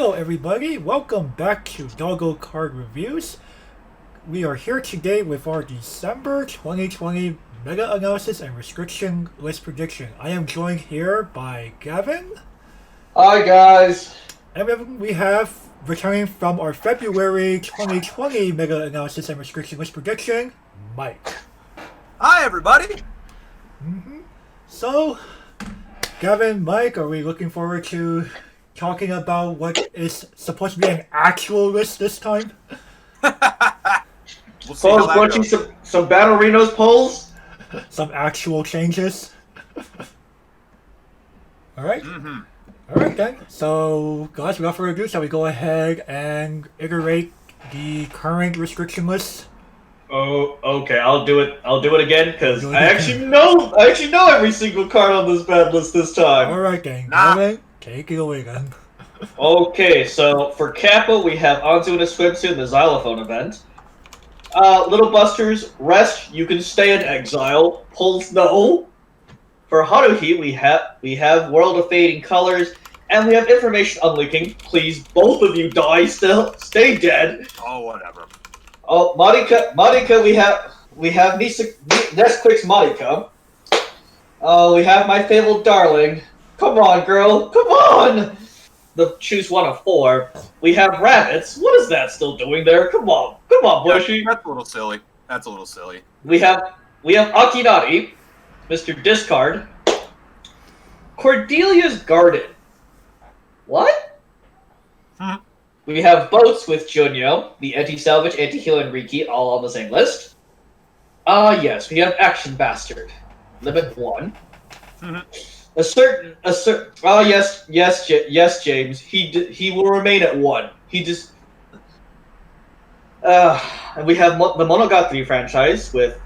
Hello everybody, welcome back to Doggo Card Reviews. We are here today with our December 2020 Mega Analysis and Restriction List Prediction. I am joined here by Gavin. Hi guys! And then we have, returning from our February 2020 Mega Analysis and Restriction List Prediction, Mike. Hi everybody! So, Gavin, Mike, are we looking forward to talking about what is supposed to be an actual list this time? We'll see Polls how that watching goes. some Battle Reno's polls? Some actual changes? Alright. Alright then. So, guys, without further ado, shall we go ahead and iterate the current restriction list? Oh, okay. I'll do it. I'll do it again because Do it I again. actually know every single card on this bad list this time. Alright then, Nah. Gavin, take it away then. Okay, so for Capo we have Anzu in a swimsuit in the xylophone event. Little Busters, rest. You can stay in exile. Pulls no. For Haruhi we have World of Fading Colors, and we have information unleaking. Please, both of you die still. Stay dead. Oh, whatever. Oh, Marika, we have Nesquik's Marika. Oh, we have my fabled darling. Come on, girl, come on! Choose one of four. We have rabbits. What is that still doing there? Come on, Bushy. That's a little silly. That's a little silly. We have Akinari, Mr. Discard. Cordelia's Garden. What? We have boats with Junyo, the anti-salvage, anti-heal, and Riki, all on the same list. Yes, we have Action Bastard. Limit 1. Yes, James. He will remain at 1. He just... and we have the Monogatari franchise with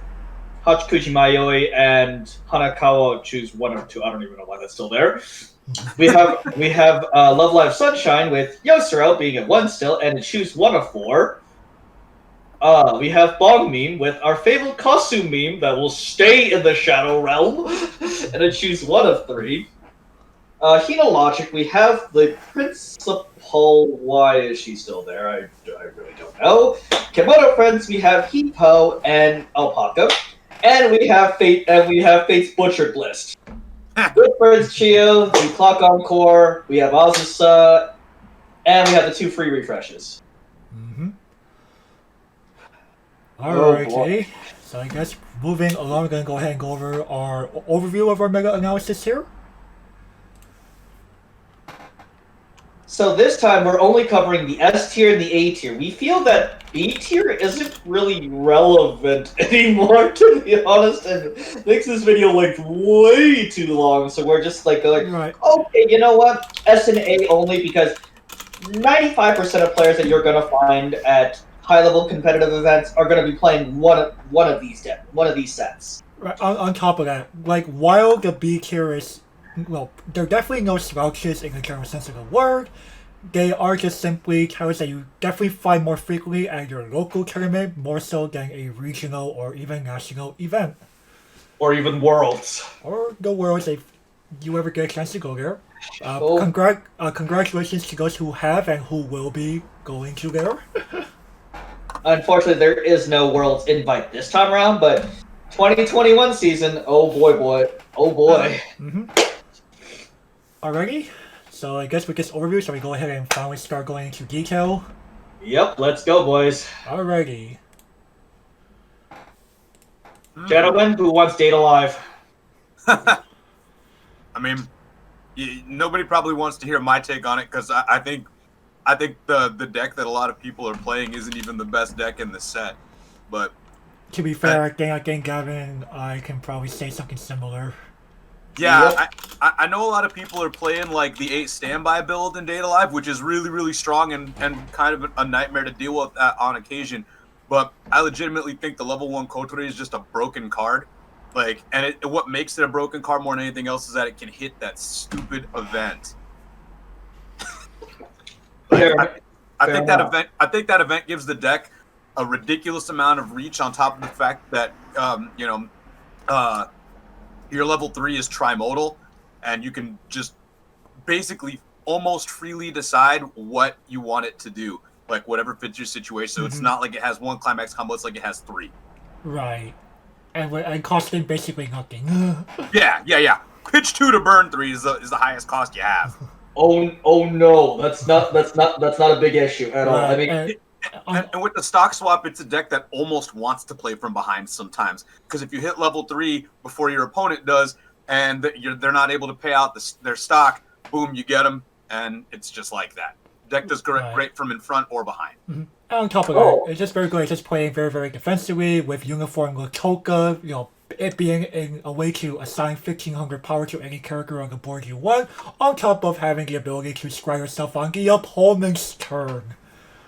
Hachukuji Mayoi and Hanakawa. Choose one or two. I don't even know why that's still there. We have Love Live Sunshine with Yosero being at 1 still, and choose one of 4. We have Bong Meme with our favorite costume meme that will stay in the Shadow Realm, and then choose one of 3. Hino Logic, we have the Principal. Why is she still there? I really don't know. Kimono Friends, we have Hippo and Alpaca, and we have Fate's Butchered List. Good Friends Chio, the Clock Encore, we have Azusa, and we have the 2 free refreshes. Alrighty. So I guess moving along, we're going to go ahead and go over our overview of our mega analysis here. So this time we're only covering the S tier and the A tier. We feel that B tier isn't really relevant anymore, to be honest, and makes this video like way too long. So we're just like Right. okay, you know what? S and A only, because 95% of players that you're gonna find at high-level competitive events are gonna be playing one of these sets. Right. On top of that, like, while the B tier is, well, they're definitely no slouches in the general sense of the word. They are just simply cards that you definitely find more frequently at your local tournament, more so than a regional or even national event. Or even Worlds. Or the Worlds, if you ever get a chance to go there. Oh. Congratulations to those who have and who will be going to there. Unfortunately, there is no Worlds invite this time around, but 2021 season, oh boy. Alrighty, so I guess with this overview, shall we go ahead and finally start going into detail? Yep, let's go, boys. Alrighty. Gentlemen, who wants Date Alive? I mean, nobody probably wants to hear my take on it because I think the deck that a lot of people are playing isn't even the best deck in the set. But To be fair, I think Gavin and I can probably say something similar. yeah, Yep. I know a lot of people are playing like the 8 standby build in Data Live, which is really strong and kind of a nightmare to deal with on occasion. But I legitimately think the level 1 Kotori is just a broken card. Like, and what makes it a broken card more than anything else is that it can hit that stupid event. Like, I think that event gives the deck a ridiculous amount of reach on top of the fact that your level 3 is trimodal, and you can just basically almost freely decide what you want it to do, like whatever fits your situation. So it's not like it has one climax combo; it's like it has 3. Right. And costing basically nothing. Yeah. Pitch 2 to burn 3 is the highest cost you have. Oh no, that's not a big issue at all. I mean, and with the stock swap, it's a deck that almost wants to play from behind sometimes. Because if you hit level 3 before your opponent does, and they're not able to pay out their stock, boom, you get them, and it's just like that. Deck does great from in front or behind. And on top of that, it's just very good. It's just playing very, very defensively with uniform Lotoka, it being a way to assign 1500 power to any character on the board you want, on top of having the ability to scry yourself on the opponent's turn.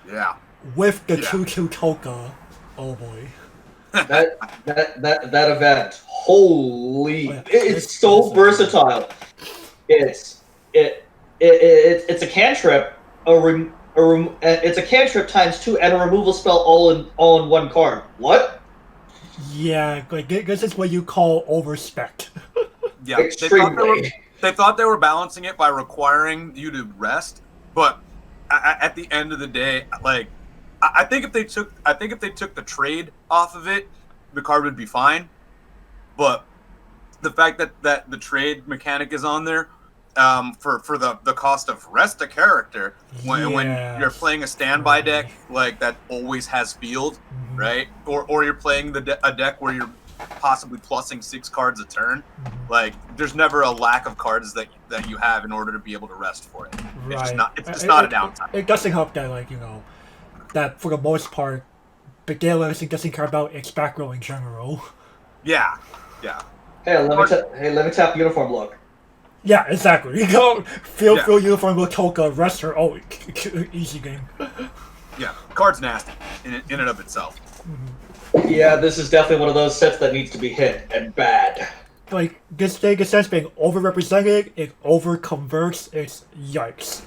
Yeah. With the 2/2 Toka. Oh boy. that event, holy, it's so versatile. It's a cantrip, it's a cantrip times 2 and a removal spell all in one card. What? Yeah, like this is what you call overspec. Yeah, they thought they were balancing it by requiring you to rest, but at the end of the day, like I think if they took the trade off of it, the card would be fine. But the fact that the trade mechanic is on there, for the cost of rest a character when you're playing a standby deck like that always has field, right? Or you're playing a deck where you're possibly plussing 6 cards a turn. Like there's never a lack of cards that you have in order to be able to rest for it. Right. It's just not a downtime. It doesn't help that that for the most part, the Gale doesn't care about its back row in general. Yeah. Hey, let me tap uniform look. Yeah, exactly. Feel uniform Lotoka, rest her. Oh, easy game. Yeah, card's nasty in and of itself. Yeah, this is definitely one of those sets that needs to be hit, and bad. Like, this thing, instead of being overrepresented, it over-converts, it's yikes.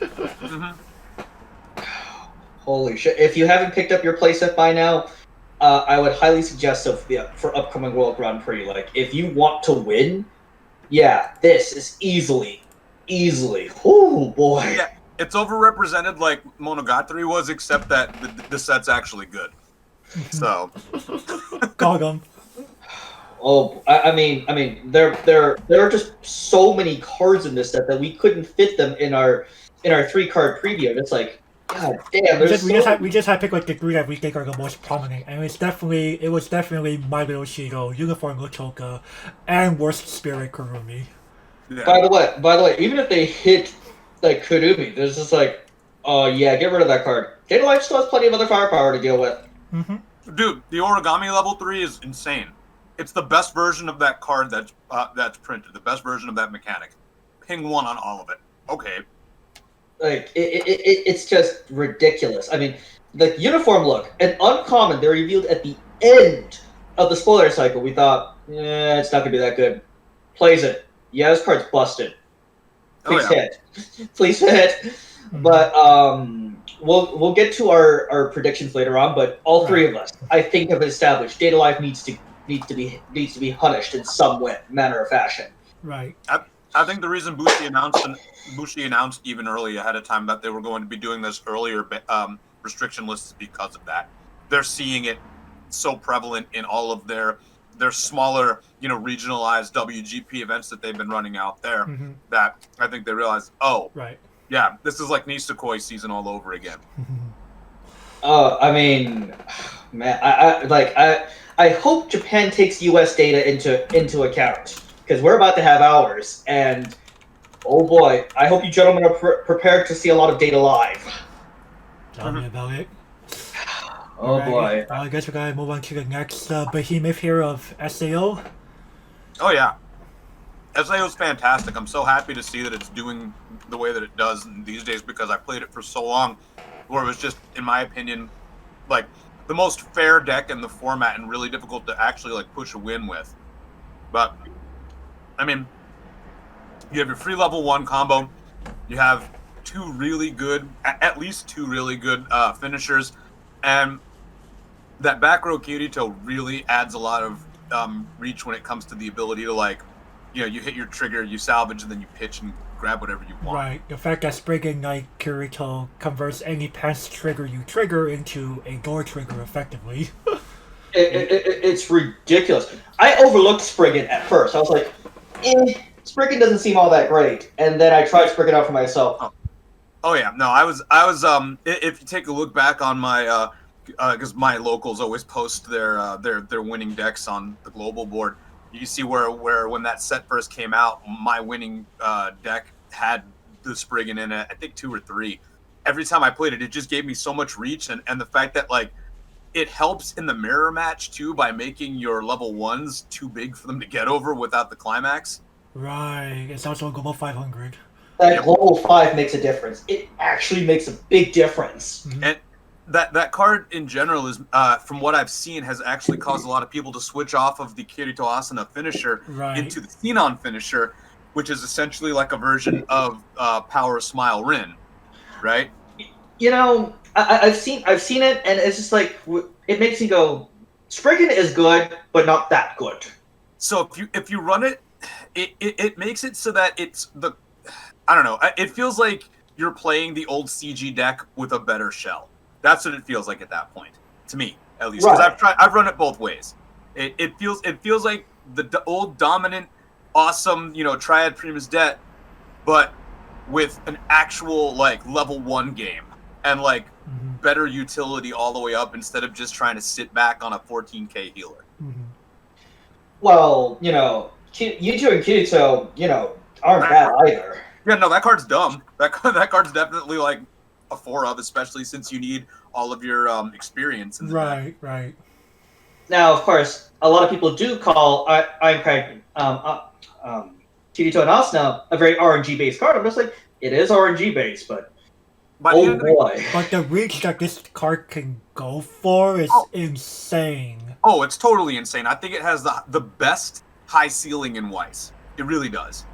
Holy shit. If you haven't picked up your playset by now, I would highly suggest for upcoming World Grand Prix. Like, if you want to win, yeah, this is easily. Oh boy. Yeah, it's overrepresented like Monogatari was, except that the set's actually good. So. Got him. Oh, I mean, there are just so many cards in this set that we couldn't fit them in our 3-card preview. And it's like, god damn. We just had to pick like the 3 that we think are the most prominent, and it was definitely My Little Shido, Uniform Lotoka, and Worst Spirit Kurumi. Yeah. By the way, even if they hit like Kurumi, there's just like, yeah, get rid of that card. Data Life still has plenty of other firepower to deal with. Dude, the Origami level 3 is insane. It's the best version of that card that's printed. The best version of that mechanic. Ping 1 on all of it. Okay. Like it's just ridiculous. I mean, the uniform look, an uncommon they revealed at the end of the spoiler cycle. We thought, it's not gonna be that good. Plays it. Yeah, this card's busted. Please hit. Please hit. But we'll get to our predictions later on. But all 3 of us, I think, have established Data Life needs to be punished in some way, manner or fashion. Right. I think the reason Bushi announced even early ahead of time that they were going to be doing this earlier restriction list is because of that. They're seeing it so prevalent in all of their smaller, regionalized WGP events that they've been running out there that I think they realize, yeah, this is like Nisekoi season all over again. I mean, man, I hope Japan takes U.S. data into account, because we're about to have ours, and oh boy, I hope you gentlemen are prepared to see a lot of data live. Tell me about it. Oh boy. I guess we gotta move on to the next behemoth here of SAO. Oh yeah. SAO's fantastic. I'm so happy to see that it's doing the way that it does these days, because I played it for so long where it was just, in my opinion, like the most fair deck in the format and really difficult to actually like push a win with. But I mean, you have your free level 1 combo, you have at least two really good finishers, and that back row Kirito really adds a lot of reach when it comes to the ability to, like, you hit your trigger, you salvage, and then you pitch and grab whatever you want. Right. The fact that Spring Ignite Kirito converts any pants trigger you trigger into a door trigger effectively. It's ridiculous. I overlooked Spriggan at first. I was like, Spriggan doesn't seem all that great. And then I tried Spriggan out for myself. Oh yeah, no, I was. If you take a look back on my, because my locals always post their winning decks on the global board. You see where when that set first came out, my winning deck had the Spriggan in it. I think 2 or 3. Every time I played it, it just gave me so much reach, and the fact that like it helps in the mirror match too by making your level 1s too big for them to get over without the climax. Right. It's also Global 500. That Global 5 makes a difference. It actually makes a big difference. Mm-hmm. And that card in general is, from what I've seen, has actually caused a lot of people to switch off of the Kirito Asuna finisher into the Xenon finisher, which is essentially like a version of Power Smile Rin, right? You know, I've seen it, and it's just like it makes me go, Spriggan is good, but not that good. So if you run it, it makes it so that it's I don't know. It feels like you're playing the old CG deck with a better shell. That's what it feels like at that point, to me at least. Because I've run it both ways. It feels like the old dominant, awesome, Triad Primus Det, but with an actual like level 1 game and like better utility all the way up instead of just trying to sit back on a 14k healer. Mm-hmm. Well, Yuto and Kirito, aren't bad either. Yeah, no, that card's dumb. That card's definitely like a 4 of, especially since you need all of your experience in the deck. Right. Now, of course, a lot of people do call Kirito and Asuna a very RNG-based card. I'm just like, it is RNG-based, but oh boy. But the reach that this card can go for is insane. Oh, it's totally insane. I think it has the best high ceiling in Weiss. It really does.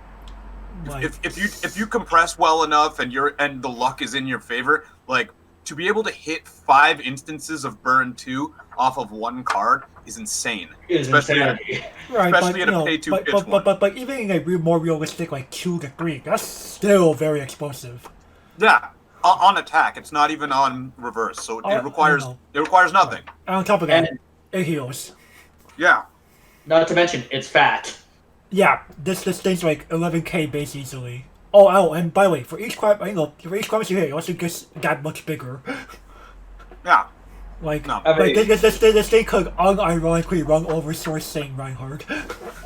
Like, if you compress well enough and the luck is in your favor, like to be able to hit 5 instances of burn 2 off of 1 card is insane. Especially at a pay 2 pitch one. But even in a more realistic like 2 to 3, that's still very explosive. Yeah. On attack, it's not even on reverse, so it requires nothing. And on top of that, it heals. Yeah. Not to mention, it's fat. Yeah, this thing's like 11k base easily. Oh, and by the way, for each climb, for each climb you hit, it also gets that much bigger. Yeah. This thing could unironically run over Source Saint Reinhardt.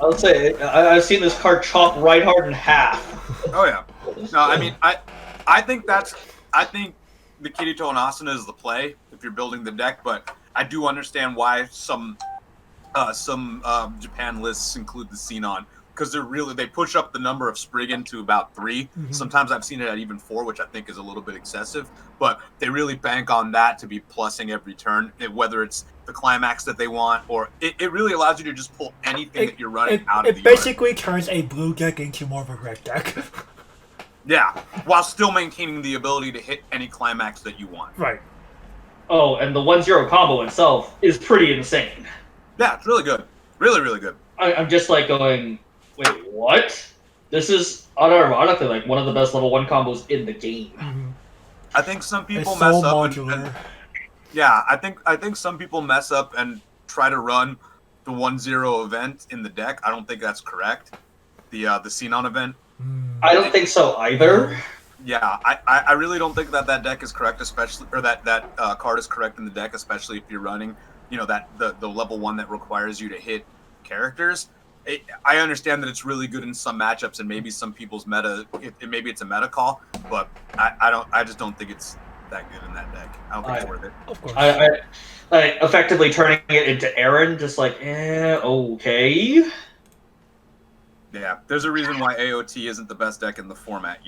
I'll say, I've seen this card chop Reinhardt in half. Oh yeah. No, I mean, I think the Kirito and Asuna is the play if you're building the deck, but I do understand why some Japan lists include the Xenon, because they push up the number of Spriggan to about 3. Mm-hmm. Sometimes I've seen it at even 4, which I think is a little bit excessive, but they really bank on that to be plussing every turn, whether it's the climax that they want, or it really allows you to just pull anything that you're running out of the It basically turns a blue deck into more of a red deck. Yeah, while still maintaining the ability to hit any climax that you want. Right. Oh, and the 1-0 combo itself is pretty insane. Yeah, it's really good. Really, really good. I'm just like going, wait, what? This is unironically like one of the best level 1 combos in the game. Mm-hmm. I think some people it's mess so up. Modular. Yeah, I think some people mess up and try to run the 1-0 event in the deck. I don't think that's correct. The Xenon event. I don't think so either. Yeah, I really don't think that deck is correct, especially, or that card is correct in the deck, especially if you're running, that the level 1 that requires you to hit characters. I understand that it's really good in some matchups, and maybe some people's meta, maybe it's a meta call, but I just don't think it's that good in that deck. I don't think it's worth it. Of course. I effectively turning it into Aaron, just like, okay. Yeah, there's a reason why AOT isn't the best deck in the format,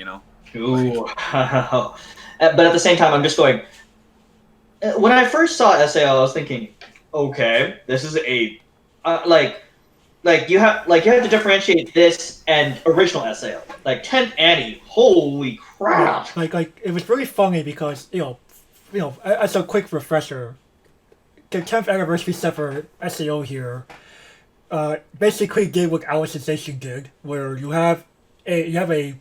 Ooh. But at the same time, I'm just going, when I first saw SAO, I was thinking, okay, this is a, you have to differentiate this and original SAO. Like 10th Annie, holy crap! Like it was really funny because as a quick refresher, the 10th anniversary set for SAO here, basically did what Our Sensation did, where you have a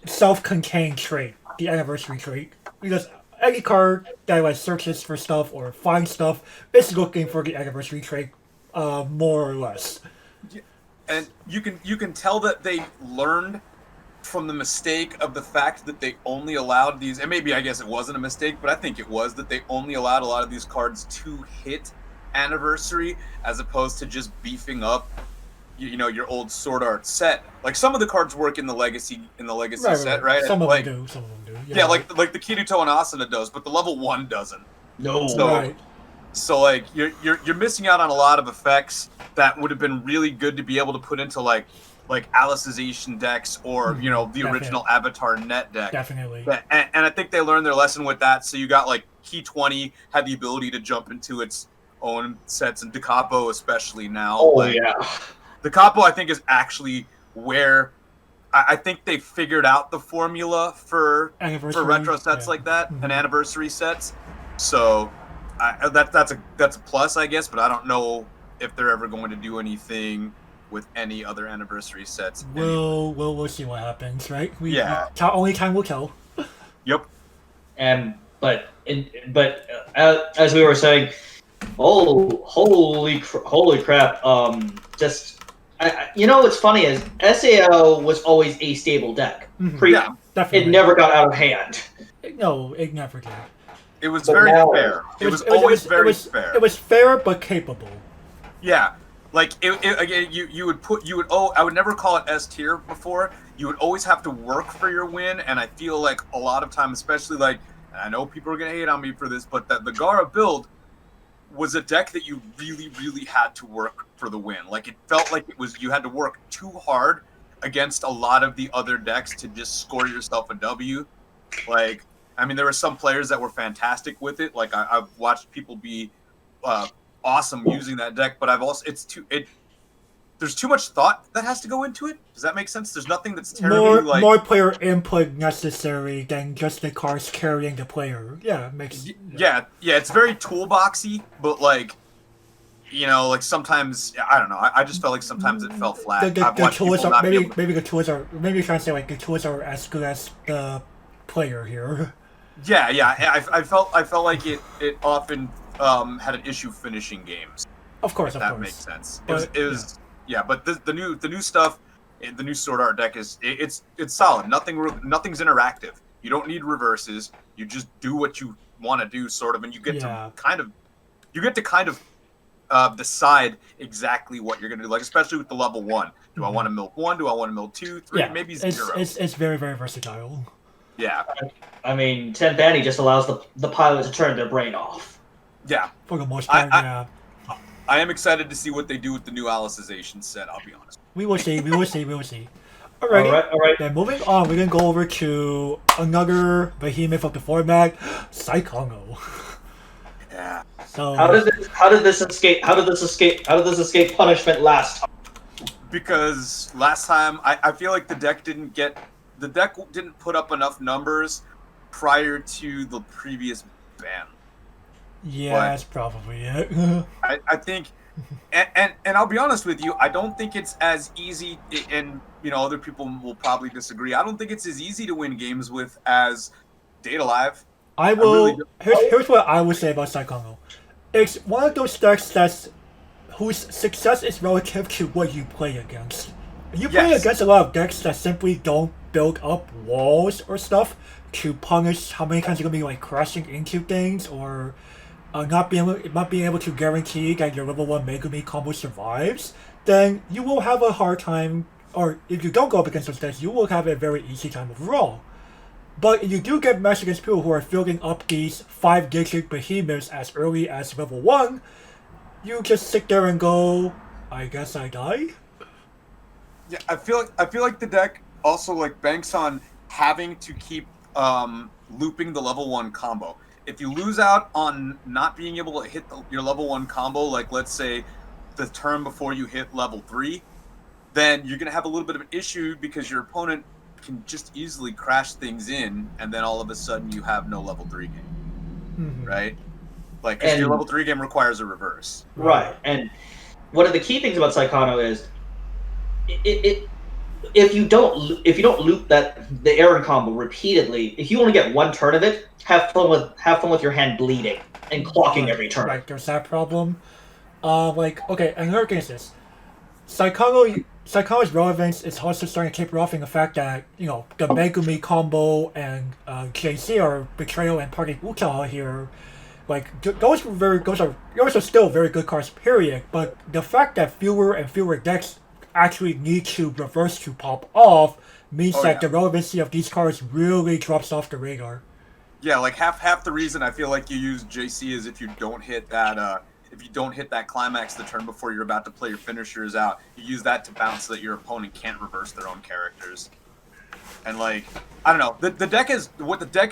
self-contained trait, the anniversary trait, because any card that like searches for stuff or finds stuff is looking for the anniversary trait, more or less. And you can tell that they learned from the mistake of the fact that they only allowed these, and maybe I guess it wasn't a mistake, but I think it was, that they only allowed a lot of these cards to hit anniversary as opposed to just beefing up your old Sword Art set. Like some of the cards work in the legacy set, right? Some of like, them do. Some of them do. Yeah, like the Kirito and Asuna does, but the level 1 doesn't. No. So like you're missing out on a lot of effects that would have been really good to be able to put into like Alicization decks or the original Avatar Net deck. Definitely. And I think they learned their lesson with that. So you got like Key 20 had the ability to jump into its own sets, and Capo especially now. Oh yeah. The Capo, I think, is actually where I think they figured out the formula for retro sets like that and anniversary sets. So that's a plus, I guess. But I don't know if they're ever going to do anything with any other anniversary sets. We'll see what happens, right? Only time will tell. Yep. But as we were saying, holy crap! What's funny is SAO was always a stable deck. Definitely. It never got out of hand. No, it never did. It was very fair. It was always very fair. It was fair but capable. Yeah. Like again, I would never call it S tier before. You would always have to work for your win, and I feel like a lot of time, especially like, and I know people are gonna hate on me for this, but that the Gara build was a deck that you really, really had to work for the win. Like it felt like you had to work too hard against a lot of the other decks to just score yourself a W. Like, I mean, there were some players that were fantastic with it. Like I've watched people be awesome using that deck, but there's too much thought that has to go into it. Does that make sense? There's nothing that's terribly more player input necessary than just the cards carrying the player. Yeah, it makes. Yeah, it's very toolboxy, but like sometimes I don't know. I just felt like sometimes it fell flat. The tools are maybe the tools are maybe you're trying to say like the tools are as good as the player here. Yeah. I felt like it often had an issue finishing games. Of course, that makes sense. It was. Yeah, but the new stuff, the new Sword Art deck it's solid. Nothing's interactive. You don't need reverses. You just do what you want to do, sort of, and you get to kind of decide exactly what you're gonna do. Like especially with the level 1. Do I want to milk 1? Do I want to milk 2, 3? Maybe 0. It's very, very versatile. Yeah. I mean, Tantei just allows the pilot to turn their brain off. Yeah. For the most part, yeah. I am excited to see what they do with the new Alicization set, I'll be honest. We will see. Alrighty. All right. Then moving on, we're going to go over to another behemoth of the format, Saekano. Yeah. So how did this escape punishment last time? Because last time I feel like the deck didn't put up enough numbers prior to the previous ban. Yeah, that's probably it. I think, and I'll be honest with you, I don't think it's as easy, and other people will probably disagree. I don't think it's as easy to win games with as Data Live. Here's what I would say about Saekano. It's one of those decks whose success is relative to what you play against. You play against a lot of decks that simply don't build up walls or stuff to punish how many times you're gonna be like crashing into things or not being able to guarantee that your level 1 Megumi combo survives, then you will have a hard time, or if you don't go up against those decks, you will have a very easy time overall. But if you do get matched against people who are building up these 5-digit behemoths as early as level 1, you just sit there and go, I guess I die? Yeah, I feel like the deck also like banks on having to keep looping the level 1 combo. If you lose out on not being able to hit your level 1 combo, like let's say the turn before you hit level 3, then you're going to have a little bit of an issue because your opponent can just easily crash things in, and then all of a sudden you have no level 3 game, right? Like, because your level 3 game requires a reverse. Right, and one of the key things about Saekano is if you don't loop the Aaron combo repeatedly, if you only get one turn of it, have fun with your hand bleeding and clocking every turn. Right, there's that problem. Okay, another thing is this. Saekano's relevance is also starting to taper off in the fact that, the Megumi combo and JC are Betrayal and Party Uta here. Those are still very good cards, period. But the fact that fewer and fewer decks actually need to reverse to pop off means that the relevancy of these cards really drops off the radar. Yeah, like half the reason I feel like you use JC is if you don't hit that climax the turn before you're about to play your finishers out, you use that to bounce so that your opponent can't reverse their own characters. And I don't know, the deck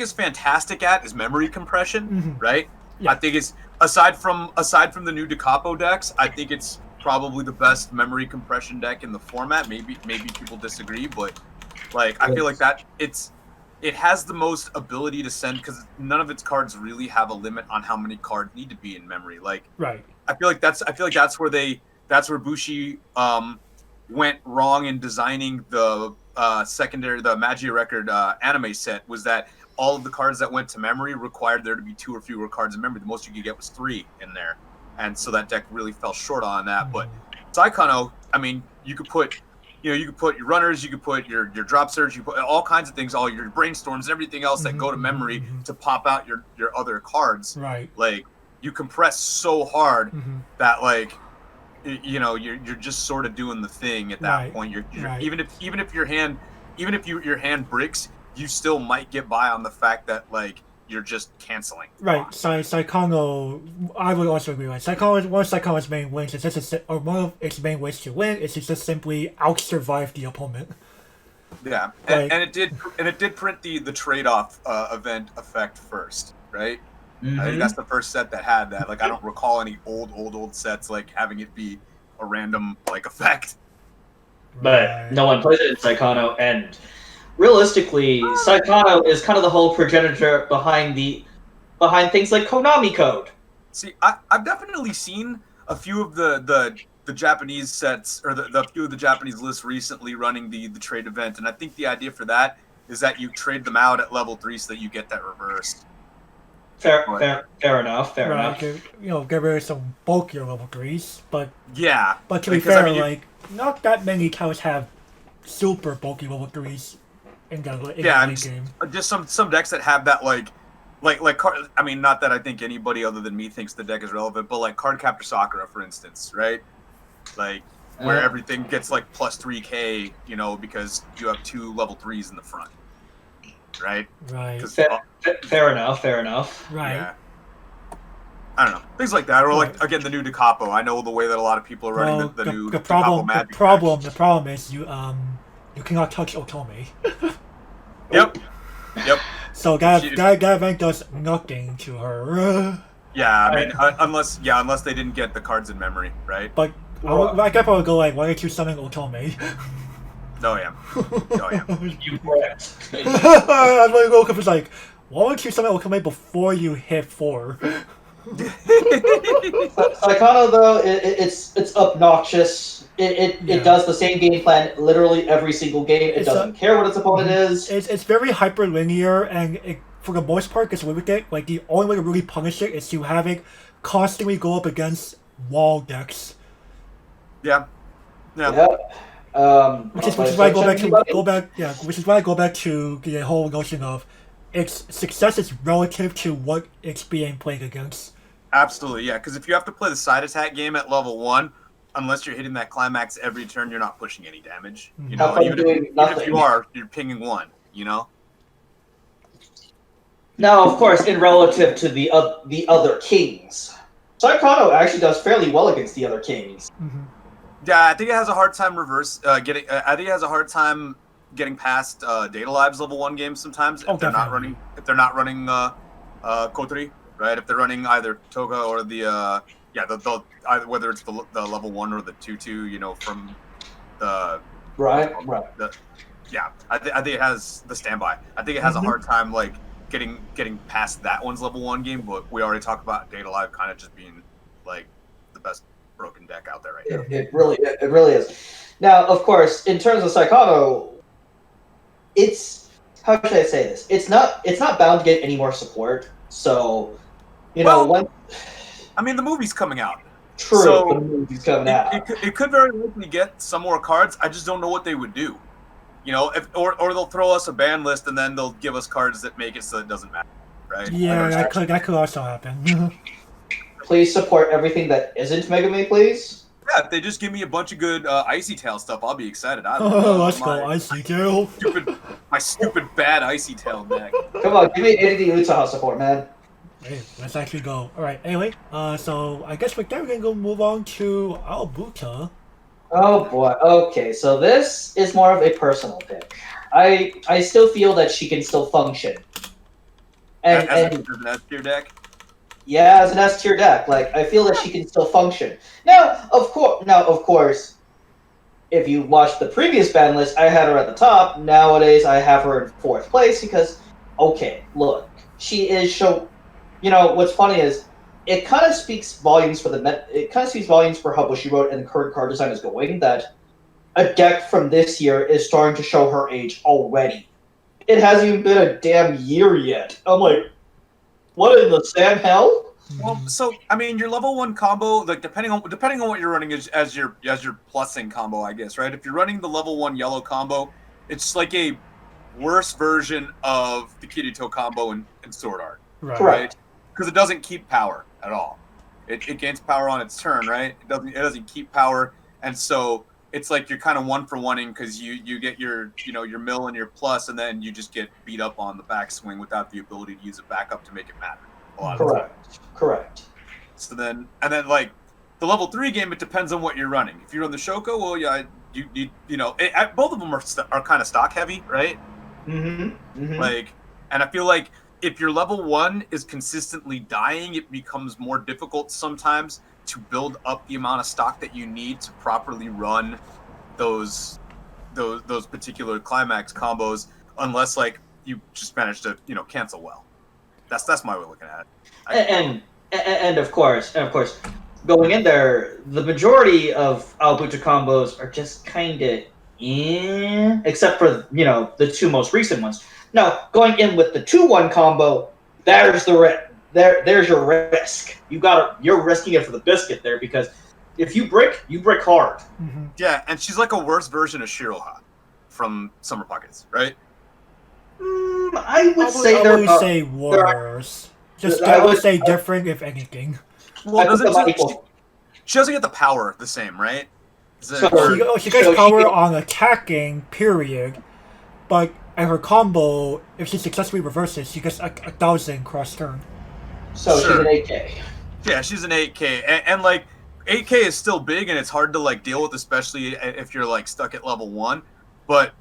is fantastic at is memory compression, right? Yeah. I think it's aside from the new Capo decks, I think it's probably the best memory compression deck in the format. Maybe people disagree, but I feel like that it has the most ability to send because none of its cards really have a limit on how many cards need to be in memory. Right. I feel like that's where Bushi went wrong in designing the the Magia Record anime set, was that all of the cards that went to memory required there to be 2 or fewer cards in memory. The most you could get was 3 in there, and so that deck really fell short on that. But Saekano, I mean, you could put your runners, you could put your drop surge, you put all kinds of things, all your brainstorms, everything else that go to memory to pop out your other cards. Right. You compress so hard that you're just sort of doing the thing at that point. You're even if your hand bricks, you still might get by on the fact that you're just canceling. Right. Saekano, I would also agree with Saekano. One of Saekano's main wins is one of its main ways to win is to just simply out-survive the opponent. Yeah, and it did print the trade-off event effect first, right? I think that's the first set that had that. I don't recall any old sets having it be a random effect. But no one plays it in Saekano, and realistically, Saekano is kind of the whole progenitor behind things like Konami Code. See, I've definitely seen a few of the Japanese sets, or the few of the Japanese lists recently running the trade event, and I think the idea for that is that you trade them out at level 3 so that you get that reversed. Fair enough. Get rid of some bulkier level 3s, but to be fair, not that many cows have super bulky level 3s in the game. Just some decks that have that I mean, not that I think anybody other than me thinks the deck is relevant, but Card Captor Sakura, for instance, right? Where everything gets plus 3k, because you have 2 level 3s in the front, right? Right. Fair enough. Right. Yeah. I don't know, things like that, or again the new Capo. I know the way that a lot of people are running the new Capo Magic. The problem is you cannot touch Otome. Yep. So Gavin does nothing to her. Yeah, I mean, unless they didn't get the cards in memory, right? But I guess I would go why don't you summon Otome? No, I am. You correct. I'm going to go because why don't you summon Otome before you hit 4? Saekano, though, it's obnoxious. It does the same game plan literally every single game. It doesn't care what its opponent is. It's very hyper-linear, and for the most part, gets away with it. The only way to really punish it is to have it constantly go up against wall decks. Yeah. Which is why I go back to the whole notion of its success is relative to what it's being played against. Absolutely, yeah. Because if you have to play the side attack game at level 1, unless you're hitting that climax every turn, you're not pushing any damage. Even if you are, you're pinging 1. Now, of course, in relative to the other kings, Saekano actually does fairly well against the other kings. Yeah, I think it has a hard time getting past Data Lab's level 1 games sometimes if they're not running Kotori, right? If they're running either Toga or the either whether it's the level 1 or the 2/2, from the right. I think it has the standby. I think it has a hard time getting past that one's level 1 game, but we already talked about Data Live kind of just being the best broken deck out there right now. It really is. Now, of course, in terms of Saekano, it's how should I say this? It's not bound to get any more support. So, I mean, the movie's coming out. True, so the movie's coming out. It could very likely get some more cards. I just don't know what they would do. Or they'll throw us a ban list and then they'll give us cards that make it so it doesn't matter, right? Yeah, that could also happen. Please support everything that isn't Megami, please. Yeah, if they just give me a bunch of good Icy Tail stuff, I'll be excited. Let's go Icy Tail. My stupid bad Icy Tail deck. Come on, give me ADD Utah support, man. Hey, let's actually go. Alright, anyway, so I guess with that we're gonna go move on to Aobuta. Oh boy, okay, so this is more of a personal pick. I still feel that she can still function. As an S tier deck? Yeah, as an S tier deck. Like, I feel that she can still function. Now, of course, if you watched the previous ban list, I had her at the top. Nowadays, I have her in 4th place because, okay, look, she is what's funny is, it kind of speaks volumes for how Bushiroad and the current card design is going, that a deck from this year is starting to show her age already. It hasn't even been a damn year yet. I'm like, what in the Sam hell? Well, so I mean, your level 1 combo, like depending on what you're running as your plussing combo, I guess, right? If you're running the level 1 yellow combo, it's like a worse version of the Kirito combo in Sword Art, Right? Because it doesn't keep power at all. It gains power on its turn, right? It doesn't keep power, and so it's like you're kind of 1-for-1ing because you get your your mill and your plus, and then you just get beat up on the backswing without the ability to use a backup to make it matter. Correct. So then like the level 3 game, it depends on what you're running. If you run the Shoko, well, yeah, both of them are kind of stock heavy, right? Mm-hmm. Like, and I feel like if your level 1 is consistently dying, it becomes more difficult sometimes to build up the amount of stock that you need to properly run those particular climax combos, unless like you just manage to cancel well. That's my way of looking at it. And of course, going in there, the majority of Aobuta combos are just kind of except for the 2 most recent ones. Now, going in with the 2-1 combo, there's your risk. You're risking it for the biscuit there, because if you brick, you brick hard. Mm-hmm. Yeah, and she's like a worse version of Shiroha from Summer Pockets, right? I would say worse. I would say different, if anything. Well, she doesn't get the power the same, right? She gets power on attacking, period. But at her combo, if she successfully reverses, she gets 1,000 cross turn. So sure. She's an 8K. Yeah, she's an 8K, and like 8K is still big, and it's hard to like deal with, especially if you're like stuck at level 1. But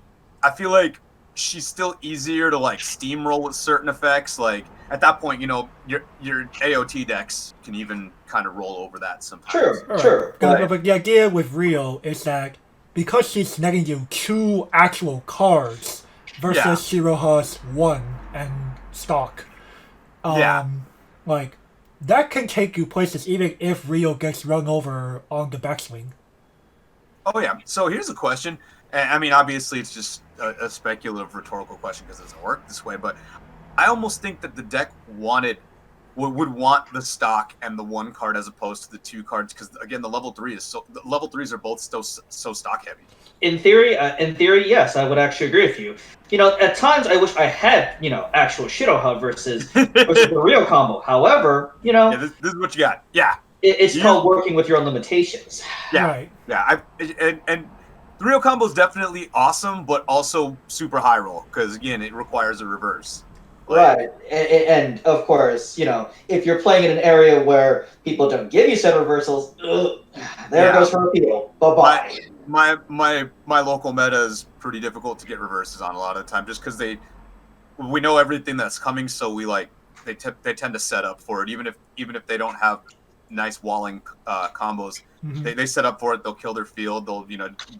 I feel like she's still easier to like steamroll with certain effects. Like at that point, your AOT decks can even kind of roll over that sometimes. Sure. But the idea with Rio is that because she's netting you 2 actual cards versus Shiroha's 1 and stock, like that can take you places even if Rio gets run over on the backswing. Oh yeah. So here's a question. I mean, obviously, it's just a speculative, rhetorical question because it doesn't work this way. But I almost think that the deck would want the stock and the 1 card as opposed to the 2 cards, because again, the level 3s are both so stock heavy. In theory, yes, I would actually agree with you. At times I wish I had actual Shiroha versus the Rio combo. However, this is what you got. Yeah, it's called working with your own limitations. Yeah, right. Yeah. And the Rio combo is definitely awesome, but also super high roll because again, it requires a reverse. Right, and of course, if you're playing in an area where people don't give you set reversals, there goes her appeal. Bye-bye. My local meta is pretty difficult to get reverses on a lot of the time, just because we know everything that's coming, so they tend to set up for it, even if they don't have nice walling combos. Mm-hmm. They set up for it. They'll kill their field. They'll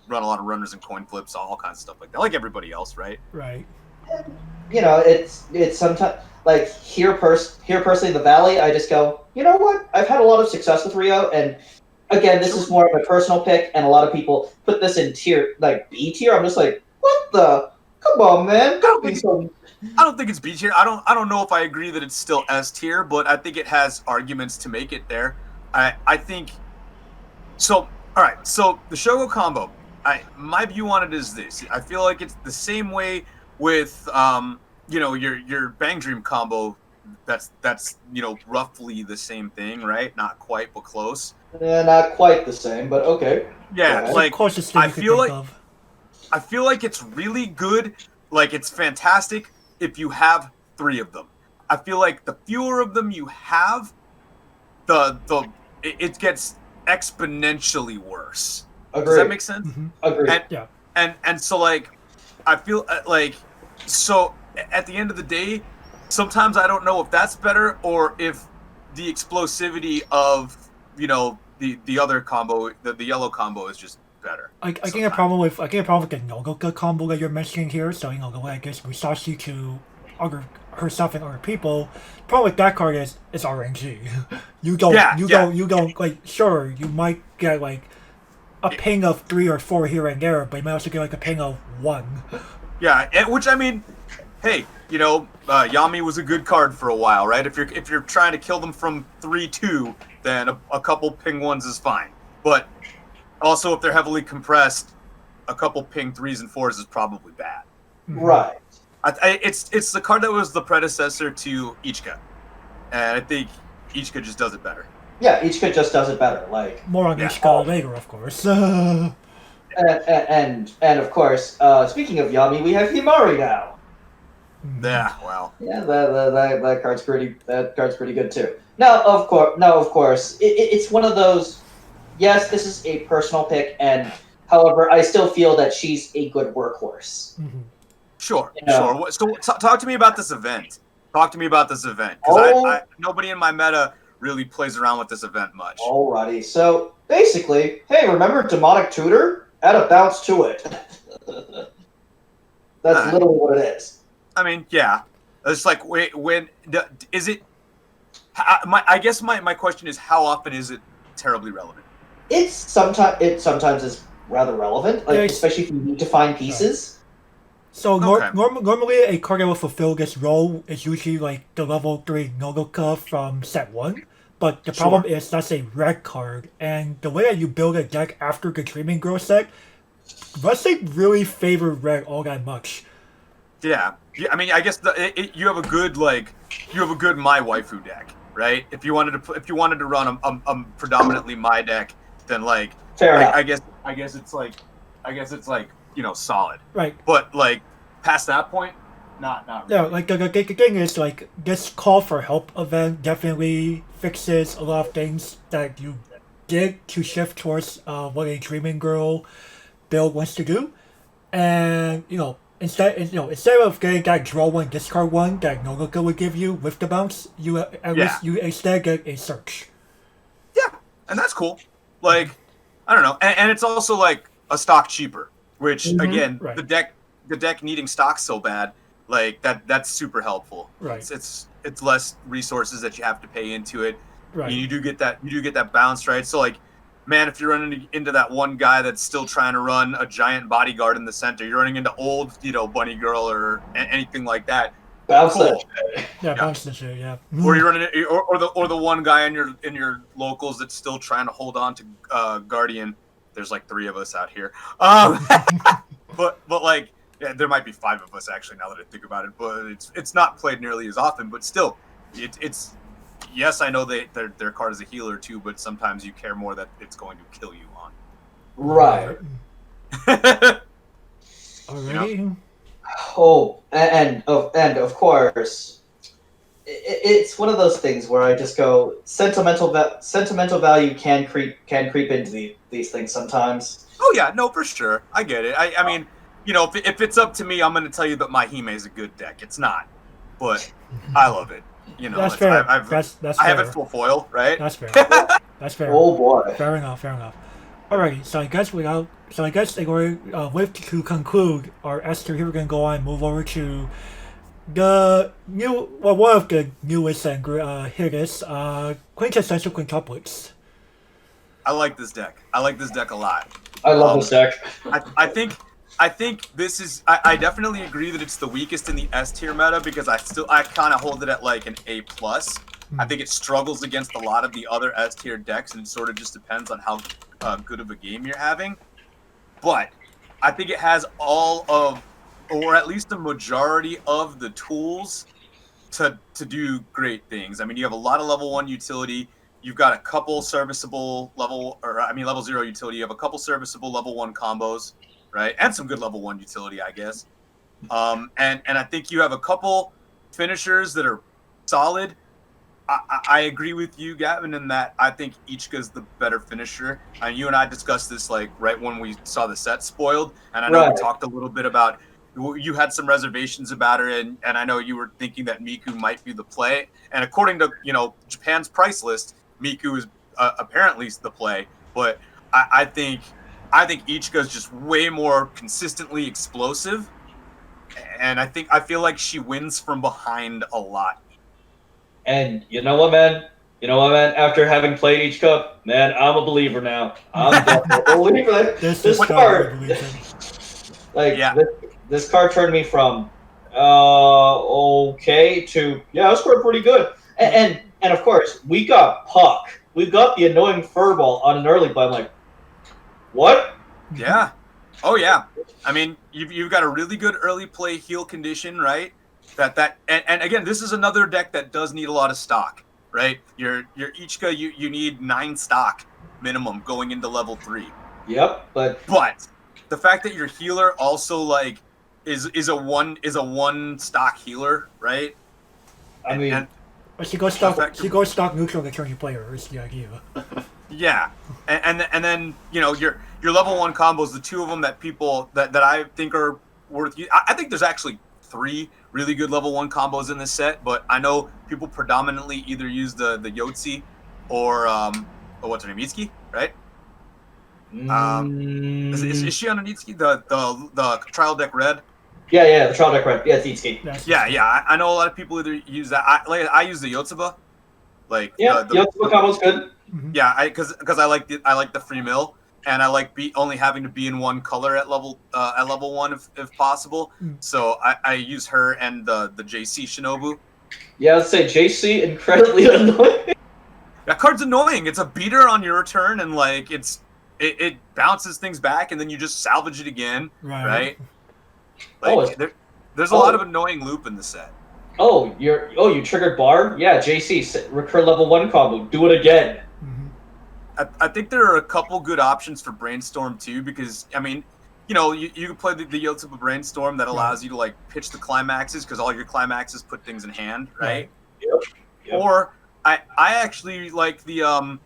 run a lot of runners and coin flips, all kinds of stuff like that, like everybody else, right? Right. It's sometimes like here personally in the valley, I just go, you know what? I've had a lot of success with Rio, and again, this is more of a personal pick, and a lot of people put this in tier like B tier. I'm just like, what the? Come on, man! Don't be so. I don't think it's B tier. I don't know if I agree that it's still S tier, but I think it has arguments to make it there. I think so. All right. So the Shoujo combo. My view on it is this. I feel like it's the same way with your Bang Dream combo. That's roughly the same thing, right? Not quite, but close. Yeah, not quite the same, but okay. Yeah, Yeah. like Closest thing I you could feel think like of. I feel like it's really good. Like it's fantastic if you have 3 of them. I feel like the fewer of them you have, it gets exponentially worse. Agreed. Does that make sense? Mm-hmm. Agreed. And, Yeah. and so like I feel like so at the end of the day, sometimes I don't know if that's better or if the explosivity of the other combo, the yellow combo is just better. I think a problem with the Nogoka combo that you're mentioning here. So the way I guess Musashi to other herself and other people. The problem with that card is it's RNG. You don't like sure you might get like a ping of 3 or 4 here and there, but you might also get like a ping of 1. Yeah, which I mean, hey, Yami was a good card for a while, right? If you're trying to kill them from 3-2, then a couple ping 1s is fine. But also, if they're heavily compressed, a couple ping 3s and 4s is probably bad. Right. It's the card that was the predecessor to Ichika, and I think Ichika just does it better. Yeah, Ichika just does it better. Like More on Ichika later, of course. and of course, speaking of Yami, we have Himari now. Yeah, well. Yeah, that card's pretty. That card's pretty good too. Now, of course, it's one of those. Yes, this is a personal pick, and however, I still feel that she's a good workhorse. Mm-hmm. Sure, Yeah. sure. So talk to me about this event. Because nobody in my meta really plays around with this event much. Alrighty, so basically, hey, remember Demonic Tutor? Add a bounce to it. That's literally what it is. I mean, yeah. It's like, is it... I guess my question is, how often is it terribly relevant? It sometimes is rather relevant, like especially if you need to find pieces. So normally a card that will fulfill this role is usually like the level 3 Nogoka from set 1. But the problem is that's a red card, and the way that you build a deck after the Dreaming Girl set doesn't really favor red all that much. Yeah, I mean, I guess you have a good my waifu deck, right? If you wanted to run a predominantly my deck, then like Fair enough. I guess it's like solid. Right. But like past that point, not really. Yeah, like the thing is like this call for help event definitely fixes a lot of things that you did to shift towards what a Dreaming Girl build wants to do, and instead of getting that draw 1 discard 1 that Nogoka would give you with the bounce, you instead get a search. Yeah, and that's cool. Like I don't know, and it's also like a stock cheaper, which again right. the deck needing stock so bad, like that's super helpful. Right. It's less resources that you have to pay into it. Right. You do get that bounce, right? So like, man, if you're running into that one guy that's still trying to run a giant bodyguard in the center, you're running into old, Bunny Girl or anything like that. Bounce cool. Yeah, bounce the shit, yeah. Or you're running or the one guy in your locals that's still trying to hold on to Guardian. There's like 3 of us out here. But like, yeah, there might be 5 of us actually now that I think about it. But it's not played nearly as often. But still, it's yes, I know their card is a healer too. But sometimes you care more that it's going to kill you on. Right. Alrighty. Oh, and of course, it's one of those things where I just go sentimental value can creep into these things sometimes. Oh yeah, no, for sure, I get it. I mean, if it's up to me, I'm going to tell you that my Hime is a good deck. It's not, but I love it. That's fair. That's I have it full foil, right? That's fair. That's fair. Oh boy. Fair enough. Alrighty, so I guess to conclude our S2 here, we're gonna go on and move over to the one of the newest and hittest, Quintessential Quintuplets. I like this deck. I like this deck a lot. I love this deck. I think this is. I definitely agree that it's the weakest in the S tier meta because I kind of hold it at like an A plus. I think it struggles against a lot of the other S tier decks, and it sort of just depends on how good of a game you're having. But I think it has all of, or at least a majority of the tools to do great things. I mean, you have a lot of level 1 utility. You've got a couple serviceable level 0 utility. You have a couple serviceable level 1 combos, right? And some good level 1 utility, I guess. And I think you have a couple finishers that are solid. I agree with you, Gavin, in that I think Ichika's the better finisher. You and I discussed this like right when we saw the set spoiled, and I know we talked a little bit about you had some reservations about her, and I know you were thinking that Miku might be the play. And according to Japan's price list, Miku is apparently the play. But I think Ichika is just way more consistently explosive, and I feel like she wins from behind a lot. And you know what, man? After having played each cup, man, I'm a believer now. I'm definitely a believer. This card, this card turned me from okay to I scored pretty good. And of course, we got Puck. We got the annoying furball on an early play. I'm like, what? Yeah. Oh yeah. I mean, you've got a really good early play heal condition, right? And again, this is another deck that does need a lot of stock, right? Your Ichika, you need 9 stock minimum going into level 3. Yep, but the fact that your healer also like is a one stock healer, right? I mean, she goes stock neutral the turn you play her is the idea. Yeah, and then your level 1 combos, the 2 of them that people that I think are worth. I think there's actually 3 really good level 1 combos in this set, but I know people predominantly either use the Yotzi or what's her name, Itsuki, right? Is she on an Itsuki? The trial deck red? Yeah, the trial deck red. Yeah, it's Itsuki. Yeah. I know a lot of people either use that. I use the Yotsuba. Like Yotsuba combo's good. Yeah, because I like the free mill. And I like only having to be in one color at level 1 if possible. So I use her and the JC Shinobu. Yeah, I'd say JC incredibly annoying. That card's annoying. It's a beater on your turn, and like it bounces things back, and then you just salvage it again, right? Like there's a lot of annoying loop in the set. You triggered bar? Yeah, JC recur level 1 combo. Do it again. I think there are a couple good options for Brainstorm too, because I mean, you can play the Yotsuba Brainstorm that allows you to like pitch the climaxes because all your climaxes put things in hand, right? Yep. Or I actually like the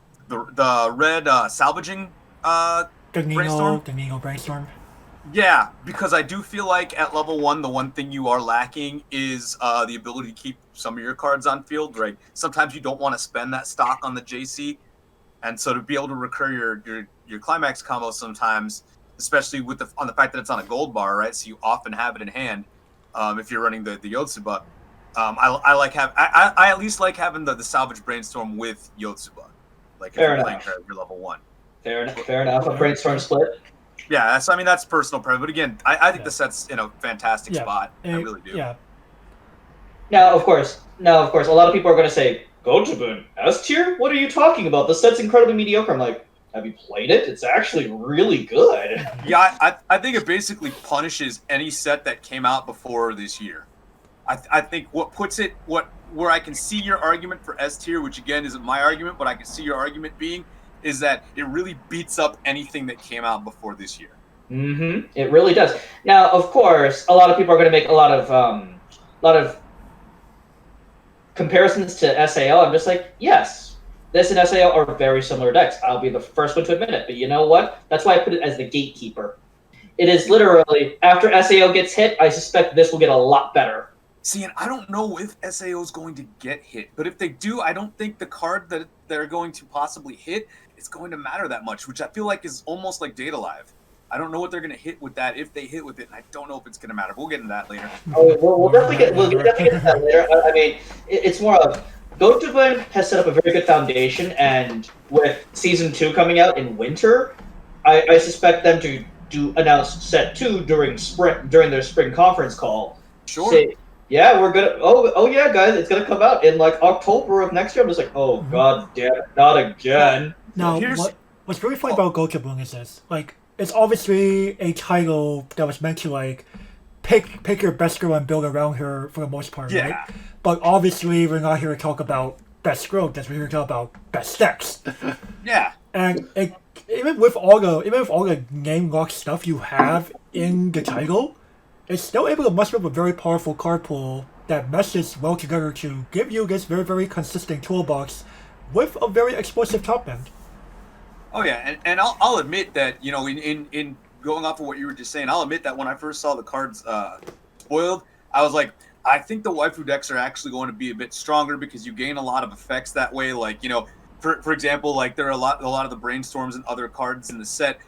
red salvaging Brainstorm. The Nino Brainstorm. Yeah, because I do feel like at level 1, the one thing you are lacking is the ability to keep some of your cards on field. Right? Sometimes you don't want to spend that stock on the JC. And so to be able to recur your climax combo sometimes, especially on the fact that it's on a gold bar, right? So you often have it in hand if you're running the Yotsuba. I at least like having the salvage Brainstorm with Yotsuba. Like if you're playing her at your level 1. Fair enough. A Brainstorm split. Yeah, that's personal preference. But again, I think the set's in a fantastic spot. I really do. Yeah. Now, of course, a lot of people are going to say, Gotobu, S tier? What are you talking about? The set's incredibly mediocre. I'm like, have you played it? It's actually really good. Yeah, I think it basically punishes any set that came out before this year. I think where I can see your argument for S tier, which again isn't my argument, but I can see your argument being, is that it really beats up anything that came out before this year. Mm-hmm. It really does. Now, of course, a lot of people are going to make a lot of comparisons to SAO. I'm just like, yes, this and SAO are very similar decks. I'll be the first one to admit it. But you know what? That's why I put it as the gatekeeper. It is literally, after SAO gets hit, I suspect this will get a lot better. See, and I don't know if SAO is going to get hit. But if they do, I don't think the card that they're going to possibly hit is going to matter that much, which I feel like is almost like Data Live. I don't know what they're going to hit with that, if they hit with it, and I don't know if it's going to matter. We'll get into that later. We'll definitely get into that later. I mean, it's more of Gotoban has set up a very good foundation, and with season 2 coming out in winter, I suspect them to announce set 2 during their spring conference call. Sure. Say, yeah, we're gonna. Oh yeah, guys, it's gonna come out in like October of next year. I'm just like, oh god damn it, not again. Now, Here's- what's really funny about Gochujang is this. Like, it's obviously a title that was meant to, like, pick your best girl and build around her for the most part, Yeah. right? But obviously, we're not here to talk about best girl, because we're here to talk about best decks. Yeah. And even with all the name lock stuff you have in the title, it's still able to muster up a very powerful card pool that meshes well together to give you this very, very consistent toolbox with a very explosive top end. Oh yeah, and I'll admit that, you know, in going off of what you were just saying, I'll admit that when I first saw the cards spoiled, I was like, I think the waifu decks are actually going to be a bit stronger because you gain a lot of effects that way. Like, you know, for example, like there are a lot of the brainstorms and other cards in the set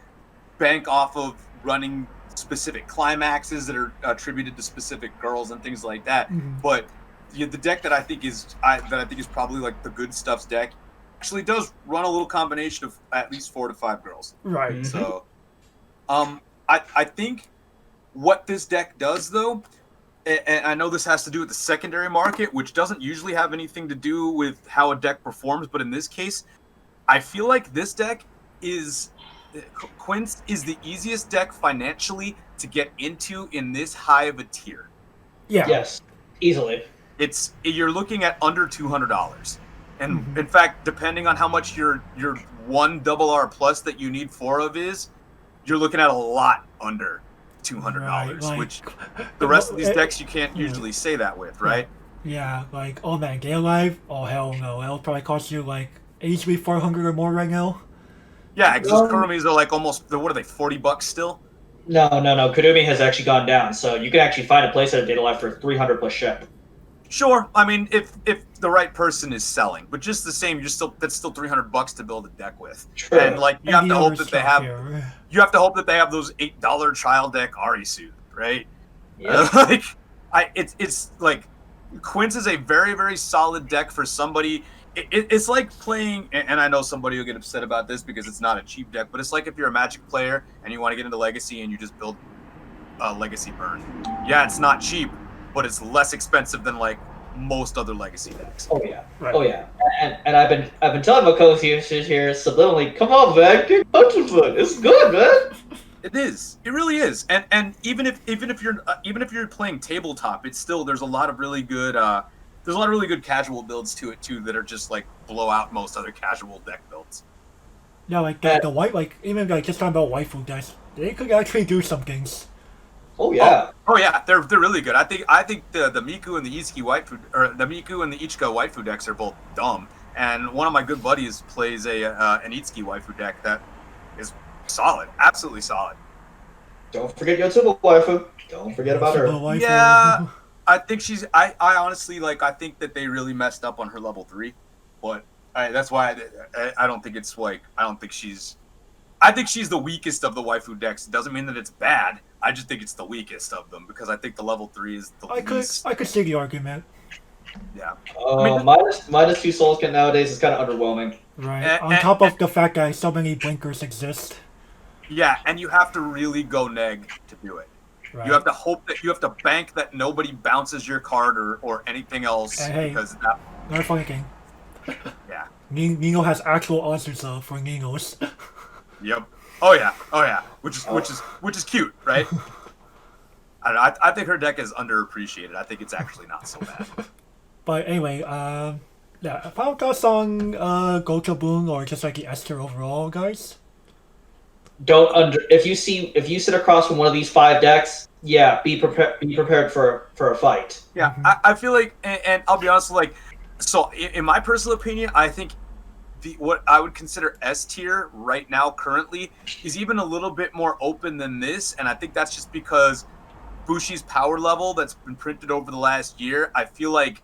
bank off of running specific climaxes that are attributed to specific girls and things like that. Mhm. But the deck that I think is probably like the good stuff's deck actually does run a little combination of at least 4 to 5 girls. Right. Mhm. So, I think what this deck does though, and I know this has to do with the secondary market, which doesn't usually have anything to do with how a deck performs, but in this case, I feel like this deck is Quince is the easiest deck financially to get into in this high of a tier. Yeah. Yes, easily. You're looking at under $200, and Mhm. in fact, depending on how much your one double R plus that you need 4 of is, you're looking at a lot under $200, Right, like- which the rest of these decks you can't usually say that with, right? Yeah, like, oh man, Gay Alive? Oh hell no, it'll probably cost you like easily 400 or more right now. Yeah, because those Kurumis are like almost, what are they, $40 still? No. Kurumi has actually gone down, so you can actually find a place at a Data Life for 300 plus ship. Sure, I mean if the right person is selling, but just the same, that's still $300 to build a deck with. True. And like you have And to the hope other that they stuff have here. you have to hope that they have those $8 trial deck Arisu, right? Yeah. Like it's like Quince is a very, very solid deck for somebody. It's like playing, and I know somebody will get upset about this because it's not a cheap deck, but it's like if you're a Magic player and you want to get into Legacy and you just build a Legacy Burn. Yeah, it's not cheap, but it's less expensive than like most other Legacy decks. Oh yeah. Right. Oh yeah. And I've been telling my co-hosts here subliminally, come on man, get Quintuplets. It's good, man. It is. It really is. And even if you're playing tabletop, it's still there's a lot of really good casual builds to it too that are just like blow out most other casual deck builds. Yeah, like the white, like even like just talking about waifu decks, they could actually do some things. Oh yeah. Oh yeah, they're really good. I think the Miku and the Ichiki waifu, or the Miku and the Ichika waifu decks are both dumb. And one of my good buddies plays an Itsuki waifu deck that is solid, absolutely solid. Don't forget Yotsuba waifu. Don't forget about her. Waifu. Yeah, I think she's. I honestly like. I think that they really messed up on her level 3, but that's why I don't think it's like. I don't think she's. I think she's the weakest of the waifu decks. It doesn't mean that it's bad. I just think it's the weakest of them because I think the level 3 is the least. I could see the argument. Yeah. Minus 2 souls can nowadays is kind of underwhelming. Right. On top of the fact that so many blinkers exist. Yeah, and you have to really go neg to do it. Right. You have to hope that you have to bank that nobody bounces your card or anything else Hey. because that. Not a funny thing. Yeah. Nino has actual answers for Ninos. Yep. Oh yeah. Which is cute, right? I don't know. I think her deck is underappreciated. I think it's actually not so bad. But anyway, yeah, final thoughts on Gochujang or just like the S tier overall, guys? If you sit across from one of these 5 decks, yeah, be prepared for a fight. Yeah, I feel like, and I'll be honest, like, so in my personal opinion, I think what I would consider S tier right now currently is even a little bit more open than this, and I think that's just because Bushi's power level that's been printed over the last year, I feel like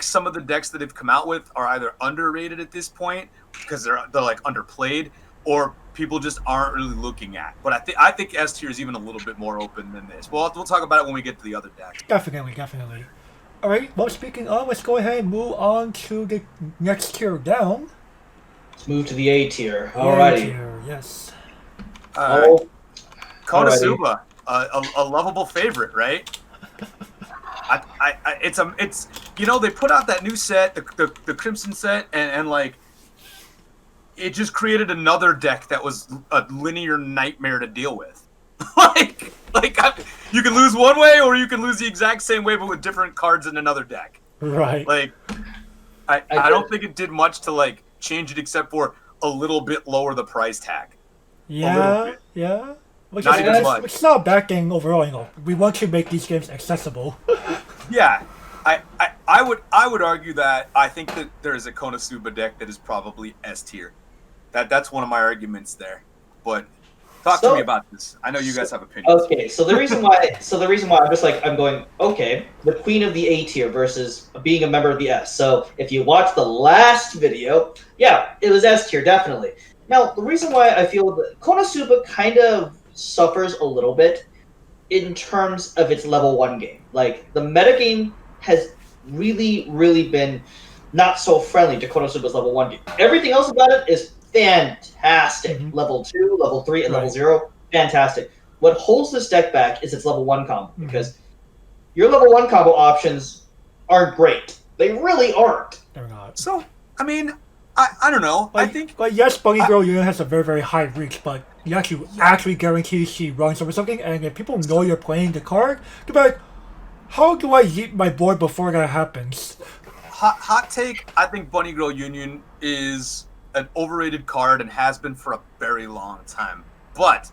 some of the decks that have come out with are either underrated at this point because they're like underplayed, or people just aren't really looking at. But I think S tier is even a little bit more open than this. We'll talk about it when we get to the other decks. Definitely. All right. Well, speaking of, let's go ahead and move on to the next tier down. Let's move to the A tier. A Alrighty. tier, yes. Oh, Konosuba, a lovable favorite, right? It's they put out that new set, the Crimson set, and like it just created another deck that was a linear nightmare to deal with. You can lose one way, or you can lose the exact same way, but with different cards in another deck. Right. Like, I don't think it did much to like change it, except for a little bit lower the price tag. Yeah. Which Not even much. It's not a bad thing overall. We want to make these games accessible. Yeah, I would argue that I think that there is a Konosuba deck that is probably S tier. That's one of my arguments there. But talk to me about this. I know you guys have opinions. Okay, so the reason why I'm going, okay, the queen of the A tier versus being a member of the S. So if you watch the last video, yeah, it was S tier, definitely. Now, the reason why I feel that Konosuba kind of suffers a little bit in terms of its level 1 game. Like, the metagame has really, really been not so friendly to Konosuba's level 1 game. Everything else about it is fantastic. Mm-hmm. Level 2, level 3, and level 0, fantastic. What holds this deck back is its level 1 combo, because your level 1 combo options aren't great. They really aren't. They're not. So, I mean, I don't know. I think... yes, Bunny Girl Union has a very, very high reach, but you actually guarantee she runs over something, and if people know you're playing the card, they'll be like, how do I yeet my board before that happens? Hot take, I think Bunny Girl Union is an overrated card and has been for a very long time. But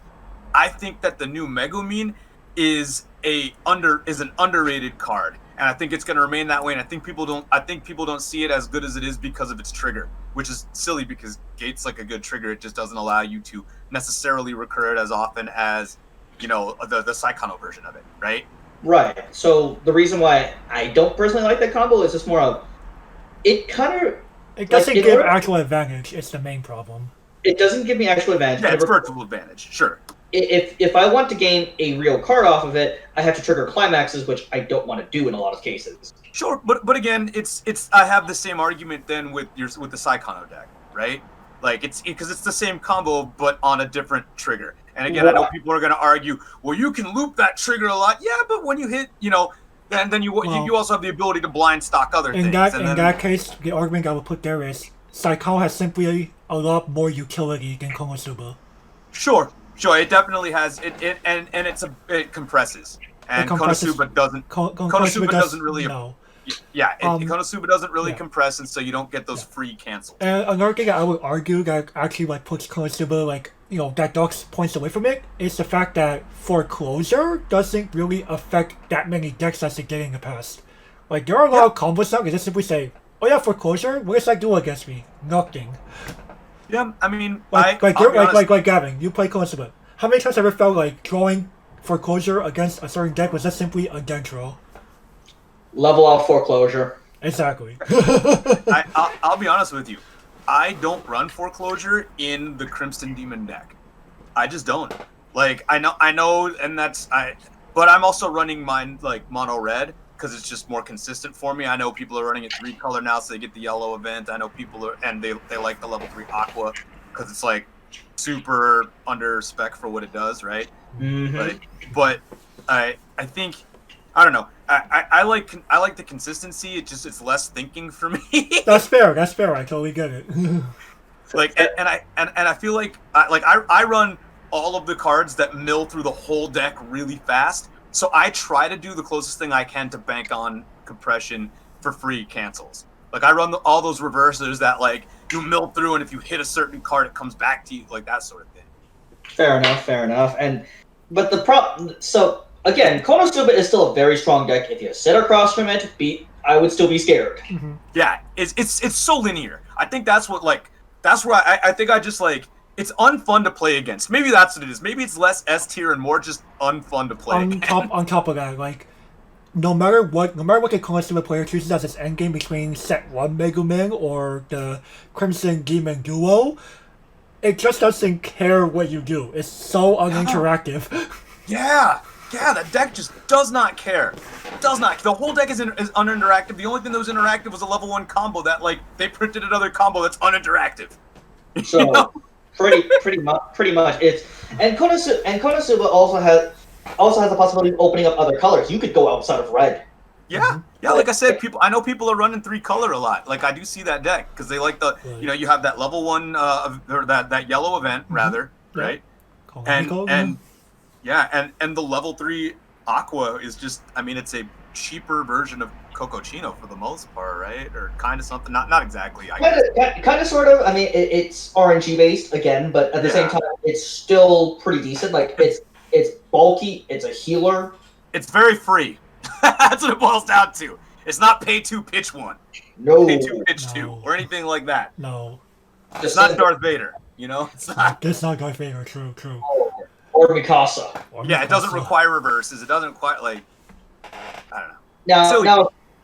I think that the new Megumin is an underrated card. And I think it's going to remain that way. And I think people don't see it as good as it is because of its trigger, which is silly because Gate's like a good trigger. It just doesn't allow you to necessarily recur it as often as, the Saekano version of it, right? Right. So the reason why I don't personally like that combo is just more of it doesn't give actual advantage. It's the main problem. It doesn't give me actual advantage. Yeah, it's virtual advantage. Sure. If I want to gain a real card off of it, I have to trigger climaxes, which I don't want to do in a lot of cases. Sure, but again, it's I have the same argument then with the Saekano deck, right? Like it's because it's the same combo but on a different trigger. And again, I know people are going to argue, well, you can loop that trigger a lot. Yeah, but when you hit, then you also have the ability to blind stock other things. In that case, the argument I would put there is Saekano has simply a lot more utility than Konosuba. Sure, it definitely has it it compresses, and Konosuba doesn't. Konosuba doesn't really. No. Yeah, Konosuba doesn't really compress, and so you don't get those free cancels. And another thing I would argue that actually puts Konosuba that knocks points away from it is the fact that Foreclosure doesn't really affect that many decks as it did in the past. Like there are a lot of combos now that just simply say, "Oh yeah, Foreclosure, what does that do against me? Nothing." Yeah, I mean, like Gavin, you play Konosuba. How many times have you ever felt like drawing Foreclosure against a certain deck was just simply a dead draw? Level off Foreclosure. Exactly. I'll be honest with you. I don't run Foreclosure in the Crimson Demon deck. I just don't. Like I know, and but I'm also running mine like mono red because it's just more consistent for me. I know people are running it 3-color now, so they get the yellow event. I know people are, and they like the level 3 aqua because it's like super under spec for what it does, right? Mm-hmm. But I think. I don't know. I like the consistency. It's less thinking for me. That's fair. I totally get it. And I feel like I run all of the cards that mill through the whole deck really fast. So I try to do the closest thing I can to bank on compression for free cancels. Like I run all those reversers that like you mill through, and if you hit a certain card, it comes back to you, like that sort of thing. Fair enough. But the problem. So. Again, Konosuba is still a very strong deck. If you sit across from it, I would still be scared. Mm-hmm. Yeah, it's so linear. I think that's where I think I just like it's unfun to play against. Maybe that's what it is. Maybe it's less S tier and more just unfun to play against. On top of that, like no matter what the Konosuba player chooses as its endgame between set 1 Megumin or the Crimson Demon duo, it just doesn't care what you do. It's so uninteractive. Yeah. Yeah, that deck just does not care. Does not. The whole deck is uninteractive. The only thing that was interactive was a level 1 combo that, like, they printed another combo that's uninteractive. So You know? pretty much it's and Konosuba also has the possibility of opening up other colors. You could go outside of red. Yeah, yeah. Like I said, I know people are running 3 color a lot. Like I do see that deck because they like the, Right. you know, you have that level 1 or that yellow event rather, Yeah. right? Comical, And yeah, and the level 3 aqua is just, I mean, it's a cheaper version of Cocochino for the most part, right? Or kind of something. Not exactly. I guess. Kind of, sort of. I mean, it's RNG based again, but at the same time, it's still pretty decent. Like it's bulky. It's a healer. It's very free. That's what it boils down to. It's not pay 2 pitch 1, No, pay 2 pitch 2, No. or anything like that. No. It's not Darth Vader, you know. It's not. That's not Darth Vader. True. or Mikasa. Or Yeah, it doesn't Mikasa. require reverses. It doesn't quite like. I don't know. Silly.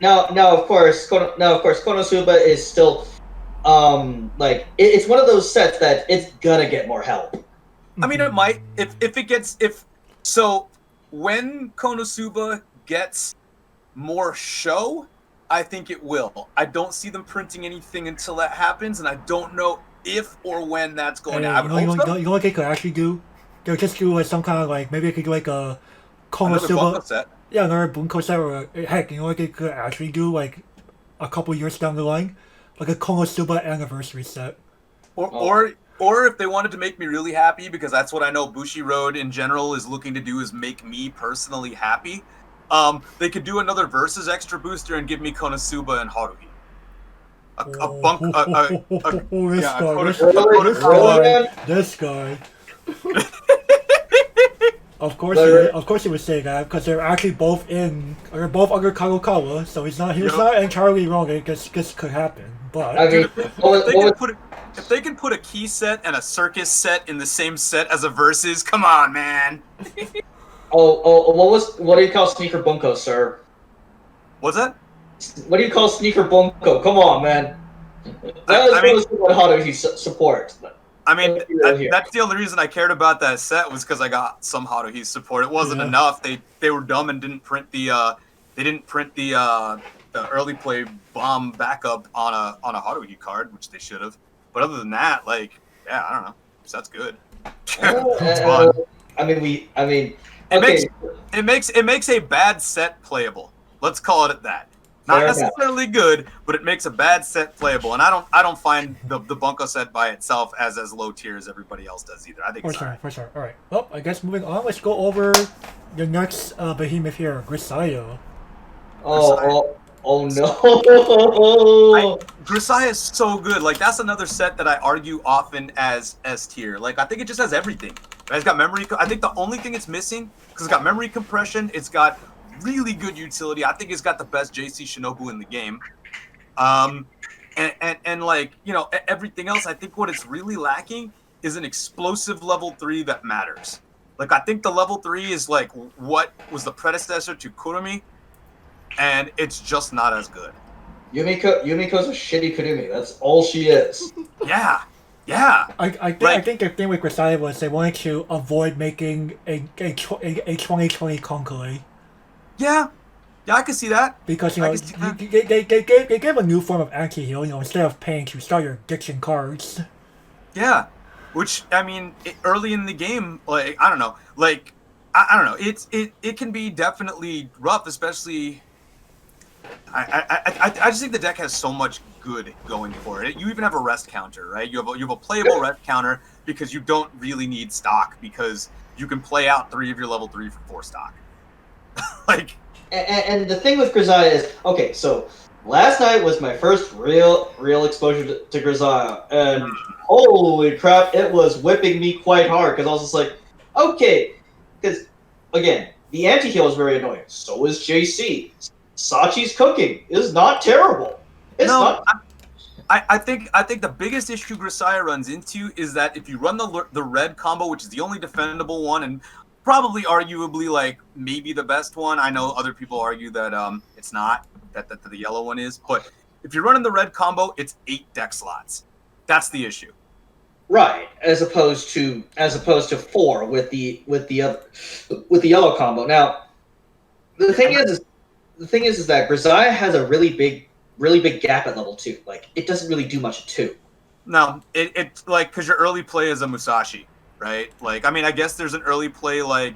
Now, of course, Konosuba is still, like it's one of those sets that it's gonna get more help. I mean, it might so when Konosuba gets more show, I think it will. I don't see them printing anything until that happens, and I don't know if or when that's going to happen. You know what they could actually do? They'll just do like some kind of like, maybe they could do like a Another Bunko Konosuba. set. Yeah, another Bunko set, or heck, you know what they could actually do like a couple years down the line? Like a Konosuba anniversary set. Or if they wanted to make me really happy, because that's what I know Bushiroad in general is looking to do, is make me personally happy. They could do another versus extra booster and give me Konosuba and Haruhi. This guy. Of course he would say that because they're actually both under Kagokawa, so he's not entirely wrong. It just could happen. But I mean, if they can put a key set and a circus set in the same set as a versus, come on, man. What do you call Sneaker Bunko, sir? What's that? What do you call Sneaker Bunko? Come on, man. That was what Haruhi support. I mean, that's the only reason I cared about that set was because I got some Haruhi support. It wasn't enough. They were dumb and didn't print the early play bomb backup on a Haruhi card, which they should have. But other than that, like, yeah, I don't know. That's good. It's fun. It makes a bad set playable. Let's call it that. Not necessarily good, but it makes a bad set playable. And I don't find the Bunko set by itself as low tier as everybody else does either. I think for sure. All right. Well, I guess moving on. Let's go over the next behemoth here, Grisaia. Oh no! Grisaia is so good. Like, that's another set that I argue often as S tier. Like, I think it just has everything. It's got memory. I think the only thing it's missing, because it's got memory compression, it's got really good utility. I think it's got the best JC Shinobu in the game. And like, you know, everything else, I think what it's really lacking is an explosive level 3 that matters. Like, I think the level 3 is like what was the predecessor to Kurumi, and it's just not as good. Yumiko's a shitty Kurumi. That's all she is. Yeah. I think the thing with Grisaia was they wanted to avoid making a 2020 Konkole. Yeah, I can see that. Because, you know, they gave a new form of anti-heal, you know, instead of paying to start your Diction cards. Yeah, which, I mean, early in the game, like, I don't know. Like, I don't know. It can be definitely rough, especially... I just think the deck has so much good going for it. You even have a rest counter, right? You have a playable rest counter because you don't really need stock, because you can play out 3 of your level 3 for 4 stock. Like, and the thing with Grisaia is, okay, so last night was my first real exposure to Grisaia, and holy crap, it was whipping me quite hard, because I was just like, okay, because again, the anti-heal is very annoying. So is JC. Sachi's cooking is not terrible. I think the biggest issue Grisaia runs into is that if you run the red combo, which is the only defendable one and probably arguably like maybe the best one. I know other people argue that it's not, that the yellow one is, but if you're running the red combo, it's 8 deck slots. That's the issue. Right, as opposed to 4 with the yellow combo. Now, the thing is that Grisaia has a really big gap at level 2. Like, it doesn't really do much at 2. No, it's like because your early play is a Musashi, right? Like, I mean, I guess there's an early play like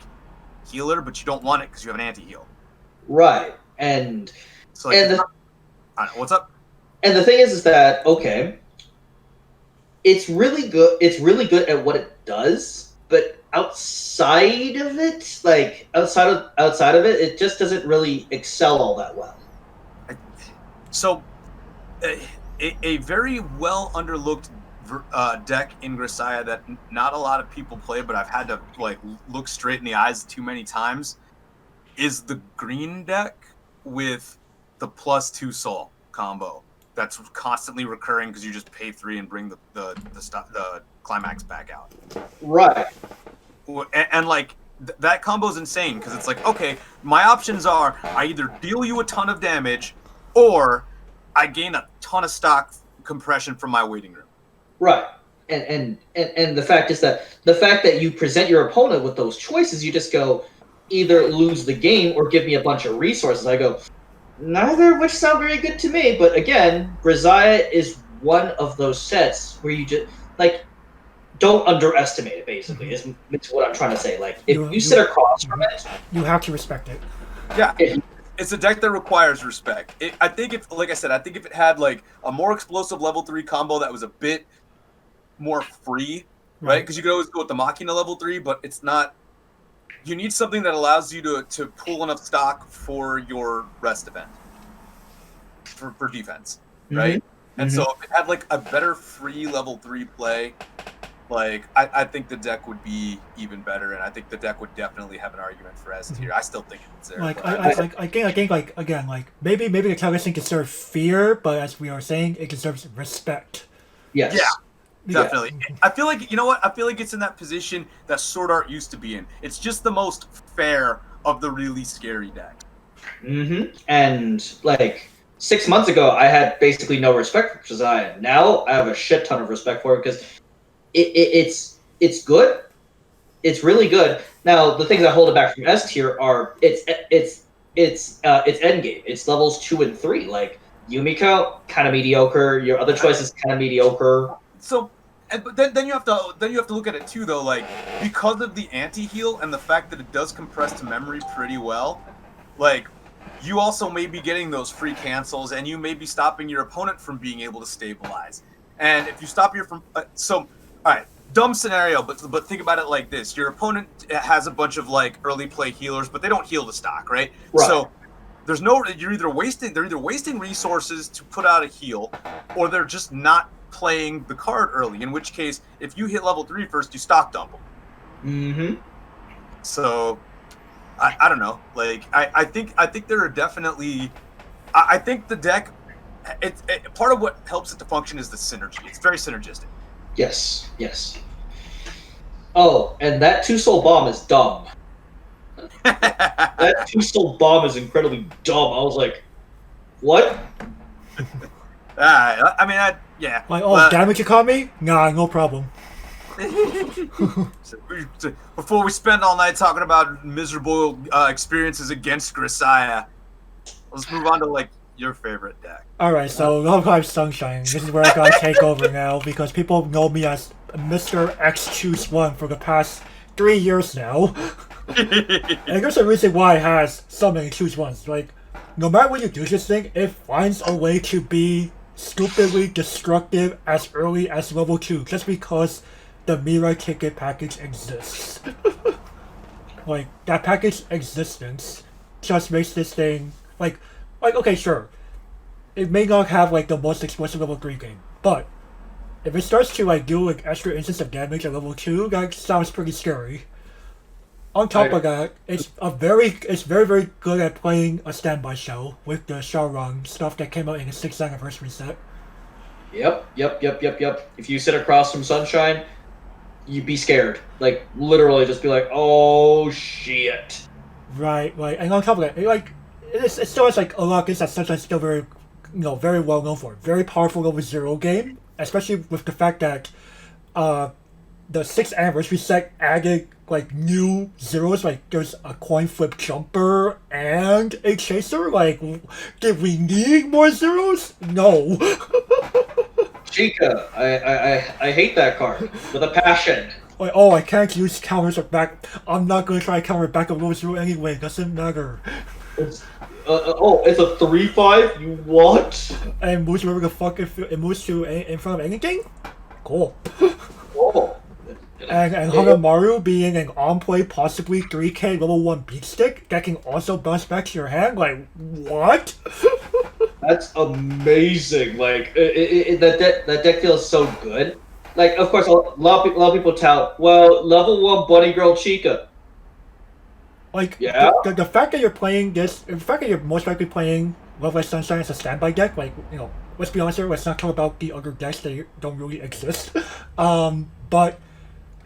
healer, but you don't want it because you have an anti-heal. Right, and So like, and the, I don't know, what's up? and the thing is that okay, it's really good. It's really good at what it does, but outside of it, outside of it, it just doesn't really excel all that well. So, a very well underlooked deck in Grisaia that not a lot of people play, but I've had to like look straight in the eyes too many times, is the green deck with the +2 soul combo. That's constantly recurring because you just pay 3 and bring the climax back out. Right. And like that combo is insane because it's like, okay, my options are I either deal you a ton of damage or I gain a ton of stock compression from my waiting room. Right. And the fact is that the fact that you present your opponent with those choices, you just go either lose the game or give me a bunch of resources. I go, neither of which sound very good to me. But again, Grisaia is one of those sets where you just like don't underestimate it. Basically, is what I'm trying to say. Like if you sit across from it, you have to respect it. Yeah, it's a deck that requires respect. I think if, like I said, I think if it had like a more explosive level 3 combo that was a bit more free, right? Because you could always go with the Machina level 3, but it's not. You need something that allows you to pull enough stock for your rest event, for defense, right? And so if it had like a better free level 3 play, like I think the deck would be even better, and I think the deck would definitely have an argument for S tier. I still think it's there. Like I think like again like maybe the Calvin deserves fear, but as we are saying, it deserves respect. Yes. Yeah. Definitely. Yeah. I feel like, you know what? I feel like it's in that position that Sword Art used to be in. It's just the most fair of the really scary deck. And, like, 6 months ago, I had basically no respect for Grisaia. Now, I have a shit ton of respect for it because it's good. It's really good. Now, the things that hold it back from S tier are it's endgame. It's levels 2 and 3. Like, Yumiko, kind of mediocre. Your other choices, kind of mediocre. So, but then you have to look at it too, though. Like, because of the anti-heal and the fact that it does compress to memory pretty well, like you also may be getting those free cancels, and you may be stopping your opponent from being able to stabilize. And if you stop your all right, dumb scenario, but think about it like this: your opponent has a bunch of like early play healers, but they don't heal the stock, right? So there's they're either wasting resources to put out a heal, or they're just not playing the card early, in which case if you hit level 3 first, you stock dump them. So I don't know, like I think there are definitely I think the deck part of what helps it to function is the synergy. It's very synergistic. Yes. Oh, and that 2 soul bomb is dumb. That 2 soul bomb is incredibly dumb. I was like, what? I mean, yeah. Like, damage economy? Nah, no problem. Before we spend all night talking about miserable experiences against Grisaia, let's move on to like your favorite deck. Alright, so Love Live Sunshine. This is where I gotta take over now because people know me as Mr. X Choose One for the past 3 years now. And there's a reason why it has so many Choose Ones. Like, no matter what you do this thing, it finds a way to be stupidly destructive as early as level 2 just because the Mirai ticket package exists. Like, that package existence just makes this thing like okay, sure, it may not have like the most explosive level 3 game, but if it starts to like do like extra instance of damage at level 2, that sounds pretty scary. On top of that, it's very, very good at playing a standby show with the Shaorong stuff that came out in the 6th anniversary set. Yep. If you sit across from Sunshine, you'd be scared. Like, literally just be like, oh, shit. Right. And on top of that, it still has like a lot of things that Sunshine's still very, very well known for. Very powerful level 0 game, especially with the fact that the 6th anniversary set added like new zeros, like there's a coin flip jumper and a chaser. Like, did we need more zeros? No. Chica, I hate that card with a passion. Like, oh, I can't use counters back. I'm not gonna try to counter back a low zero anyway. Doesn't matter. It's, it's a 3/5. You what? And moves wherever the fuck it moves to in front of anything. Cool. Oh. And Hanamaru being an on-play, possibly 3K level 1 beat stick that can also bounce back to your hand. Like, what? That's amazing. Like, that deck feels so good. Like, of course, a lot of people tout, well, level 1 Bunny Girl Chica. Like, yeah. the fact that you're playing this, the fact that you're most likely playing Love Light Sunshine as a standby deck, like, you know, let's be honest here, let's not talk about the other decks that don't really exist. But,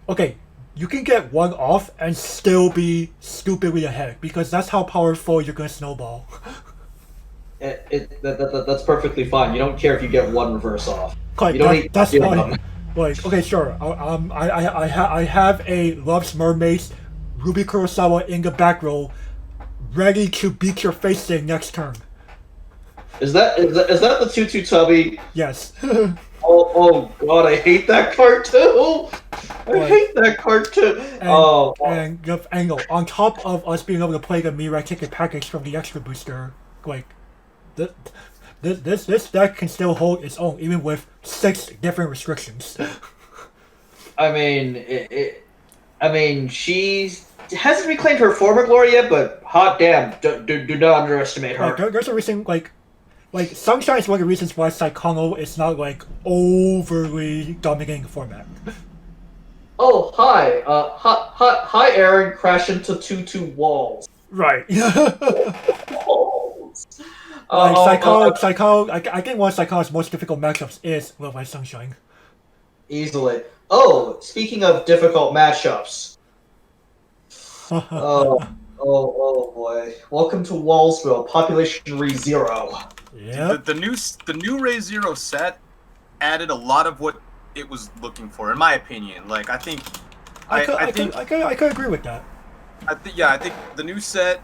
okay, you can get one off and still be stupidly ahead, because that's how powerful you're gonna snowball. That's perfectly fine. You don't care if you get one reverse off. Like, you don't need that's to fine. Like, okay, sure. I have a Love's Mermaids Ruby Kurosawa in the back row, ready to beat your face in next turn. Is that the 2/2 Tubby? Yes. Oh god, I hate that card too. I hate that card too. And the angle on top of us being able to play the Mirai ticket package from the extra booster, like this deck can still hold its own even with 6 different restrictions. I mean, she hasn't reclaimed her former glory yet, but hot damn, do not underestimate her. Like, there's a reason, like Sunshine is one of the reasons why Saekano is not like overly dominating the format. Oh hi, hi Aaron, crash into 2/2 walls. Right. Walls. Saekano, I think one of Saekano's most difficult matchups is Love Light Sunshine. Easily. Oh, speaking of difficult matchups. Oh boy. Welcome to Wallsville, population re-0. Yeah. The new Ray Zero set added a lot of what it was looking for, in my opinion. Like, I think I could agree with that. I think the new set,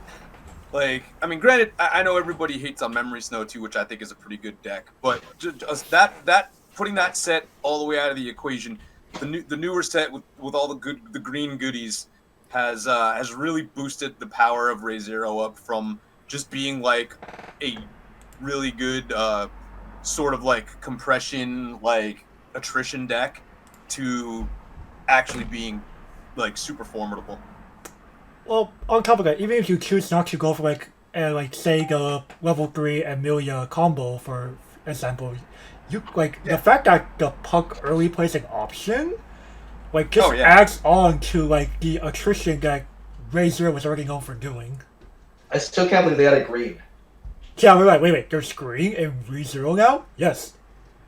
like, I mean, granted, I know everybody hates on Memory Snow too, which I think is a pretty good deck, but just that putting that set all the way out of the equation, the newer set with all the green goodies has really boosted the power of Ray Zero up from just being like a really good sort of like compression, like attrition deck to actually being like super formidable. Well, on top of that, even if you choose not to go for like say the level 3 Amelia combo, for example, you the fact that the puck early plays an option, like just adds on to like the attrition that Ray Zero was already known for doing. I still can't believe they added green. Yeah, wait, there's green in Ray Zero now? Yes.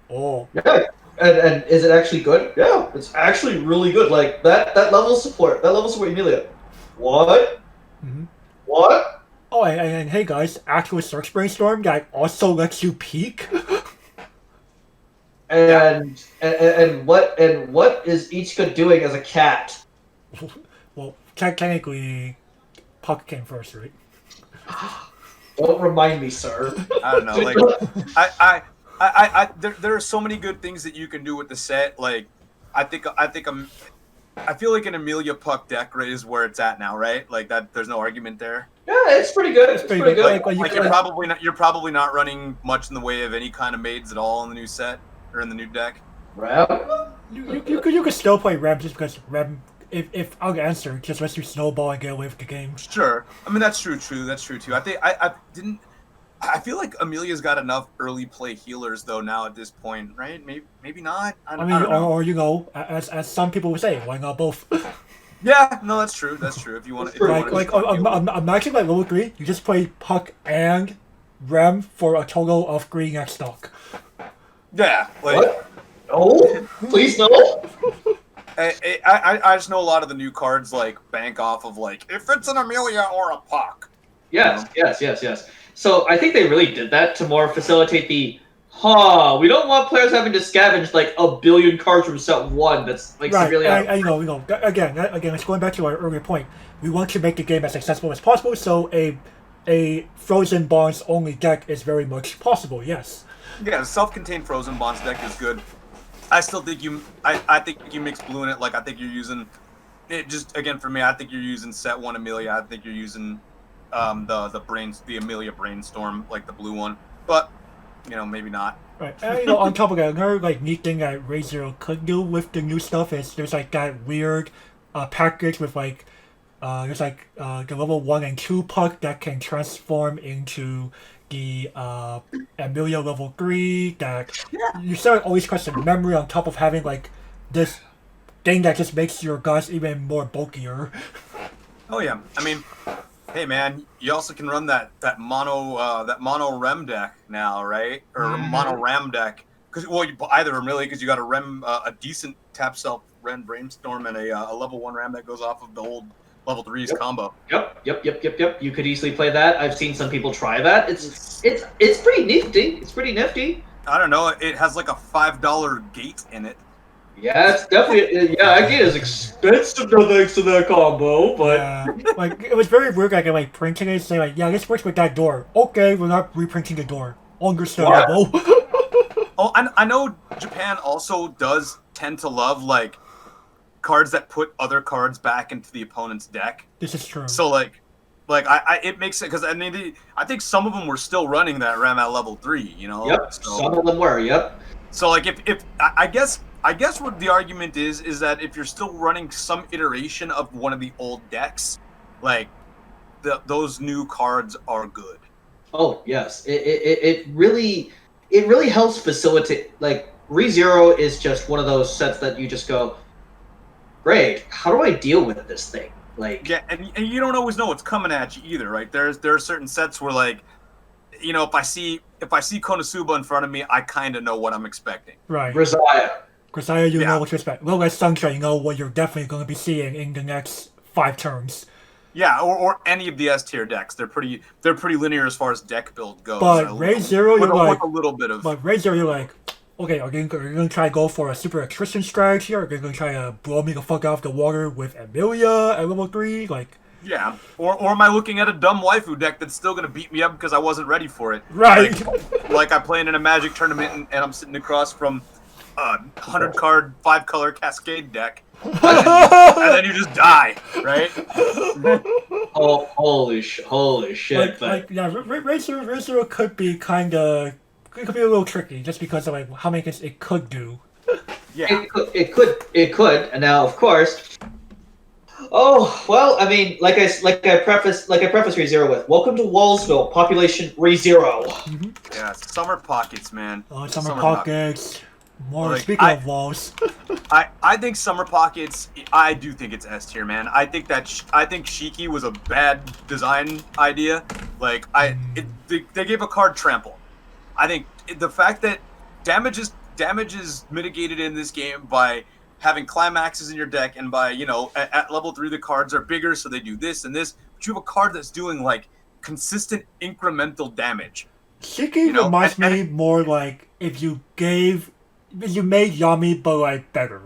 Oh. Yeah. And is it actually good? Yeah, it's actually really good. Like that level support, Amelia. What? Mm-hmm. What? Oh, and hey guys, actual search brainstorm that also lets you peek. And what is Ichika doing as a cat? Well, technically, Puck came first, right? Don't remind me, sir. I don't know. Like, there are so many good things that you can do with the set. Like, I feel like an Amelia Puck deck right is where it's at now, right? Like that, there's no argument there. Yeah, it's pretty good. It's pretty good. Like you're probably not running much in the way of any kind of maids at all in the new set or in the new deck. Rem? You could still play Rem just because Rem, if I'll answer, just lets you snowball and get away with the game. Sure. I mean that's true too. I feel like Amelia's got enough early play healers though now at this point, right? Maybe not. I don't know. Or you know, as some people would say, why not both? Yeah, no, that's true. That's true. If you want to, imagine like level 3, you just play Puck and Rem for a total of green X stock. Yeah. Like, what? Oh, please no. I just know a lot of the new cards like bank off of like if it's an Amelia or a Puck. Yes. So I think they really did that to more facilitate the We don't want players having to scavenge like a billion cards from set 1. That's like Right, severely and, you know, again, it's going back to our earlier point. We want to make the game as accessible as possible, so a Frozen Bonds only deck is very much possible. Yes. Yeah, the self-contained Frozen Bonds deck is good. I still think I think you mix blue in it. Like I think you're using it. Just again for me, I think you're using set 1 Amelia. I think you're using the Amelia Brainstorm, like the blue one. But you know, maybe not. Right, and you know, on top of that, another like neat thing that Re:Zero could do with the new stuff is there's like that weird package with like there's like the level 1 and 2 puck that can transform into the Amelia level 3. That you start always question memory on top of having like this thing that just makes your guys even more bulkier. Oh yeah, I mean, hey man, you also can run that mono rem deck now, right? Or mono ram deck. Because either of them really, because you got a rem a decent tap self rem brainstorm and a level 1 ram that goes off of the old level 3's combo. Yep. You could easily play that. I've seen some people try that. It's pretty nifty. It's pretty nifty. I don't know. It has like a $5 gate in it. Yeah, it's definitely. Yeah, that gate is expensive no thanks to that combo, but like it was very weird. Like printing it, saying like, yeah, this works with that door. Okay, we're not reprinting the door. Understandable. Oh, I know Japan also does tend to love like cards that put other cards back into the opponent's deck. This is true. So like I it makes it because I mean I think some of them were still running that RAM at level 3. You know. Yep. So, some of them were. Yep. So like if I guess what the argument is that if you're still running some iteration of one of the old decks, like those new cards are good. Oh yes, it really helps facilitate. Like Re:Zero is just one of those sets that you just go, great. How do I deal with this thing? Like yeah, and you don't always know what's coming at you either, right? There are certain sets where like, you know, if I see Konosuba in front of me, I kind of know what I'm expecting. Right. Grisaia, you know what to expect. Well, as Sunshine, you know what you're definitely going to be seeing in the next 5 turns. Yeah, or any of the S tier decks. They're pretty linear as far as deck build goes. But Re:Zero, you're like a little bit of. But Re:Zero, you're like, okay, are you going to try to go for a super attrition strategy, or are you going to try to blow me the fuck out of the water with Amelia at level 3? Like. Yeah, or am I looking at a dumb waifu deck that's still going to beat me up because I wasn't ready for it? Right. Like I'm playing in a Magic tournament and I'm sitting across from 100 card 5 color Cascade deck, and then you just die, right? Oh, holy shit! Re:Zero could be a little tricky just because of like how many things it could do. Yeah, it could, and now of course. Oh well, I mean, like I prefaced Re:Zero with "Welcome to Wallsville, population Re:Zero." Mm-hmm. Yeah, summer pockets, man. Oh, summer pockets. More like, speaking of walls. I think Summer Pockets. I do think it's S tier, man. I think Shiki was a bad design idea. Like they gave a card trample. I think the fact that damage is mitigated in this game by having climaxes in your deck, and by at level 3 the cards are bigger, so they do this and this. But you have a card that's doing like consistent incremental damage. Shiki reminds me more like if you made Yami, but like better.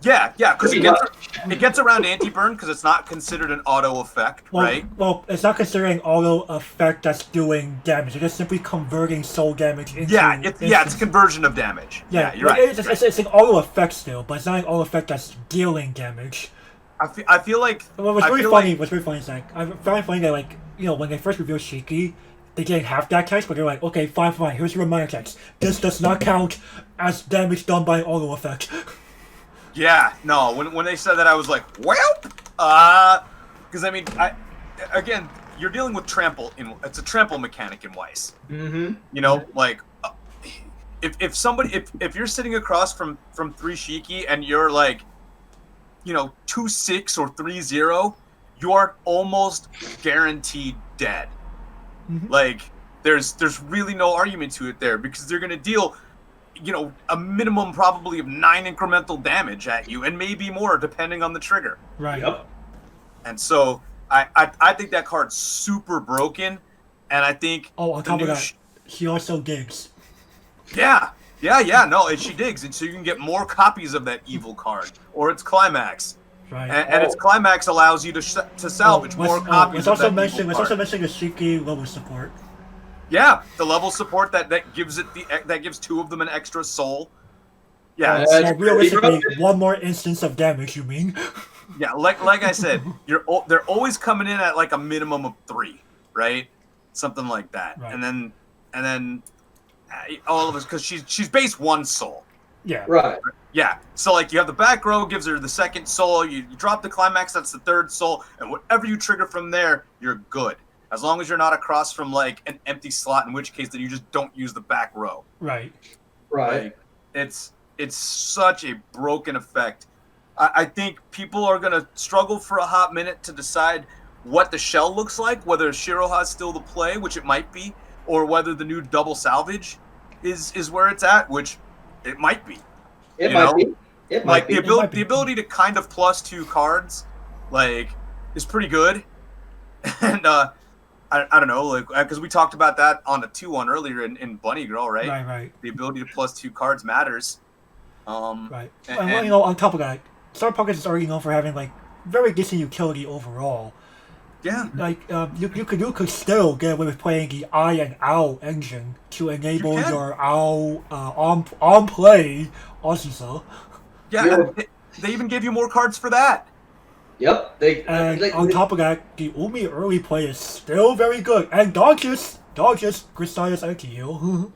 Yeah, because it gets around anti-burn because it's not considered an auto effect, right? Well, it's not considering auto effect that's doing damage. It's just simply converting soul damage into. It's conversion of damage. Yeah, you're right. It's an auto effect still, but it's not an auto effect that's dealing damage. I feel like. What's really funny is like I find funny that like when they first revealed Shiki, they didn't have that text, but they're like, okay, fine, here's your reminder text. This does not count as damage done by auto effect. Yeah, no. When they said that, I was like, well, because I mean, again, you're dealing with trample. It's a trample mechanic in Weiss. Mm-hmm. Like if you're sitting across from 3 Shiki and you're like, 2-6 or 3-0, you are almost guaranteed dead. Mm-hmm. Like there's really no argument to it there because they're gonna deal, a minimum probably of 9 incremental damage at you, and maybe more depending on the trigger. Right. Yep. And so I think that card's super broken, and I think. Oh, on top of that, he also gigs. Yeah. No, and she digs, and so you can get more copies of that evil card or its climax. Right. And its climax allows you to salvage more copies let's of that evil Let's card. also mention the Shiki level support. Yeah, the level support that gives that gives 2 of them an extra soul. Yeah, So realistically, one more instance of damage. You mean? Yeah, like I said, they're always coming in at like a minimum of 3, right? Something like that, Right. and then all of us because she's base 1 soul. Yeah. Right. Yeah, so like you have the back row gives her the 2nd soul. You drop the climax, that's the 3rd soul, and whatever you trigger from there, you're good. As long as you're not across from like an empty slot, in which case then you just don't use the back row. Right. Like, it's such a broken effect. I think people are gonna struggle for a hot minute to decide what the shell looks like, whether Shiroha's still the play, which it might be, or whether the new double salvage is where it's at, which it might be. It might be. It might be. The ability to kind of +2 cards, like, is pretty good. And I don't know, like, because we talked about that on the 2-1 earlier in Bunny Girl, right? Right. The ability to +2 cards matters. Right. And well, on top of that, Star Pockets is already known for having like very decent utility overall. Yeah. Like you could still get away with playing the I and Ow engine to enable your Ow on play Azusa. Yeah, they even gave you more cards for that. Yep. And on top of that, the Umi early play is still very good. And dodges Grisaia's anti-heal.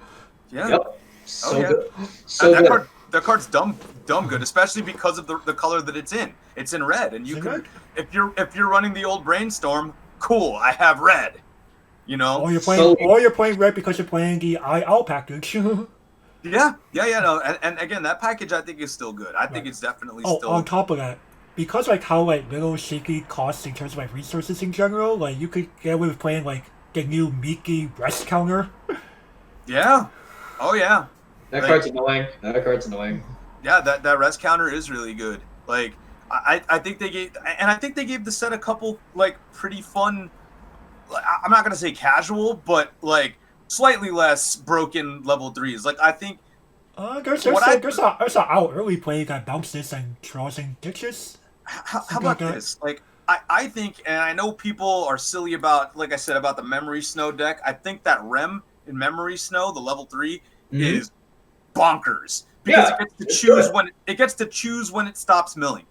Yeah. Yep. So good. So that good. That card's dumb good, especially because of the color that it's in. It's in red, and you can if you're running the old Brainstorm, cool. I have red. You know. Or you're playing red because you're playing the IL package. Yeah. No, and again, that package I think is still good. I think it's definitely still. On top of that, because like how like little Shiki costs in terms of like resources in general, like you could get away with playing like the new Milky rest counter. Yeah. Oh yeah. That card's annoying. Yeah, that rest counter is really good. Like I think they gave the set a couple like pretty fun. I'm not gonna say casual, but like slightly less broken level 3s. Like I think there's an out early play that bounces and draws and ditches. How about this? Like I think, and I know people are silly about, like I said, about the Memory Snow deck. I think that Rem in Memory Snow, the level 3, is bonkers because it gets to choose when it stops milling,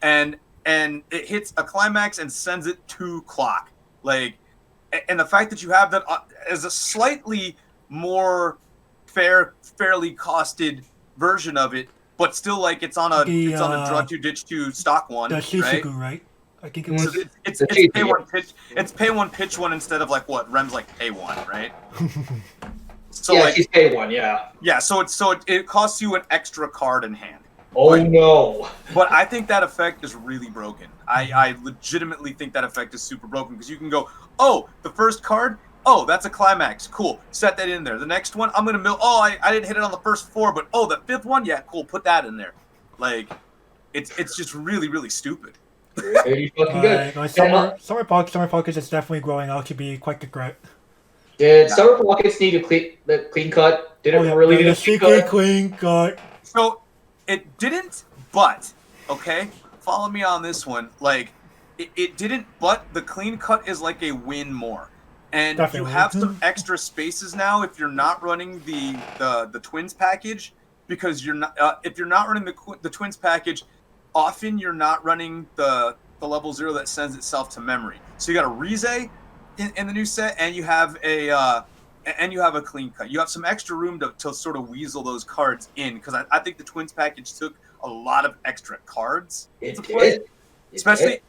and it hits a climax and sends it to clock. Like, and the fact that you have that as a slightly more fairly costed version of it, but still like it's on a draw 2 ditch 2 stock one, the Shizuku, right? I think it was. So it's pay 1 pitch. It's pay 1 pitch 1 instead of like what Rem's like pay 1, right? So yeah, like, she's pay 1, yeah. Yeah, so it costs you an extra card in hand. Oh no! But I think that effect is really broken. I legitimately think that effect is super broken because you can go, oh, the first card, oh, that's a climax, cool, set that in there. The next one, I'm gonna mill. Oh, I didn't hit it on the first 4, but oh, the 5th one, yeah, cool, put that in there. Like, it's just really really stupid. Pretty fucking good. Summer Pockets is definitely growing out to be quite the great. Did Summer Pockets need a clean cut? Did it really need a clean cut? So it didn't, but okay, follow me on this one. Like it didn't, but the clean cut is like a win more, and definitely. You have some extra spaces now if you're not running the twins package, because you're not if you're not running the twins package. Often you're not running the level 0 that sends itself to memory. So you got a Rize in the new set, and you have a clean cut. You have some extra room to sort of weasel those cards in, because I think the twins package took a lot of extra cards to play. Especially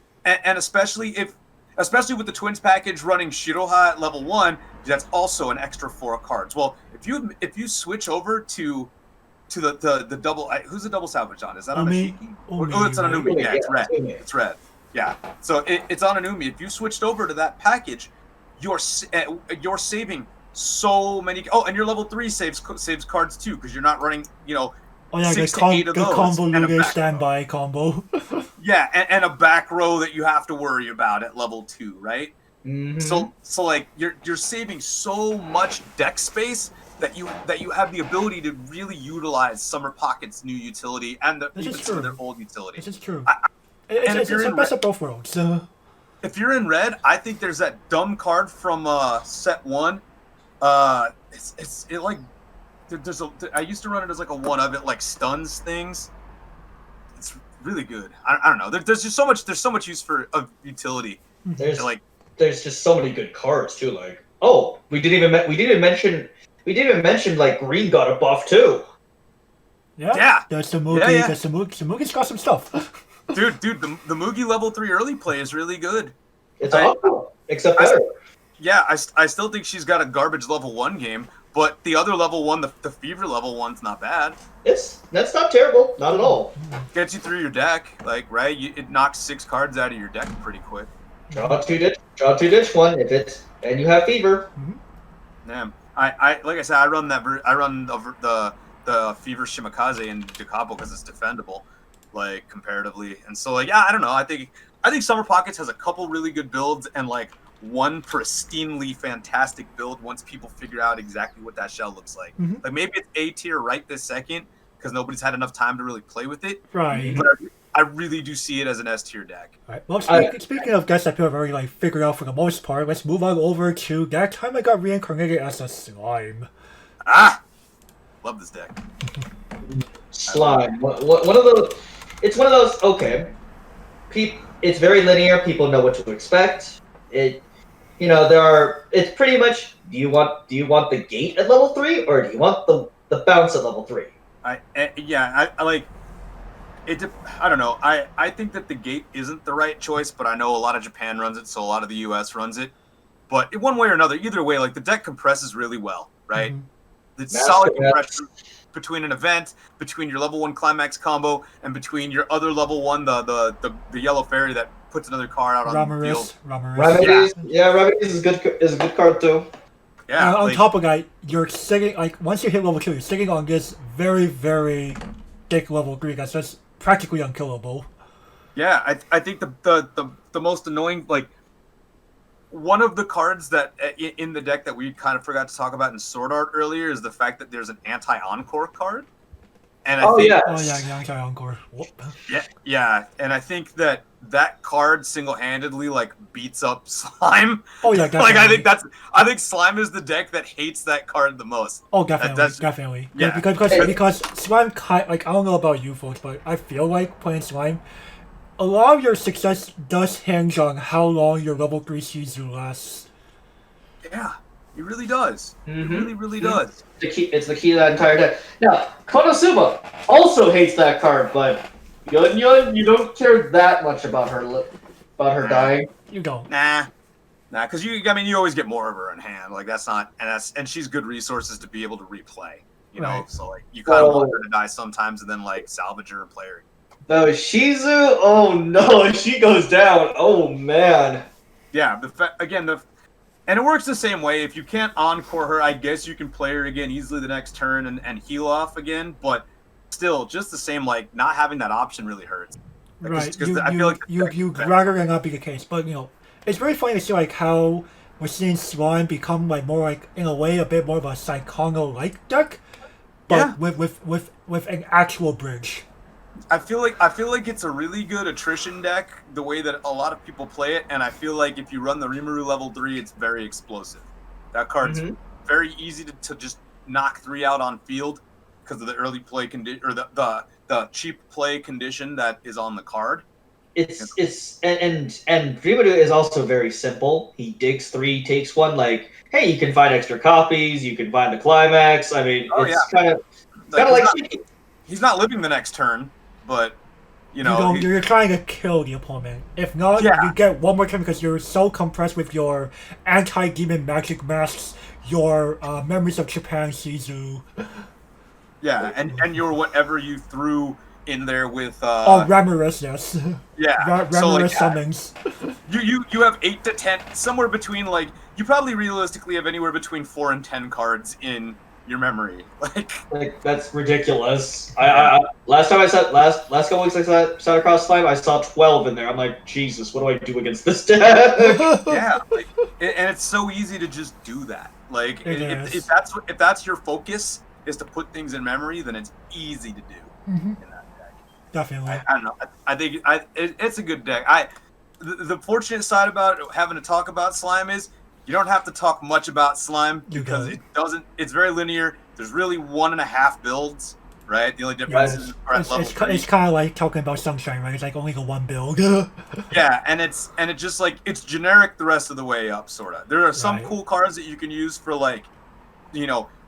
with the twins package running Shiroha at level 1, that's also an extra 4 cards. Well, if you switch over to the double, who's the double salvage on? Is that on a Shiki? Oh, it's on an Umi. Yeah, it's red. It's red. Yeah. So it's on an Umi. If you switched over to that package, you're saving so many. Oh, and your level 3 saves cards too, because you're not running, 6 to 8 of those. The convoluted standby combo. Yeah, and a back row that you have to worry about at level 2, right? Mm-hmm. So like you're saving so much deck space that you have the ability to really utilize Summer Pocket's new utility and even some of their old utility. This is true. And It's the best of both worlds. If you're in red, I think there's that dumb card from set 1. I used to run it as like a one of it, like stuns things. It's really good. I don't know. There's just so much. There's so much use of utility. There's just so many good cards too. Like, oh, we didn't even mention like green got a buff too. Yeah. There's the Milky. Yeah. The Milky's got some stuff. Dude, the Mugi level 3 early play is really good. It's awesome, except better. Yeah, I still think she's got a garbage level 1 game, but the other level 1, the Fever level 1's not bad. That's not terrible, not at all. Gets you through your deck, like, right? It knocks 6 cards out of your deck pretty quick. Draw two ditch one and you have Fever. Damn. I like I said, I run the Fever Shimakaze and Capo because it's defendable, like comparatively, and so like I don't know. I think Summer Pockets has a couple really good builds and like one pristinely fantastic build once people figure out exactly what that shell looks like. Like maybe it's A tier right this second because nobody's had enough time to really play with it. Right. But I really do see it as an S tier deck. Right. Well, speaking of decks that people have already like figured out for the most part, let's move on over to that time I got reincarnated as a slime. Love this deck. Slime. It's one of those. Okay. It's very linear. People know what to expect. It's pretty much. Do you want the gate at level 3 or do you want the bounce at level 3? I like. I don't know. I think that the gate isn't the right choice, but I know a lot of Japan runs it, so a lot of the US runs it. But one way or another, either way, like the deck compresses really well, right? It's solid compression between an event, between your level 1 climax combo, and between your other level 1, the yellow fairy that puts another card out on the field. Remedies is a good card too. Yeah. On top of that, you're sitting once you hit level 2, you're sitting on this very, very thick level 3 that's just practically unkillable. Yeah, I think the most annoying, like, one of the cards that in the deck that we kind of forgot to talk about in Sword Art earlier is the fact that there's an anti-encore card. And the anti-encore. Yeah, and I think that card single-handedly like beats up Slime. Oh yeah, definitely. Like I think Slime is the deck that hates that card the most. Oh, definitely. Yeah, because Slime I don't know about you folks, but I feel like playing Slime, a lot of your success does hinge on how long your level 3 Shizu lasts. Yeah, it really does. It really does. It's the key to that entire deck. Now, Konosuba also hates that card, but you don't care that much about her dying. You don't. Nah, because you always get more of her in hand. Like and she's good resources to be able to replay. You know, so like you kind of want her to die sometimes and then like salvage her and play her. No, Shizu. Oh no, if she goes down, oh man. Yeah, and it works the same way. If you can't encore her, I guess you can play her again easily the next turn and heal off again. But still, just the same, like not having that option really hurts. Right. I feel like you rather than not be the case, but it's very funny to see like how we're seeing Slime become like more like in a way a bit more of a Saekano-like deck, but with an actual bridge. I feel like it's a really good attrition deck, the way that a lot of people play it, and I feel like if you run the Rimuru level 3, it's very explosive. That card's very easy to just knock 3 out on field because of the early play condition or the cheap play condition that is on the card. And Rimuru is also very simple. He digs 3, takes 1. Like, hey, you can find extra copies. You can find the climax. I mean, kind of like he's not living the next turn. But, you're trying to kill the opponent. If not, you get one more turn because you're so compressed with your anti-demon magic masks, your memories of Japan Shizu. Yeah, and your whatever you threw in there with... Ramirez, yes. Yeah. Ramirez summons. You have 8 to 10, somewhere between, like, you probably realistically have anywhere between 4 and 10 cards in your memory. Like that's ridiculous. I last couple weeks I sat across Slime, I saw 12 in there. I'm like, Jesus, what do I do against this deck? Yeah, and it's so easy to just do that. Like It is. if that's your focus is to put things in memory, then it's easy to do in that deck. Definitely. I don't know. I think it's a good deck. The fortunate side about having to talk about slime is you don't have to talk much about slime because it doesn't. It's very linear. There's really 1.5 builds, right? The only difference is at level 3. It's kind of like talking about Sunshine, right? It's like only the one build. Yeah, and it's just like it's generic the rest of the way up, sorta. There are some cool cards that you can use for like,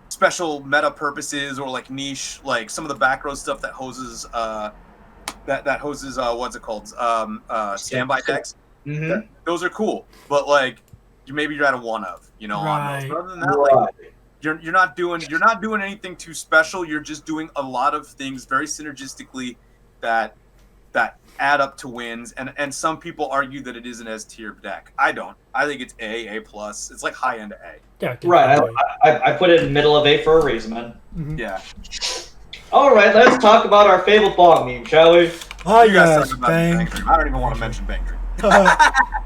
special meta purposes or like niche, like some of the back row stuff that hoses that hoses what's it called? Standby decks. Mm-hmm. Those are cool, but like maybe you're at a 1 of, on those. But other than that, like you're not doing anything too special. You're just doing a lot of things very synergistically that add up to wins. And some people argue that it is an S tier deck. I don't. I think it's A plus. It's like high end A. Yeah. Right. I put it in middle of A for a reason, man. Mm-hmm. Yeah. All right, let's talk about our fabled bong meme, shall we? Oh You guys yes, talk about Bang. Dream. I don't even want to mention Bang Dream.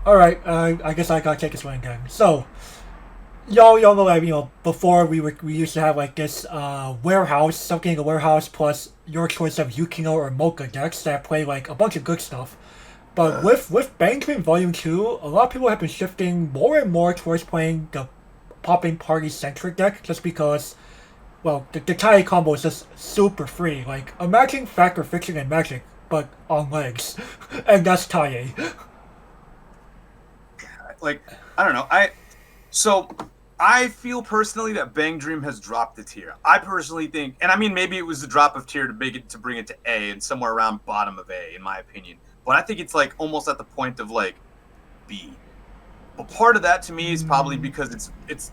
All right, I guess I gotta take this one again. So, y'all know that before we used to have like this warehouse, something in a warehouse plus your choice of Yukino or Mocha decks that play like a bunch of good stuff. But with Bang Dream Volume 2, a lot of people have been shifting more and more towards playing the popping party centric deck just because, well, the Tantei combo is just super free. Like, imagine Fact or Fiction and Magic, but on legs. And that's Tantei. Like, I don't know. I feel personally that Bang Dream has dropped a tier. I personally think, and I mean maybe it was a drop of tier to bring it to A and somewhere around bottom of A in my opinion. But I think it's like almost at the point of like B. But part of that to me is probably because it's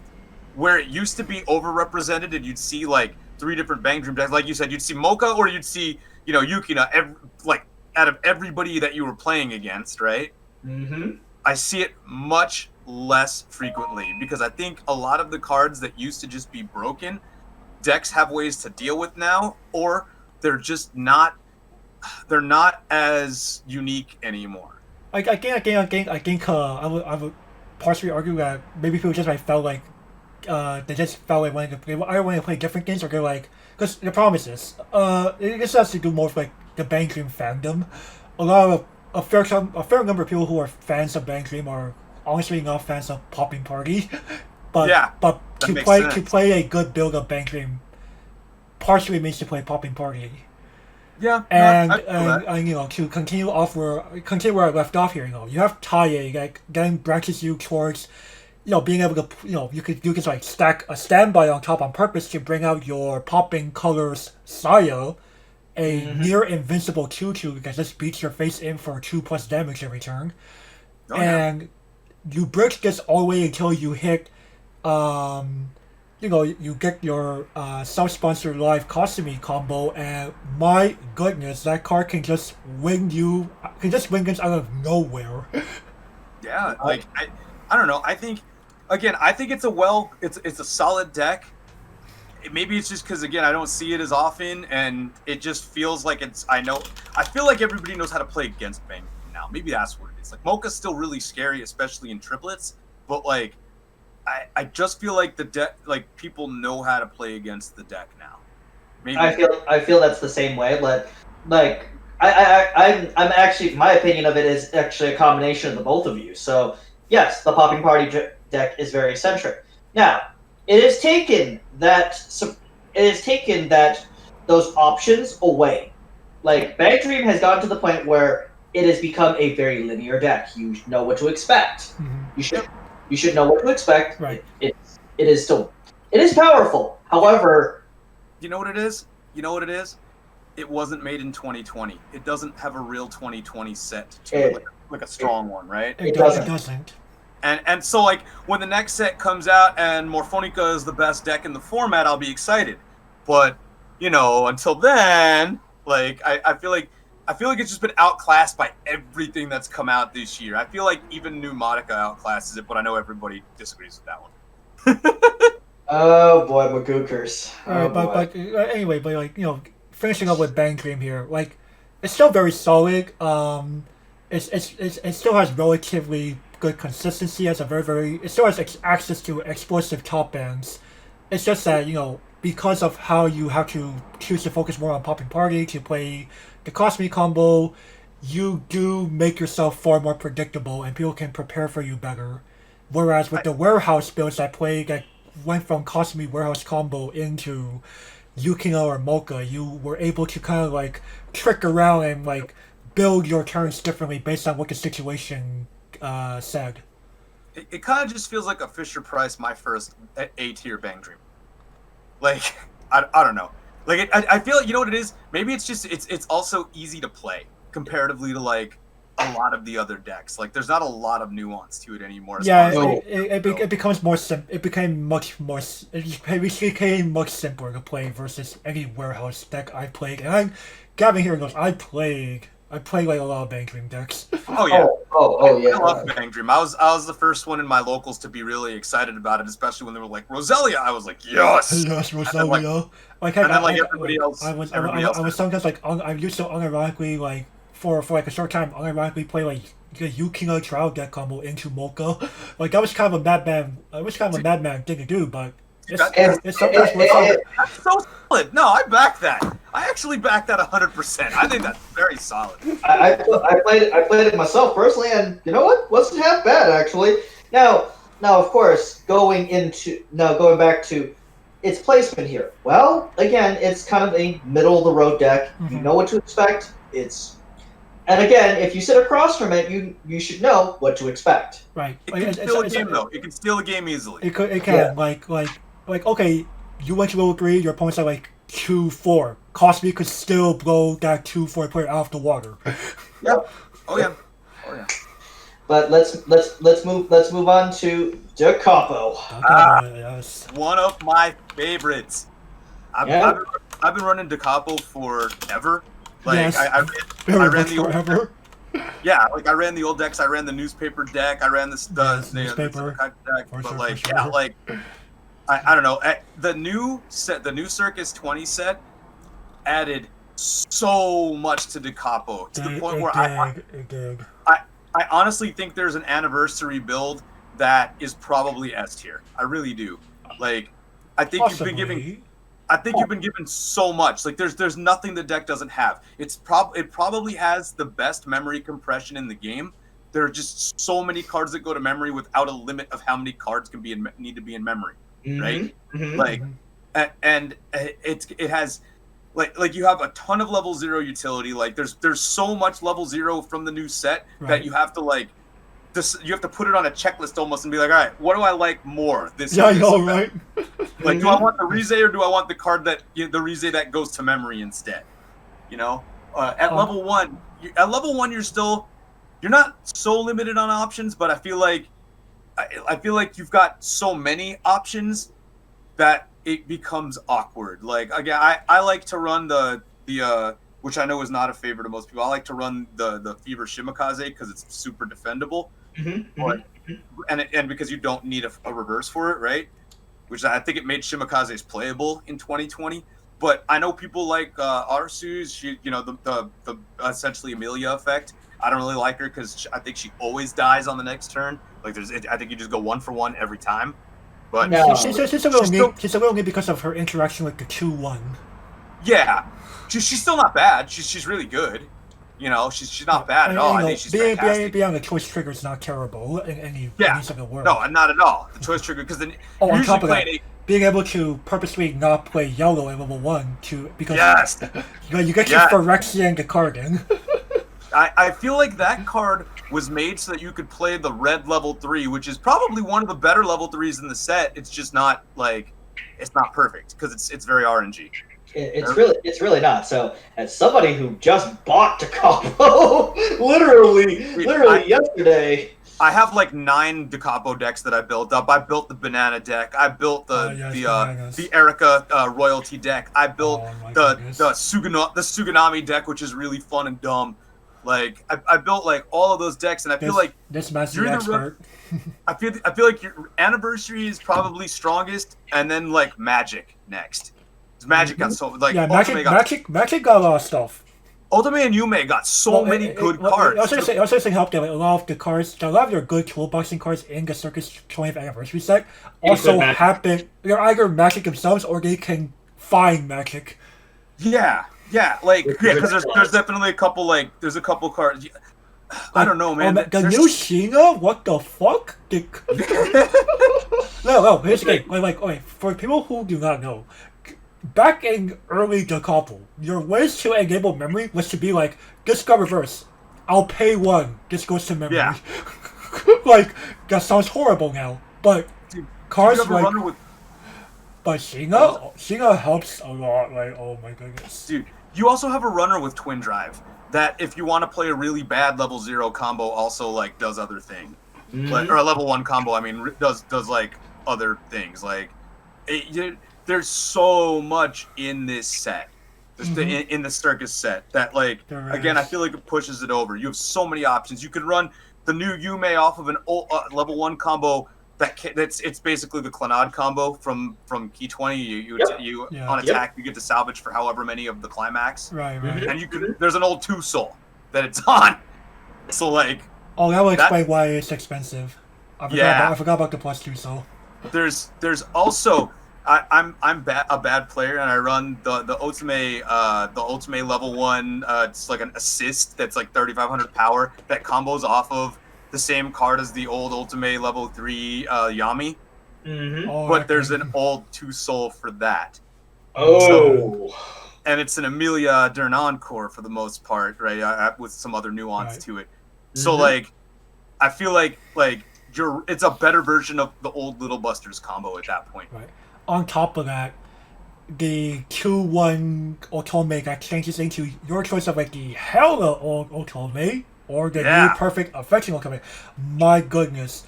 where it used to be overrepresented, and you'd see like 3 different Bang Dream decks. Like you said, you'd see Mocha or you'd see Yukina. Like out of everybody that you were playing against, right? Mm-hmm. I see it much less frequently because I think a lot of the cards that used to just be broken, decks have ways to deal with now, or they're just not. They're not as unique anymore. I think I would partially argue that maybe people just felt like they just felt like I want to play different things, or they're like, because the problem is this, this has to do more with like the Bang Dream fandom. A fair number of people who are fans of Bang Dream are honestly not fans of Popping Party, but to play a good build of Bang Dream partially means to play Popping Party. Yeah, and to continue where I left off here, you have Tantei that then branches you towards, being able to, you could like stack a standby on top on purpose to bring out your popping colors Saya, a near invincible 2/2 that just beats your face in for 2+ damage every turn, and you bridge this all the way until you hit, you get your self-sponsored live Kasumi combo, and my goodness, that card can just win against out of nowhere. Yeah, like I don't know. I think it's a solid deck. Maybe it's just because again I don't see it as often, and it just feels like I feel like everybody knows how to play against Bang now. Maybe that's what it is. Like Mocha's still really scary, especially in triplets, but like. I just feel like the deck, like people know how to play against the deck now. Maybe I feel that's the same way. Like I'm actually, my opinion of it is actually a combination of the both of you. So yes, the Popping Party deck is very eccentric. Now it has taken that those options away. Like Bang Dream has gotten to the point where it has become a very linear deck. You know what to expect. Mm-hmm. You should know what to expect. Right. It is powerful. However, you know what it is? It wasn't made in 2020. It doesn't have a real 2020 set to it, like a strong one, right? It doesn't. And so like when the next set comes out and Morphonica is the best deck in the format, I'll be excited. But until then, like I feel like it's just been outclassed by everything that's come out this year. I feel like even Pneumatica outclasses it, but I know everybody disagrees with that one. Oh boy, Magookers. But anyway, finishing up with Bang Dream here, like it's still very solid. It still has relatively good consistency, has a it still has access to explosive top bands. It's just that, because of how you have to choose to focus more on popping party to play the Cosmic combo, you do make yourself far more predictable and people can prepare for you better. Whereas with the warehouse builds that went from Cosmic warehouse combo into Yukino or Mocha, you were able to kind of like trick around and like build your turns differently based on what the situation said. It kind of just feels like a Fisher Price, my first A tier Bang Dream. Like, I don't know. Like, I feel like, you know what it is? Maybe it's just, it's also easy to play comparatively to, like, a lot of the other decks. Like, there's not a lot of nuance to it anymore. It becomes more it became much simpler to play versus any warehouse deck I played. And Gavin here goes, I played like a lot of Bang Dream decks. Oh yeah. Yeah. I love Bang Dream. I was the first one in my locals to be really excited about it, especially when they were like Roselia. I was like, yes, Roselia. Everybody else. I was sometimes like I used to unironically like for like a short time unironically play like the Yukino trial deck combo into Mocha. Like that was kind of a madman. It was kind of a madman thing to do, but it's sometimes worth it. That's so solid. No, I back that. I actually back that 100%. I think that's very solid. I played it myself personally, and you know what? Wasn't half bad actually. Now of course, going back to its placement here. Well, again, it's kind of a middle of the road deck. Mm-hmm. You know what to expect. And again, if you sit across from it, you should know what to expect. Right. It can steal a game though. It can steal a game easily. It can. Yeah. Like okay, you went to level 3. Your opponent's at like 2-4. Cosby could still blow that 2-4 player out of the water. Yeah. Oh yeah. But let's move on to the Capo. Yes. One of my favorites. I've been running Da Capo forever. Like yes. I ran the old forever. Yeah, like I ran the old decks. I ran the newspaper deck. I ran the newspaper deck. I don't know. The new Circus 20 set added so much to Da Capo to the point where I honestly think there's an anniversary build that is probably S tier. I really do. Like, I think Possibly. you've been given so much. Like, there's nothing the deck doesn't have. It probably has the best memory compression in the game. There are just so many cards that go to memory without a limit of how many cards can need to be in memory, right? Mm-hmm. Like, and it has. Like you have a ton of level 0 utility. Like there's so much level 0 from the new set that you have to you have to put it on a checklist almost and be like, all right, what do I like more? Yeah, I know, right? Like, do I want the Rize or do I want the card that the Rize that goes to memory instead? At level 1, you're not so limited on options, but I feel like you've got so many options that it becomes awkward. Like, again, I like to run the which I know is not a favorite of most people. I like to run the Fever Shimakaze because it's super defendable, and because you don't need a reverse for it, right? Which I think it made Shimakaze's playable in 2020. But I know people like Arsu's, the essentially Amelia effect. I don't really like her because I think she always dies on the next turn. Like I think you just go 1 for 1 every time. But no. She's a little neat because of her interaction with the 2-1. Yeah, she's still not bad. She's really good. She's not bad at all. I think she's fantastic. Being on the choice trigger is not terrible in any of the world. No, not at all. The choice trigger, because then on top of that, being able to purposely not play yellow at level 1 because you get your Phyrexian to Carden. I feel like that card was made so that you could play the red level 3, which is probably one of the better level 3s in the set. It's just not it's not perfect because it's very RNG. It's really not. So, as somebody who just bought Da Capo, literally yesterday, I have like 9 Da Capo decks that I built up. I built the banana deck. I built the Erica royalty deck. I built the Suganami deck, which is really fun and dumb. Like I built like all of those decks, and I feel like this master expert. I feel like your anniversary is probably strongest, and then like Magic next. Magic got so like Magic got a lot of stuff. Ultimate and Yume got so many good cards. I was just saying help that like, a lot of your good toolboxing cards in the Circus 20th anniversary set also happen. They're either magic themselves or they can find magic. Yeah, because there's definitely a couple there's a couple cards. I don't know, man. The new Sheena, what the fuck? No, here's the thing. Okay, for people who do not know, back in early the Capo, your ways to enable memory was to be like, this got reversed. I'll pay 1. This goes to memory. Yeah. That sounds horrible now, but Dude, cards but Oh. Sheena helps a lot. Like, oh my goodness. Dude, you also have a runner with Twin Drive that if you want to play a really bad level 0 combo also does other thing. Or a level 1 combo, I mean, does other things. There's so much in this set. In the Circus set that again, I feel like it pushes it over. You have so many options. You could run the new Yume off of an old, level 1 combo it's basically the Clannad combo from Key 20. You on attack you get to salvage for however many of the climax. Right. And there's an old 2 soul that it's on. So that will explain why it's expensive. I forgot about the +2 soul. There's also I'm a bad player and I run the Ultimate level 1. It's like an assist that's like 3,500 power that combos off of the same card as the old Ultimate level 3 Yami. But there's an old 2 soul for that. And it's an Amelia Dernan core for the most part, right? With some other nuance to it. So I feel like it's a better version of the old Little Busters combo at that point. Right. On top of that, the 2-1 Otome that changes into your choice of the hella old Otome or the new perfect affection Otome. My goodness.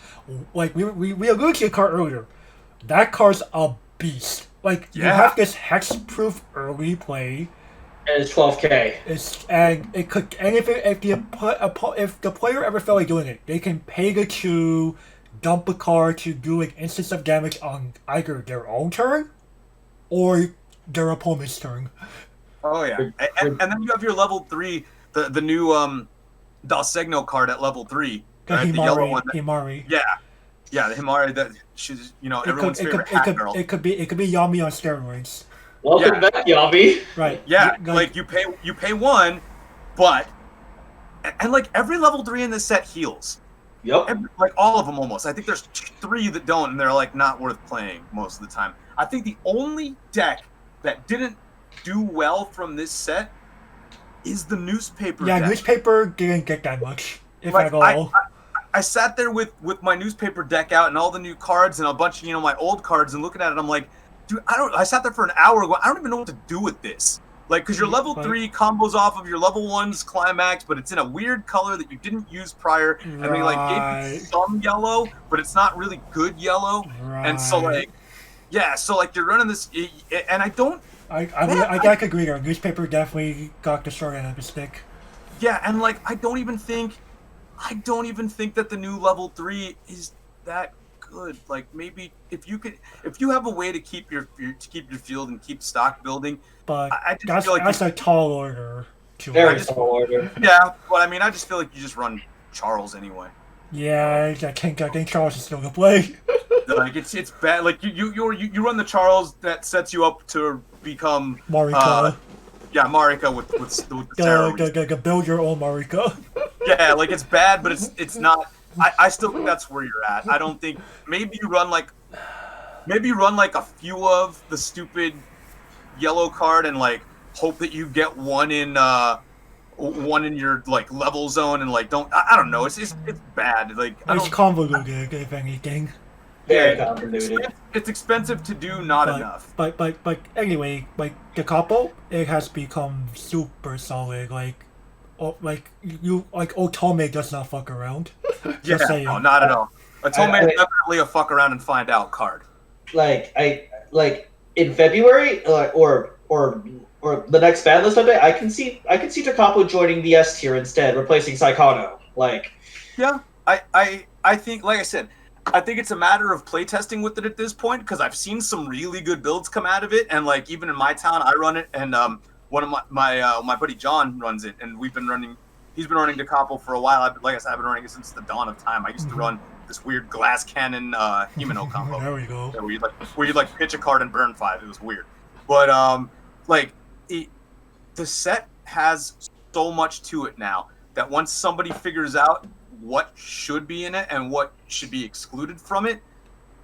We alluded to the card earlier. That card's a beast. You have this hex-proof early play. And it's 12k. If the player ever felt like doing it, they can pay the 2, dump a card to do an instance of damage on either their own turn or their opponent's turn. Oh yeah, and then you have your level 3, the new Dal Segno card at level 3. The yellow one. Himari. Yeah, the Himari that she's everyone's favorite hat girl. It could be Yami on steroids. Welcome back, Yami. Right. Yeah, you pay 1, but every level 3 in this set heals. Yep. All of them almost. I think there's 3 that don't, and they're not worth playing most of the time. I think the only deck that didn't do well from this set is the newspaper deck. Yeah, newspaper didn't get that much, if at all. I sat there with my newspaper deck out and all the new cards and a bunch of my old cards and looking at it, I'm like, dude, I sat there for an hour going, I don't even know what to do with this. Because your level 3 combos off of your level 1's climax, but it's in a weird color that you didn't use prior, and they gave you some yellow, but it's not really good yellow. Right. And so you're running this, and I don't. I could agree there. Newspaper definitely got the short end of the stick. Yeah, and I don't even think that the new level 3 is that good. Maybe if you have a way to keep your field and keep stock building. But I just feel that's a tall order. Very tall order. Yeah, but I just feel like you just run Charles anyway. Yeah, I think Charles is still the play. It's bad. You run the Charles that sets you up to become Marika. Marika with the build your own Marika. Yeah, it's bad, but it's not. I still think that's where you're at. I don't think maybe you run a few of the stupid yellow card and hope that you get one in your level zone and don't. I don't know. It's bad. It's convoluted if anything. Very convoluted. It's expensive to do, not enough. But anyway, the Capo, it has become super solid. Otome does not fuck around. Just saying. No, not at all. Otome is definitely a fuck around and find out card. In February or the next ban list update, I can see Capo joining the S tier instead, replacing Saekano. Yeah, I think, like I said, I think it's a matter of playtesting with it at this point because I've seen some really good builds come out of it, and even in my town, I run it, and one of my buddy John runs it, and we've been running. He's been running the Capo for a while. Like I said, I've been running it since the dawn of time. I used to run this weird glass cannon Himeno combo. There we go. Where you like pitch a card and burn 5. It was weird, but the set has so much to it now that once somebody figures out what should be in it and what should be excluded from it,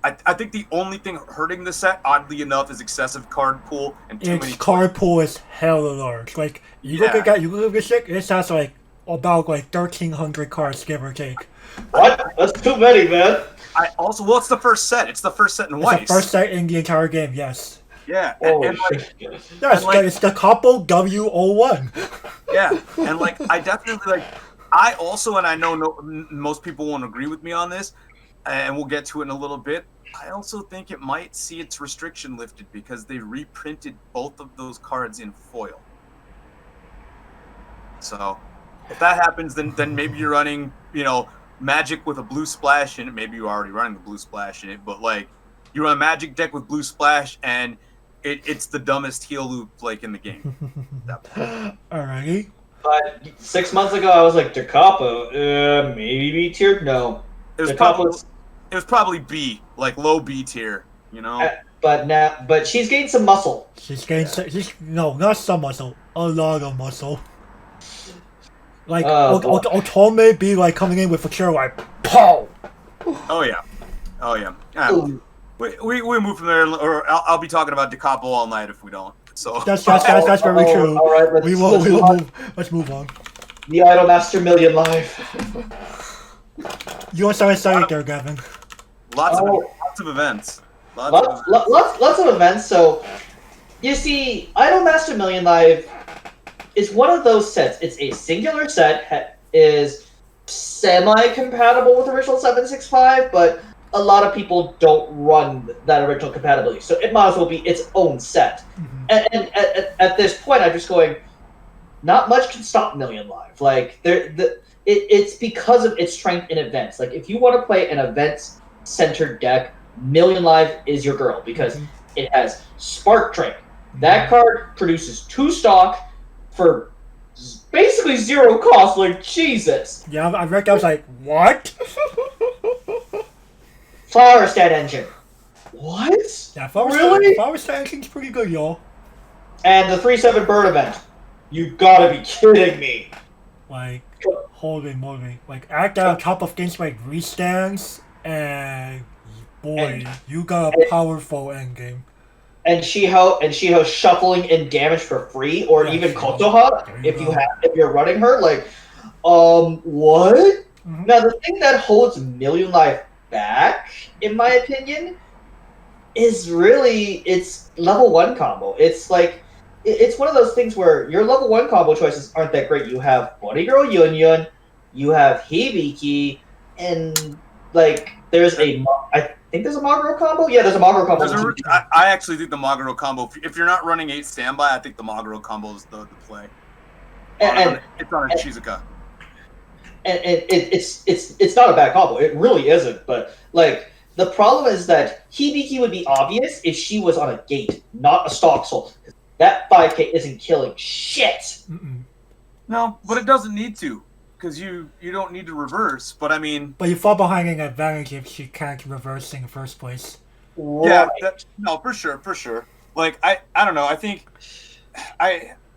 I think the only thing hurting the set, oddly enough, is excessive card pool and too many card pool is hella large. Like you look at this shit, it has like about 1,300 cards, give or take. What? That's too many, man. It's the first set. It's the first set in Weiss. It's the first set in the entire game, yes. Yeah. It's the Capo W01. Yeah, and I definitely I also, and I know most people won't agree with me on this, and we'll get to it in a little bit. I also think it might see its restriction lifted because they reprinted both of those cards in foil. So, if that happens, then maybe you're running, Magic with a blue splash in it. Maybe you're already running the blue splash in it, but you run a Magic deck with blue splash, and it's the dumbest heel loop in the game. Alrighty. But 6 months ago, I was like, Da Capo, maybe B tier? No. It was probably B, low B tier, But she's gained some muscle. Not some muscle, a lot of muscle. Otome be coming in with a chair pow! Oh yeah. We move from there, or I'll be talking about Da Capo all night if we don't. So that's very true. All right, we will move. Let's move on. The Idolmaster Million Live. You want to start there, Gavin? Lots of events. Lots of events. So you see, Idolmaster Million Live is one of those sets. It's a singular set. Is semi-compatible with original 765, but a lot of people don't run that original compatibility, so it might as well be its own set. Mm-hmm. And at this point, I'm just going, not much can stop Million Live. It's because of its strength in events. If you want to play an events-centered deck, Million Live is your girl, because it has Spark Drink. That card produces 2 stock for basically 0 cost. Jesus. Yeah, I read that. I was like, what? Flower Stat Engine. What? Yeah, really? Flower Stat Engine's pretty good, y'all. And the 3/7 bird event. You gotta be kidding me. Holy moly. Act that on top of things like restands, and boy, you got a powerful endgame. And Shiho shuffling in damage for free, or even Kotoha if you're running her. What? Mm-hmm. Now the thing that holds Million Life back, in my opinion, is really its level 1 combo. It's it's one of those things where your level 1 combo choices aren't that great. You have Body Girl Yunyun, you have Hibiki, and there's I think there's a Maguro combo. Yeah, there's a Maguro combo. I actually think the Maguro combo. If you're not running 8 standby, I think the Maguro combo is the play. It's on a Shizuka. And it's not a bad combo. It really isn't. But the problem is that Hibiki would be obvious if she was on a gate, not a stock soul. That 5k isn't killing shit. Mm-mm. No, but it doesn't need to, because you don't need to reverse. But But you fall behind an advantage if she can't reverse in the first place. Yeah, for sure. I don't know. I think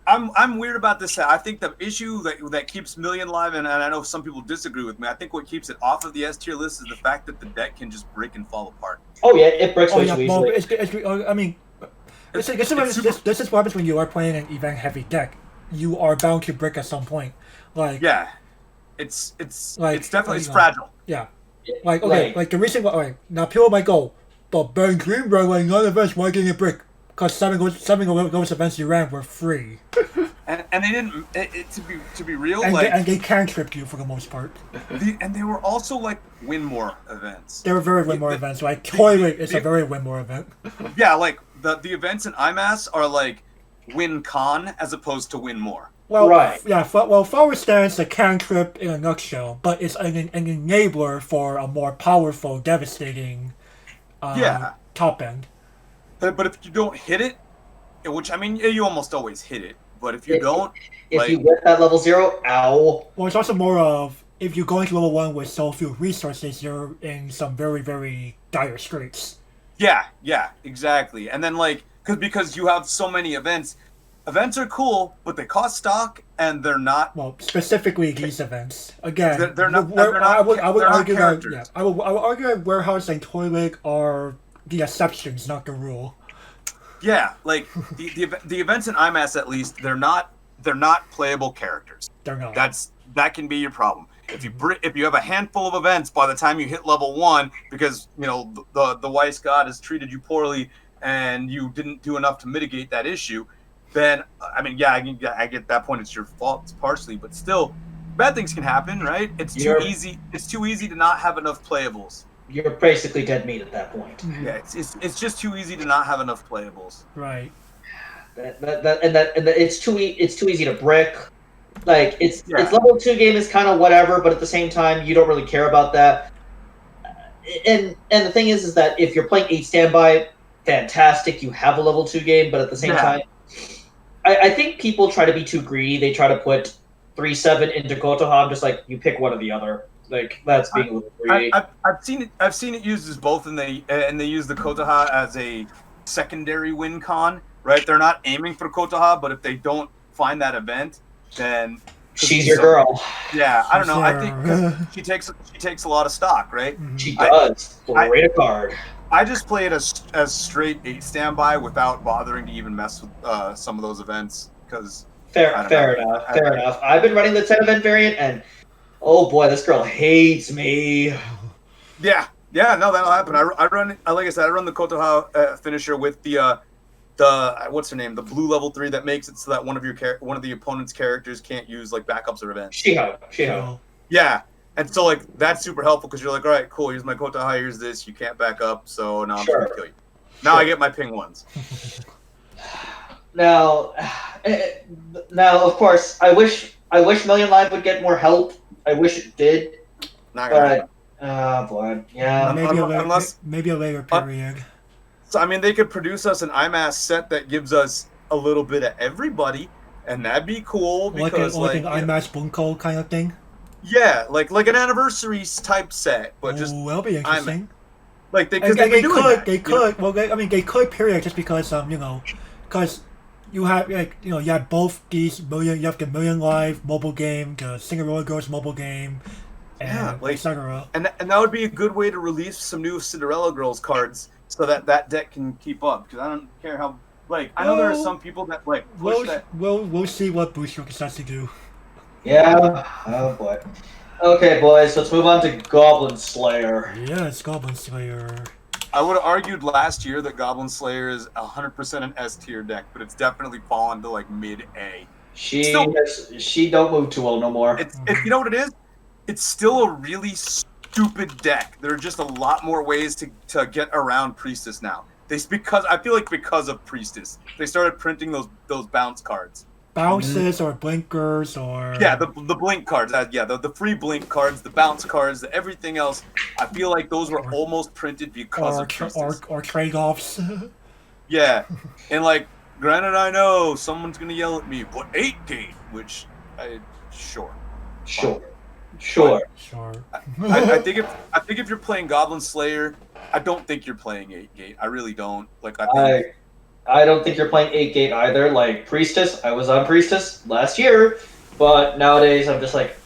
I'm weird about this set. I think the issue that keeps Million Live, and I know some people disagree with me, I think what keeps it off of the S tier list is the fact that the deck can just break and fall apart. Oh yeah, it breaks way too easily. This is what happens when you are playing an event-heavy deck. You are bound to break at some point. It's definitely fragile. Yeah. The reason why now people might go, but Ben Green ran none events, why didn't it break? Because seven of those events you ran were free. and they didn't to be real, and they cantripped you for the most part. And they were also win more events. They were very win more events. Toilet is a very win more event. Yeah, the events in IMAS are win con as opposed to win more. Well, right. Yeah. Flower Stand's a cantrip in a nutshell, but it's an enabler for a more powerful, devastating top end. But if you don't hit it, which you almost always hit it, But if you don't, if you get that level 0, ow. Well, it's also more of if you're going to level 1 with so few resources, you're in some very, very dire straits. Yeah, exactly. And then because you have so many events. Events are cool, but they cost stock, and they're not. Well, specifically these events. Again, they're not. I would argue that characters. I would argue that Warehouse and Toilet are the exceptions, not the rule. Yeah, like the events in IMAS at least they're not playable characters. They're not. That can be your problem. If you have a handful of events by the time you hit level 1 because the Weiss God has treated you poorly and you didn't do enough to mitigate that issue, then I get that point. It's your fault partially, but still, bad things can happen, right? It's too easy. It's too easy to not have enough playables. You're basically dead meat at that point. Yeah, it's just too easy to not have enough playables. Right. It's too easy to brick. Like it's level 2 game is kind of whatever, but at the same time you don't really care about that. And the thing is that if you're playing 8 standby, fantastic, you have a level 2 game, but at the same time, I think people try to be too greedy. They try to put 3-7 into Kotoha. I'm just like, you pick one or the other. Like that's being a little greedy. I've seen it used as both, and they use the Kotoha as a secondary win con. Right? They're not aiming for Kotoha, but if they don't find that event, then she's your girl. Yeah, I don't know. I think she takes a lot of stock, right? She does. Rate a card. I just play it as straight 8 standby without bothering to even mess with some of those events because fair enough. I've been running the 10 event variant, and oh boy, this girl hates me. Yeah, no, that'll happen. I run like I said, I run the Kotoha finisher with the what's her name, the blue level 3 that makes it so that one of the opponent's characters can't use like backups or events. Shoujo. Yeah. And so, like, that's super helpful because you're like, all right, cool, here's my Kotoha, here's this, you can't back up, so now I'm just going to kill you. Now I get my ping ones. Now, of course, I wish Million Live would get more help. I wish it did. Not gonna but, boy, yeah. Maybe a later period. So, I mean, they could produce us an IMAS set that gives us a little bit of everybody, and that'd be cool because, like an IMAS Bunko kind of thing? Yeah, like an anniversary type set, but just that'll be interesting. Like they could, they could period just because because you have both these you have the Million Live mobile game, the Cinderella Girls mobile game, and etc. And that would be a good way to release some new Cinderella Girls cards so that deck can keep up. Because I don't care how I know there are some people that push that. We'll see what Bushiroad decides to do. Yeah. Oh boy. Okay, boys. Let's move on to Goblin Slayer. Yeah, it's Goblin Slayer. I would have argued last year that Goblin Slayer is 100% an S tier deck, but it's definitely fallen to mid A. She don't move too well no more. It's you know what it is? It's still a really stupid deck. There are just a lot more ways to get around Priestess now. I feel like because of Priestess, they started printing those bounce cards. Bounces or blinkers or the blink cards, the free blink cards, the bounce cards, everything else. I feel like those were almost printed because of Priestess. or trade-offs. Yeah, and granted, I know someone's gonna yell at me, but 8 gate, which sure. I think if you're playing Goblin Slayer, I don't think you're playing 8 gate. I really don't. I don't think you're playing 8 gate either. Like Priestess, I was on Priestess last year, but nowadays I'm just like,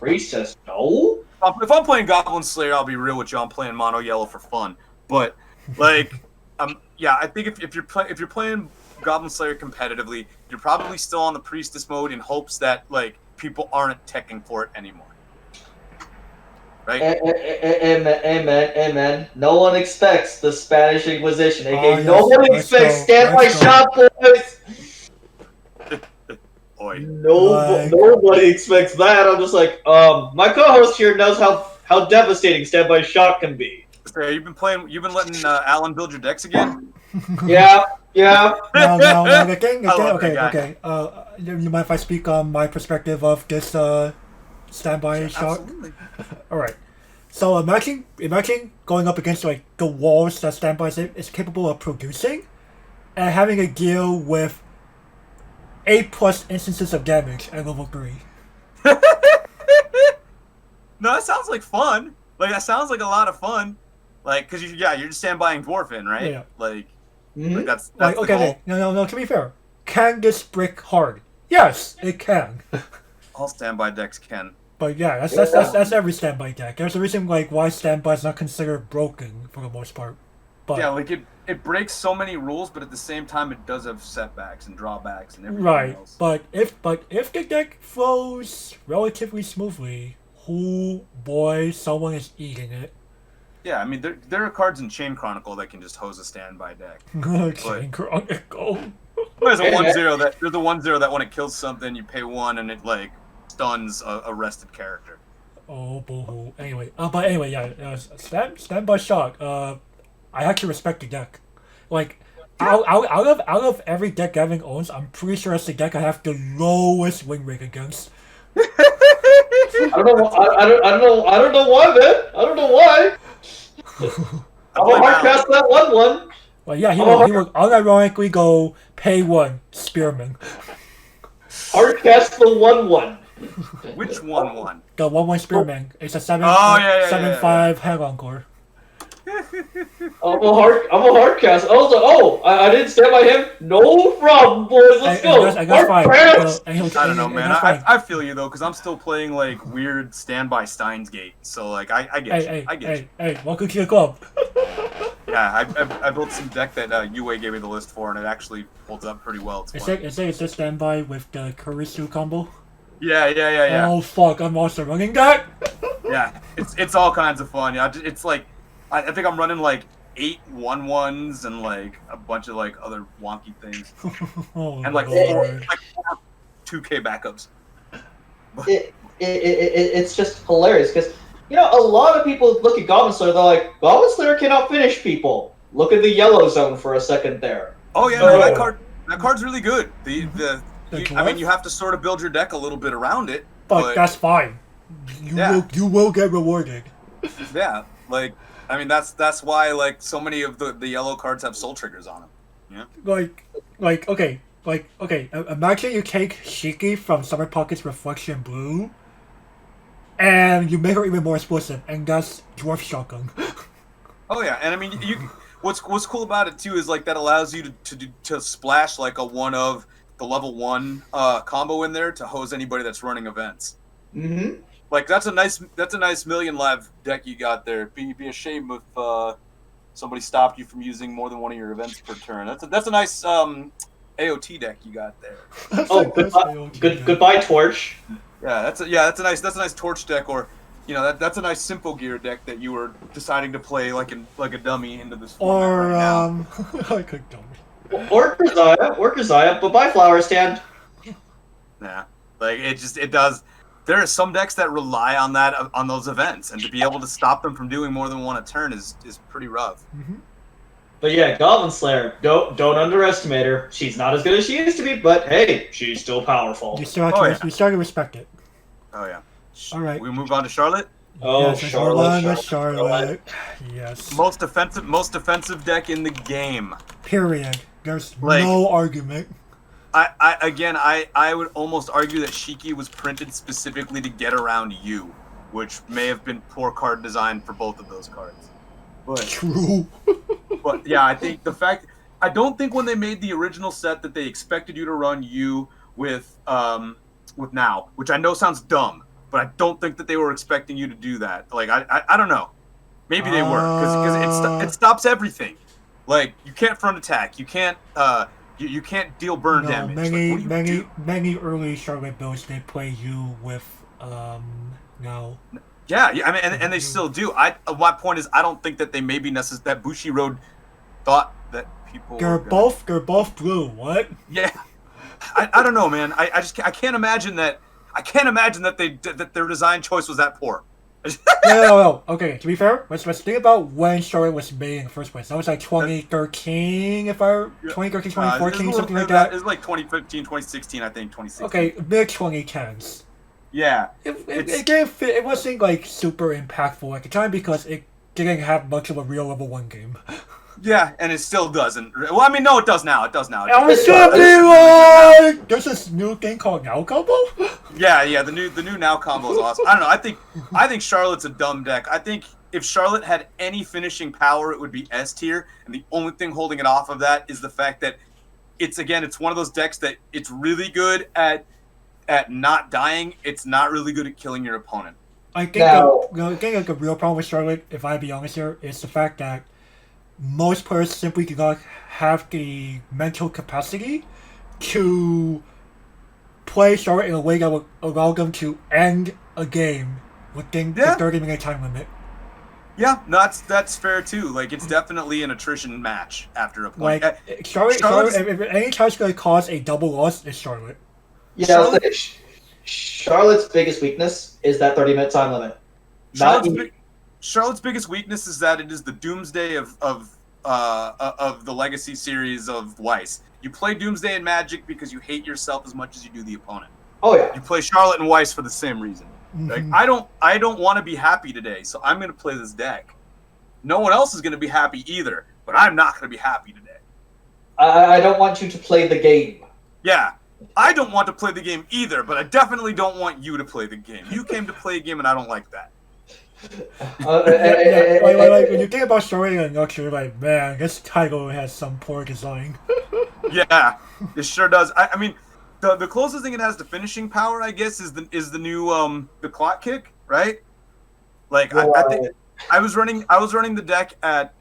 Priestess, no. If I'm playing Goblin Slayer, I'll be real with you. I'm playing mono yellow for fun. But I think if you're playing Goblin Slayer competitively, you're probably still on the Priestess mode in hopes that people aren't teching for it anymore. Right? Amen. No one expects the Spanish Inquisition. Nobody expects standby shot, boys. Nobody expects that. I'm just like, my co-host here knows how devastating standby shot can be. So you've been letting Alan build your decks again? Yeah. No, okay. You mind if I speak on my perspective of this standby shot? Absolutely. All right. So imagine going up against the walls that standby is capable of producing, and having to deal with 8+ instances of damage at level 3. No, that sounds like fun. Like, that sounds like a lot of fun. Like, because you're just standbying Dwarfin, right? Yeah. Like, Mhm. like that's Like, the okay, goal. okay, no, to be fair, can this brick hard? Yes, it can. All standby decks can. But yeah, that's every standby deck. There's a reason like why standby is not considered broken for the most part. But Yeah, like it breaks so many rules, but at the same time, it does have setbacks and drawbacks and everything right, else. but if the deck flows relatively smoothly, someone is eating it. Yeah, I mean, there are cards in Chain Chronicle that can just hose a standby deck. Chain Chronicle. There's a 1/0 that when it kills something, you pay 1 and it like stuns a rested character. Oh, boo-hoo. Anyway, yeah, standby shock. I actually respect the deck. Like, out of every deck Gavin owns, I'm pretty sure it's the deck I have the lowest win rate against. I don't know. I don't know why, man. I don't know why. I'm gonna hard cast that 1/1. Well, yeah, he would unironically go pay 1 Spearman. Hard cast the 1/1. Which 1/1? The 1/1 Spearman. It's a 7/5 Hang Encore. I'm a hard cast. I was like, I didn't stand by him. No problem, boys. Let's go. And that's fine. I don't know, man. I feel you though, because I'm still playing like weird standby Steins Gate. So like I get you. Hey, welcome to the club. Yeah, I built some deck that Yue gave me the list for, and it actually holds up pretty well. Is it standby with the Kurisu combo? Yeah. Oh fuck! I'm also running that. Yeah, it's all kinds of fun. Yeah, it's like I think I'm running like 8 1/1s and like a bunch of like other wonky things, Oh, and like Lord. four 2K backups. It's just hilarious because a lot of people look at Goblin Slayer. They're like, Goblin Slayer cannot finish people. Look at the yellow zone for a second there. Oh yeah, no, that card's really good. I mean, you have to sort of build your deck a little bit around it, but that's fine. You will get rewarded. Yeah, like I mean that's why like so many of the yellow cards have soul triggers on them. Yeah. Okay. Imagine you take Shiki from Summer Pocket's Reflection Blue, and you make her even more explosive, and that's Dwarf Shotgun. Oh yeah, and I mean what's cool about it too is like that allows you to splash like a one of the level 1 combo in there to hose anybody that's running events. Mm-hmm. Like that's a nice million live deck you got there. Be a shame if somebody stopped you from using more than one of your events per turn. That's a nice AOT deck you got there. Goodbye Torch. Yeah, that's a nice Torch deck, or that's a nice Simple Gear deck that you were deciding to play like a dummy into this format right now. Like a dummy. Or Grisaia, but buy Flower Stand. Yeah, like it does. There are some decks that rely on those events, and to be able to stop them from doing more than one a turn is pretty rough. Mm-hmm. But yeah, Goblin Slayer, don't underestimate her. She's not as good as she used to be, but hey, she's still powerful. You still have to respect it. Oh yeah. All right. We move on to Charlotte. Oh, yes, Charlotte. Yes. Most defensive deck in the game. Period. There's no argument. I would almost argue that Shiki was printed specifically to get around you, which may have been poor card design for both of those cards. But, True. But yeah, I don't think when they made the original set that they expected you to run you with now, which I know sounds dumb, but I don't think that they were expecting you to do that. Like I don't know, maybe they were because it stops everything. Like you can't front attack, you can't you can't deal burn damage. Many early Charlotte builds they play you with now. Yeah, I mean, and they still do. My point is, I don't think that they maybe that Bushiroad thought that people. They're both blue. What? Yeah, I don't know, man. I can't imagine that. I can't imagine that that their design choice was that poor. No. Okay, to be fair, let's think about when Charlotte was made in the first place. That was like 2013, 2014, something like that. It was like 2015, 2016, I think, 2016. Okay, mid-2010s. Yeah. It wasn't like super impactful at the time because it didn't have much of a real level 1 game. Yeah, and it still doesn't. Well, I mean, no, it does now. It does now. I was gonna be like, there's this new thing called Now Combo? Yeah. The new now combo is awesome. I don't know. I think Charlotte's a dumb deck. I think if Charlotte had any finishing power, it would be S tier, and the only thing holding it off of that is the fact that it's one of those decks that it's really good at not dying. It's not really good at killing your opponent. I think the real problem with Charlotte, if I be honest here, is the fact that most players simply do not have the mental capacity to play Charlotte in a way that would allow them to end a game within the 30-minute time limit. Yeah, that's fair too. Like, it's definitely an attrition match after a point. Like, Charlotte, if any time's going to cause a double loss, it's Charlotte. Yeah, Charlotte's biggest weakness is that 30-minute time limit. Charlotte's biggest weakness is that it is the doomsday of the legacy series of Weiss. You play Doomsday and Magic because you hate yourself as much as you do the opponent. Oh yeah. You play Charlotte and Weiss for the same reason. Mm-hmm. Like, I don't want to be happy today, so I'm going to play this deck. No one else is going to be happy either, but I'm not going to be happy today. I don't want you to play the game. Yeah. I don't want to play the game either, but I definitely don't want you to play the game. You came to play a game, and I don't like that. Like, when you think about Charlotte and Nux, you're like, man, this title has some poor design. Yeah, it sure does. I mean, the closest thing it has to finishing power, I guess, is the new the clock kick, right? Like, I think I was running the deck at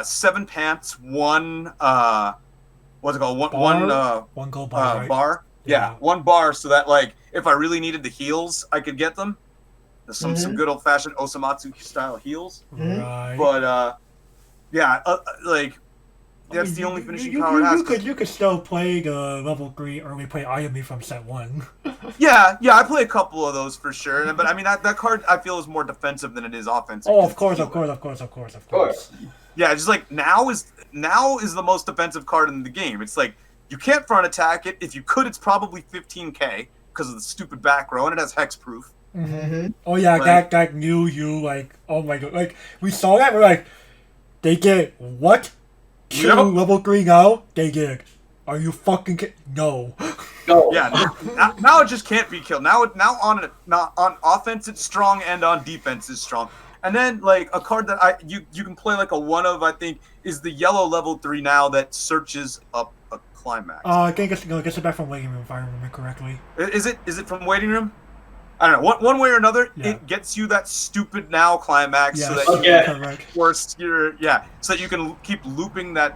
7 pants, one what's it called? One gold bar, right? Bar. Yeah, 1 bar, so that, like, if I really needed the heals, I could get them. Some good old fashioned Osamatsu style heals. Right. But like, that's the only finishing power it has. You could still play the level 3 early play Ayumi from set 1. yeah, I play a couple of those for sure. But I mean, that card I feel is more defensive than it is offensive. Oh, of course. Yeah, just like now is the most defensive card in the game. It's like, you can't front attack it. If you could, it's probably 15k because of the stupid back row, and it has hexproof. Mm-hmm. Oh yeah, like, that new like, oh my god, like, we saw that, we're like, they get what? 2 level 3 now? They did. Are you fucking No. Yeah, now it just can't be killed. Now on offense it's strong, and on defense it's strong. And then, like, a card that you can play like a one of, I think, is the yellow level 3 now that searches up a climax. I think it's it back from waiting room, if I remember correctly. Is it from waiting room? I don't know. One way or another, it gets you that stupid now climax, so that you can force so that you can keep looping that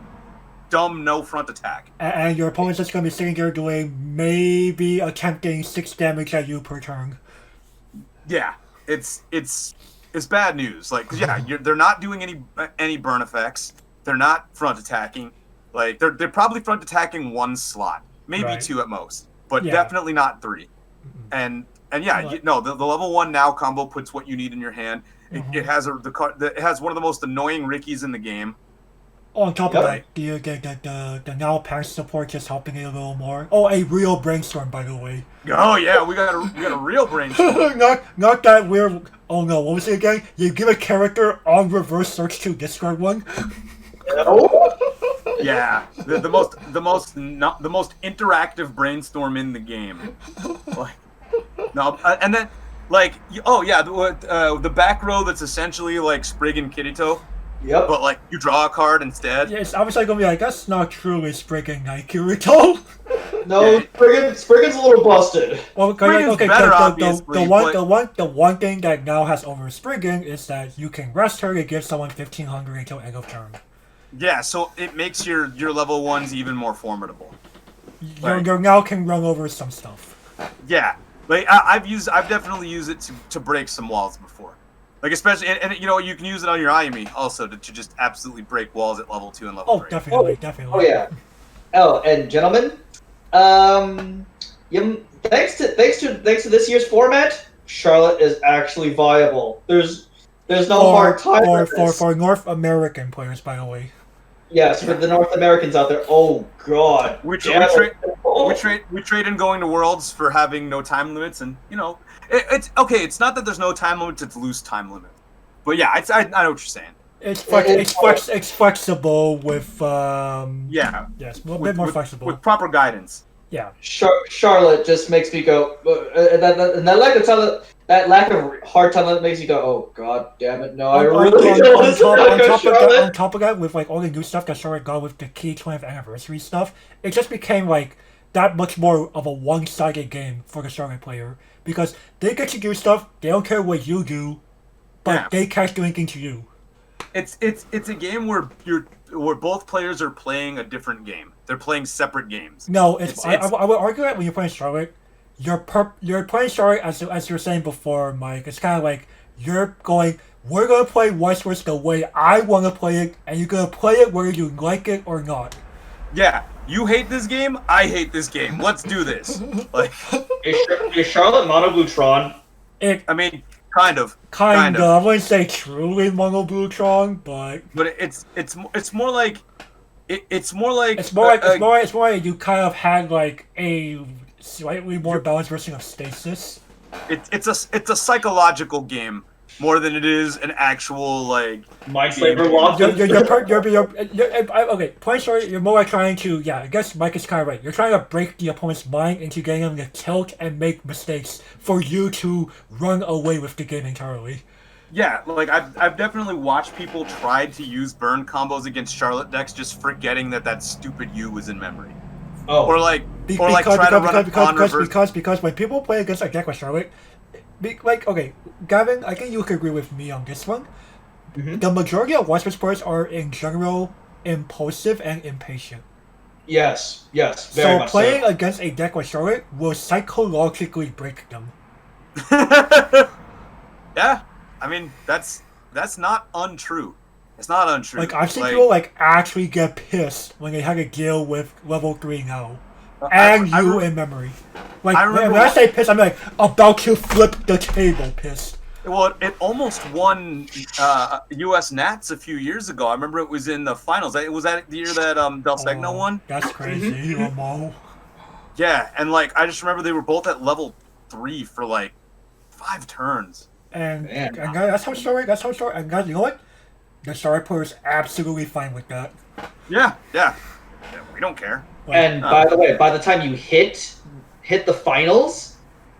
dumb no front attack. And your opponent's just gonna be sitting there doing maybe attempting 6 damage at you per turn. Yeah, it's bad news. Like, they're not doing any burn effects. They're not front attacking. Like, they're probably front attacking 1 slot, maybe 2 at most, but definitely not 3. Mm-hmm. And the level 1 now combo puts what you need in your hand. It has it has one of the most annoying Rickies in the game. On top of that, the now patch support just helping it a little more. Oh, a real brainstorm, by the way. Oh yeah, we got a real brainstorm. not that we're. Oh no, what was it again? You give a character on reverse search to discard 1. Yeah, the most interactive brainstorm in the game. Like, no, and then, like, the back row that's essentially like Sprig and Kirito. Yep. But, like, you draw a card instead. Yeah, it's obviously gonna be like, that's not truly Sprig and Kirito. No, Spriggan's a little busted. Well, okay, better, the one thing that now has over Spriggan is that you can rest her to give someone 1500 until end of turn. Yeah, so it makes your level 1s even more formidable. You now can run over some stuff. Yeah, like, I've definitely used it to break some walls before. Like, especially, and you can use it on your Ayumi also to just absolutely break walls at level 2 and level 3. Definitely. Oh yeah. Oh, and gentlemen, thanks to this year's format, Charlotte is actually viable. There's no hard time for North American players, by the way. Yes, for the North Americans out there. Oh God, we trade in going to Worlds for having no time limits, and it's okay. It's not that there's no time limits; it's loose time limit. But yeah, I know what you're saying. It's flexible with Yeah, yes, a bit more flexible. with proper guidance. Yeah. Charlotte just makes me go, and that lack of talent, that lack of hard talent makes you go, oh god damn it, no, I really don't want to Charlotte. On top of that, with like all the new stuff that Charlotte got with the key 20th anniversary stuff, it just became like that much more of a one-sided game for the Charlotte player because they get to do stuff, they don't care what you do, but they can't do anything to you. It's a game where both players are playing a different game. They're playing separate games. No, I would argue that when you're playing Starlight, you're playing Starlight as you were saying before, Mike. It's kind of like we're gonna play Weiss Schwarz the way I want to play it, and you're gonna play it whether you like it or not. Yeah, you hate this game. I hate this game. Let's do this. Like, is Charlotte Mono Blue Tron? I mean, kind of. I wouldn't say truly Mono Blue Tron, but it's more like. It's more like you kind of had like a slightly more balanced version of Stasis. It's a psychological game more than it is an actual like Mind Flavor Lock. Okay, point story. You're more like trying to I guess Mike is kind of right. You're trying to break the opponent's mind into getting them to tilt and make mistakes for you to run away with the game entirely. Yeah, like I've definitely watched people try to use burn combos against Charlotte decks, just forgetting that stupid U was in memory. Oh, try to run because when people play against a deck with Charlotte, okay, Gavin, I think you could agree with me on this one. Mm-hmm. The majority of Weiss Schwarz players are in general impulsive and impatient. Yes, so playing against a deck with Charlotte will psychologically break them. Yeah. I mean, that's not untrue. It's not untrue. Like, I've seen people, actually get pissed when they had to deal with level 3 now. In memory. When I say pissed, I'm like, about to flip the table pissed. Well, it almost won U.S. Nats a few years ago. I remember it was in the finals. Was that the year that Dal Segno won? That's crazy, Mo. Yeah, and, I just remember they were both at level 3 for, 5 turns. And that's how Starlight. And guys, you know what? The Starlight player is absolutely fine with that. Yeah, we don't care. And by the way, by the time you hit the finals,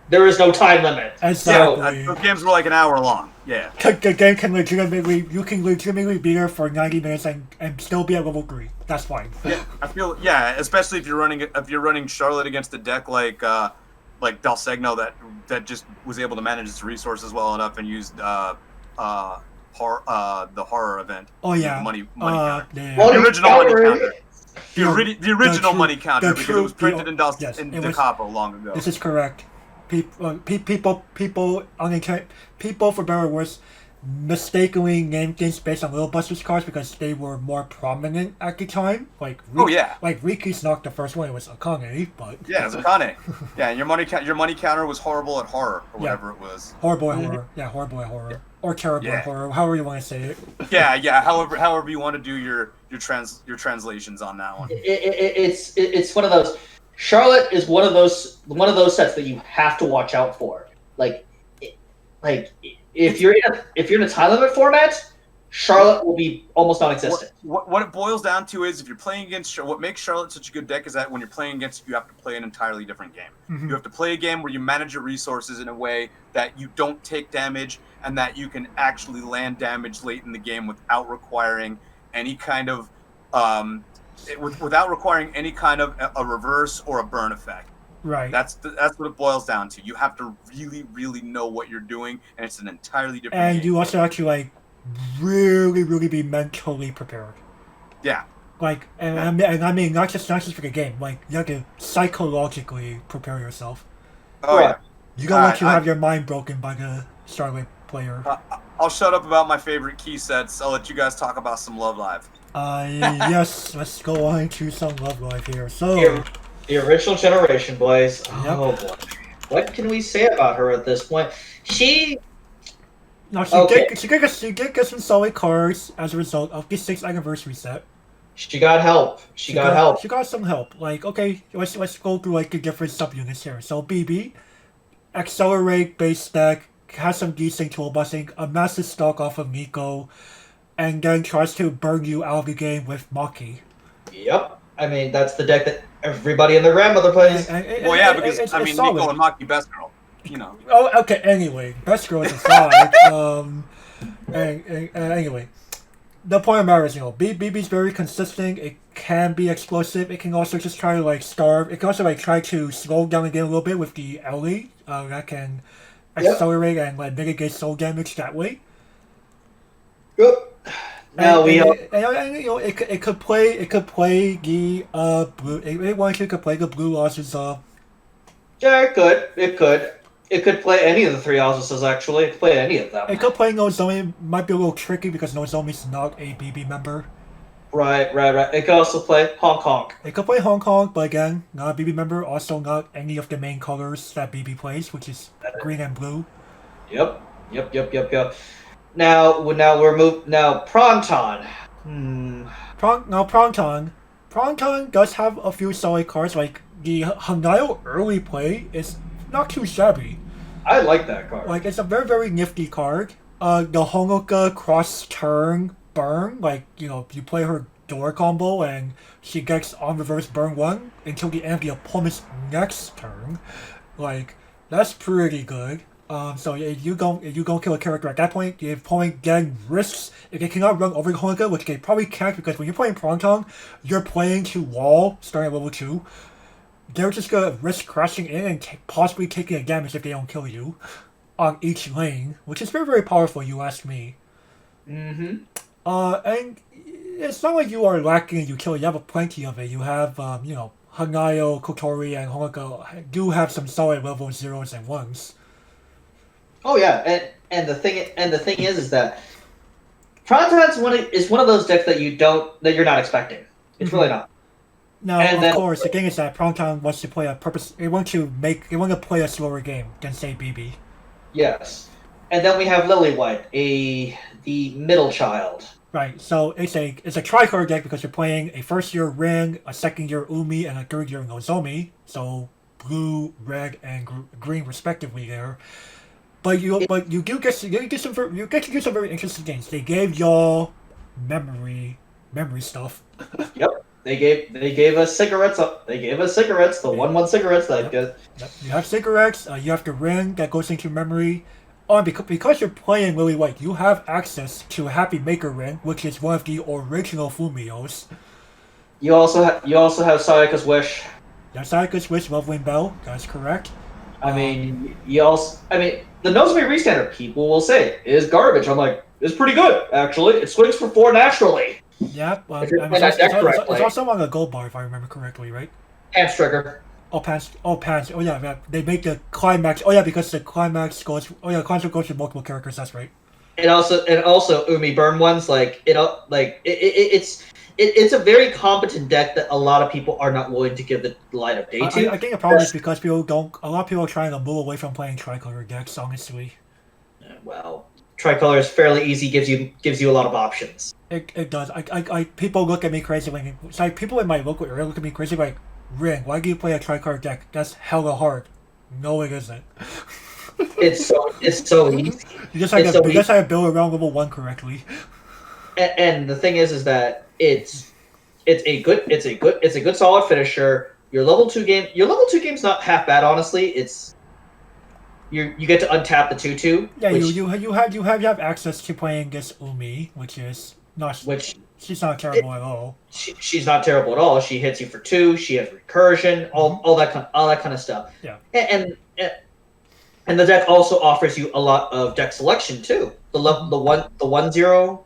there is no time limit. Exactly. So, those games were an hour long. Yeah. The game can legitimately be there for 90 minutes and still be at level 3. That's fine. Yeah, I feel especially if you're running Charlotte against a deck like Dal Segno that just was able to manage its resources well enough and used the horror event. Oh yeah, money counter. Yeah. The original money counter. The original money counter because it was printed in the Capo long ago. This is correct. People for better or worse mistakenly named things based on Little Busters cards because they were more prominent at the time. Riki's not the first one. It was Akane, but yeah, it was Akane. Yeah, and your money counter was horrible at horror or whatever it was. Horrible at horror. Yeah, horrible at horror or terrible at horror. However you want to say it. Yeah. However you want to do your translations on that one. It's one of those. Charlotte is one of those sets that you have to watch out for. If you're in a time limit format, Charlotte will be almost non-existent. What it boils down to is if you're playing against what makes Charlotte such a good deck is that when you're playing against it, you have to play an entirely different game. Mm-hmm. You have to play a game where you manage your resources in a way that you don't take damage and that you can actually land damage late in the game without requiring any kind of a reverse or a burn effect. Right. That's what it boils down to. You have to really, really know what you're doing, and it's an entirely different game. And you also have to really, really be mentally prepared. Yeah. I mean not just for the game. You have to psychologically prepare yourself. Oh yeah. You don't want to have your mind broken by the Starlight player. I'll shut up about my favorite key sets. I'll let you guys talk about some Love Live. Yes. Let's go on to some Love Live here. So. The original generation, boys. Yep. Oh boy. What can we say about her at this point? She did get some solid cards as a result of the 6th anniversary set. She got help. She got help. She got some help. Let's go through the different subunits here. So BB, Accelerate base deck, has some decent tool busting, a massive stock off of Miku. and then tries to burn you out of the game with Maki. Yep. I mean, that's the deck that everybody and their grandmother plays. Well, yeah, because I mean, Nico and Maki best girl. You know. Oh, okay. Anyway, best girls aside. Anyway, the point of the matter is, BB's very consistent. It can be explosive. It can also just try to like starve. It can also like try to slow down the game a little bit with the Ellie. That can accelerate and like mitigate soul damage that way. Yep. Now it could play the blue. It could play the blue losses. Yeah, it could play any of the three houses, actually. It could play any of them. It could play Nozomi. Might be a little tricky because Nozomi's not a BB member. Right. It could also play Hong Kong. It could play Hong Kong, but again, not a BB member. Also, not any of the main colors that BB plays, which is green and blue. Yep. Now Pronton. Pronton does have a few solid cards. Like the Hanayo early play is not too shabby. I like that card. Like, it's a very, very nifty card. The Honoka cross turn burn, like, you play her door combo and she gets on reverse burn 1 until the end of the opponent's next turn. Like, that's pretty good. So if you don't kill a character at that point, the opponent then risks, if they cannot run over the Honoka, which they probably can't because when you're playing Pronton, you're playing to wall starting at level 2. They're just gonna risk crashing in and possibly taking a damage if they don't kill you on each lane, which is very, very powerful, you ask me. Mm-hmm. And it's not like you are lacking in utility. You have plenty of it. You have, Hanayo, Kotori, and Honoka do have some solid level 0s and 1s. Oh yeah, and the thing is that Pronton's one of those decks that you're not expecting. It's really not. Now, of course, the thing is that Pronton wants to play They want to play a slower game than say BB. Yes, and then we have Lilywhite, the middle child. Right. So it's a tri-card deck because you're playing a first year Rin, a second year Umi, and a third year Nozomi. So blue, red, and green respectively there. But you get to do some very interesting things. They gave y'all memory stuff. Yep. They gave us cigarettes. They gave us cigarettes. The 1-1 cigarettes. You have cigarettes. You have the ring that goes into memory. Oh, because you're playing Lilywhite, you have access to Happy Maker Ring, which is one of the original Fumios. You also have Sayaka's Wish. Yeah, Sayaka's Wish, Leveling Bell. That's correct. The Nozomi Restander, people will say, is garbage. I'm like, it's pretty good, actually. It swings for 4 naturally. Yeah, it's also on a gold bar, if I remember correctly, right? Pants trigger. Pants. Oh, yeah, they make the climax. Oh, yeah, because the climax goes... Oh, yeah, the climax goes to multiple characters, that's right. And also Umi Burn ones, it's a very competent deck that a lot of people are not willing to give the light of day to. I think the problem is because a lot of people are trying to move away from playing tricolor decks, honestly. Well, tricolor is fairly easy, gives you a lot of options. It does. People look at me crazy people in my local area look at me crazy like, Ring, why do you play a tricolor deck? That's hella hard. No, it isn't. It's so easy. You just have to build around level 1 correctly. And the thing is that it's a good solid finisher. Your level 2 game's not half bad, honestly. It's you get to untap the 2/2. Yeah, you have access to playing this Umi, she's not terrible at all. She's not terrible at all. She hits you for 2. She has recursion, all that kind of stuff. Yeah. And the deck also offers you a lot of deck selection too. The 1/0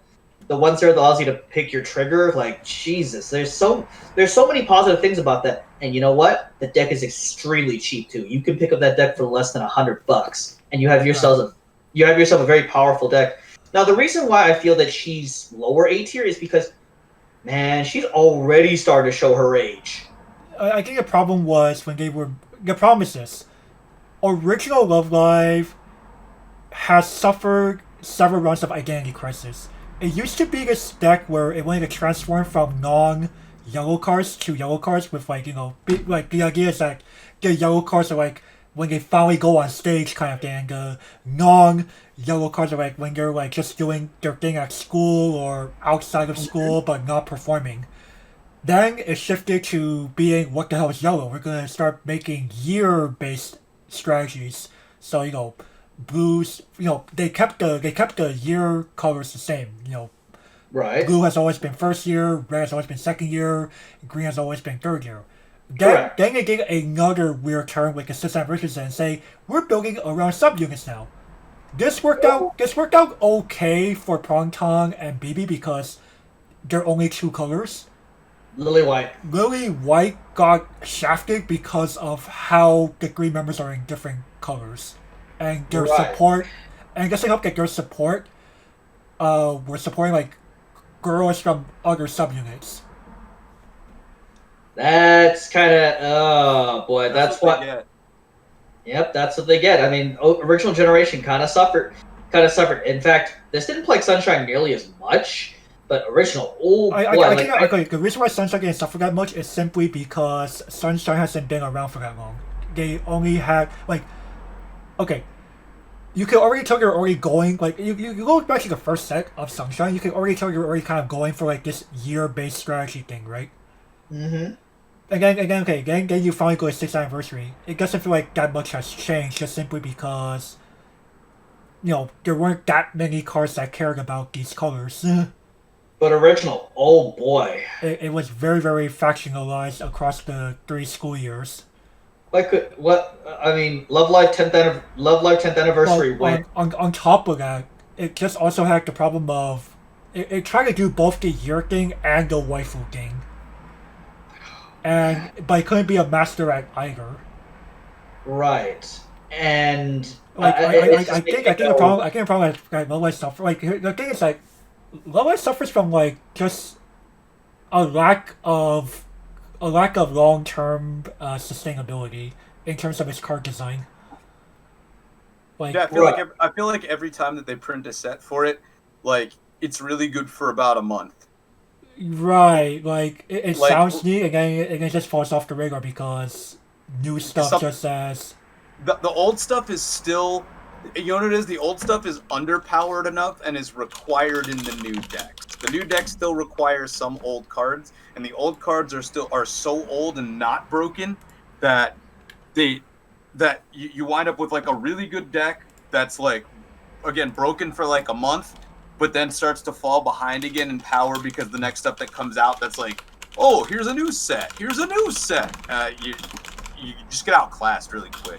that allows you to pick your trigger. Like, Jesus, there's so many positive things about that. And you know what? The deck is extremely cheap too. You can pick up that deck for less than $100, and you have yourself a very powerful deck. Now, the reason why I feel that she's lower A tier is because, man, she's already started to show her age. I think the problem was the problem is this. Original Love Live has suffered several runs of identity crisis. It used to be this deck where it wanted to transform from non-yellow cards to yellow cards with the idea is that the yellow cards are when they finally go on stage kind of thing. The non-yellow cards are like when they're like just doing their thing at school or outside of school but not performing. Then it shifted to being what the hell is yellow? We're gonna start making year-based strategies. So blues. They kept the year colors the same. Right. Blue has always been first year, red has always been second year, green has always been third year. Correct. Then they did another weird turn with the system Richardson and say we're building around subunits now. This worked out. This worked out okay for Prongtong and BB because they're only two colors. Lily White. Lily White got shafted because of how the three members are in different colors, and their support. And I guess I hope that their support, were supporting like girls from other subunits. That's kind of that's what. Yep, that's what they get. I mean, original generation kind of suffered. In fact, this didn't play Sunshine nearly as much, but original. I think the reason why Sunshine didn't suffer that much is simply because Sunshine hasn't been around for that long. They only had you can already tell you're already going you go back to the first set of Sunshine. You can already tell you're already kind of going for like this year-based strategy thing, right? Mm-hmm. Then you finally go to 6th anniversary. It doesn't feel like that much has changed, just simply because, there weren't that many cards that cared about these colors. But original, oh boy. It was very, very factionalized across the 3 school years. Love Live 10th anniversary. Well, on top of that, it just also had the problem of it tried to do both the year thing and the waifu thing. But it couldn't be a master at either. Right. And I think the problem that Love Live suffers. Like the thing is, like Love Live suffers from like just a lack of long-term sustainability in terms of its card design. I feel like every time that they print a set for it, like it's really good for about a month. Right, like it sounds neat, and then it just falls off the radar because new stuff just as the old stuff is still, you know what it is? The old stuff is underpowered enough and is required in the new decks. The new deck still requires some old cards, and the old cards are so old and not broken that you wind up with like a really good deck that's like again broken for like a month, but then starts to fall behind again in power because the next stuff that comes out that's like, oh, here's a new set. You just get outclassed really quick.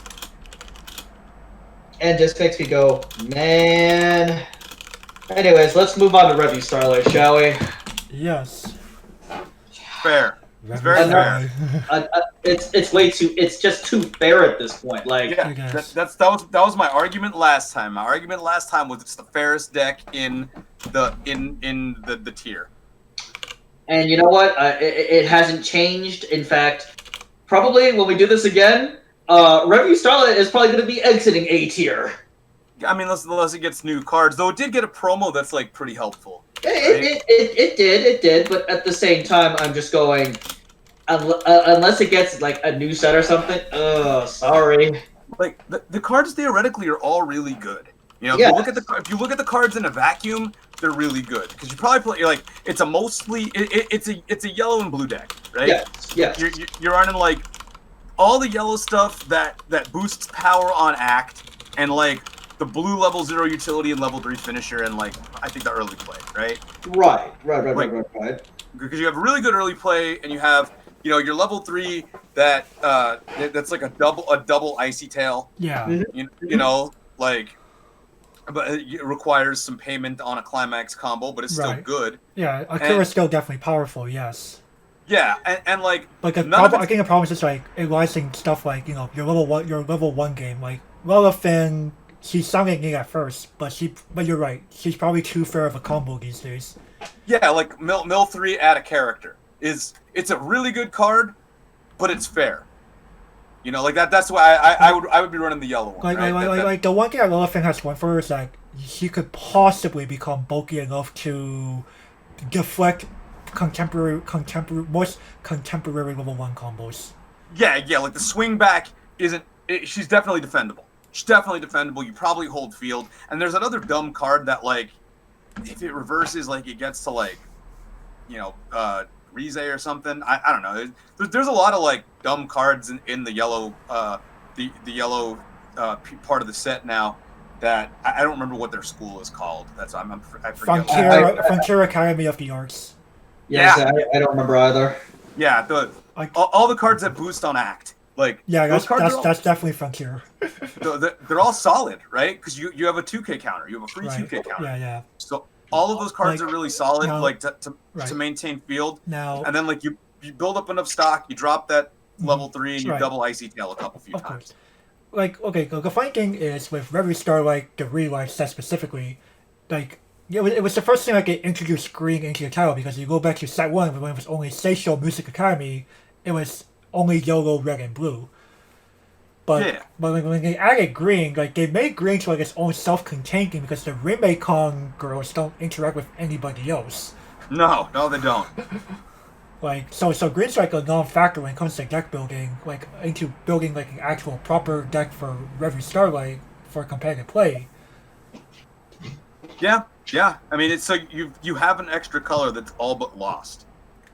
And just makes me go, man. Anyways, let's move on to Revue Starlight, shall we? Yes. Fair. It's very fair. It's just too fair at this point. Like, yeah, that was my argument last time. My argument last time was it's the fairest deck in the tier. And you know what? It hasn't changed. In fact, probably when we do this again, Revue Starlight is probably going to be exiting A tier. I mean, unless it gets new cards, though it did get a promo that's like pretty helpful. It did, but at the same time, I'm just going, unless it gets like a new set or something. Sorry. Like the cards theoretically are all really good. If you look at the cards in a vacuum, they're really good because you probably play it's a yellow and blue deck, right? Yes. You're running like all the yellow stuff that boosts power on Act and like the blue level 0 utility and level 3 finisher and like I think the early play, right? Right. Because you have really good early play and you have your level 3 that's like a double icy tail. Yeah. Mm-hmm. But it requires some payment on a climax combo, but it's still good. Yeah, Akira's still definitely powerful. Yes. Yeah, and like. Like I think the problem is just like analyzing stuff like your level 1 game like Lilifin. She's sounding neat at first, but you're right. She's probably too fair of a combo these days. Yeah, like Mil 3 add a character it's a really good card, but it's fair. Like that. That's why I would be running the yellow one. Like the one thing that Lilifin has going for her is that she could possibly become bulky enough to deflect most contemporary level 1 combos. Yeah. Like the swing back isn't she's definitely defendable. She's definitely defendable. You probably hold field. And there's another dumb card that, like, if it reverses, like, it gets to, like, you know, Grisaia or something. I don't know. There's a lot of, like, dumb cards in the yellow, the yellow part of the set now that I don't remember what their school is called. That's I forget. Frontier Academy of the Arts. Yes, yeah. I don't remember either. Yeah, all the cards that boost on act. Like, yeah, that's definitely Frontier. They're all solid, right? Because you have a 2K counter, you have a free 2K counter. Yeah. So all of those cards are really solid, now, like to maintain field. Now, and then like you build up enough stock, you drop that level 3, and you double Icy Tail a few times. Course. Like, okay, the funny thing is with Revue Starlight, the real life set specifically, like, it was the first thing like it introduced green into the title, because you go back to set 1 when it was only Seisho Music Academy, it was only yellow, red, and blue. But when they added green, like they made green to like its own self-contained thing, because the Rinmei-con girls don't interact with anybody else. No, they don't. Like so green's like a non-factor when it comes to deck building, like into building like an actual proper deck for Revue Starlight for competitive play. Yeah. I mean, it's like you have an extra color that's all but lost.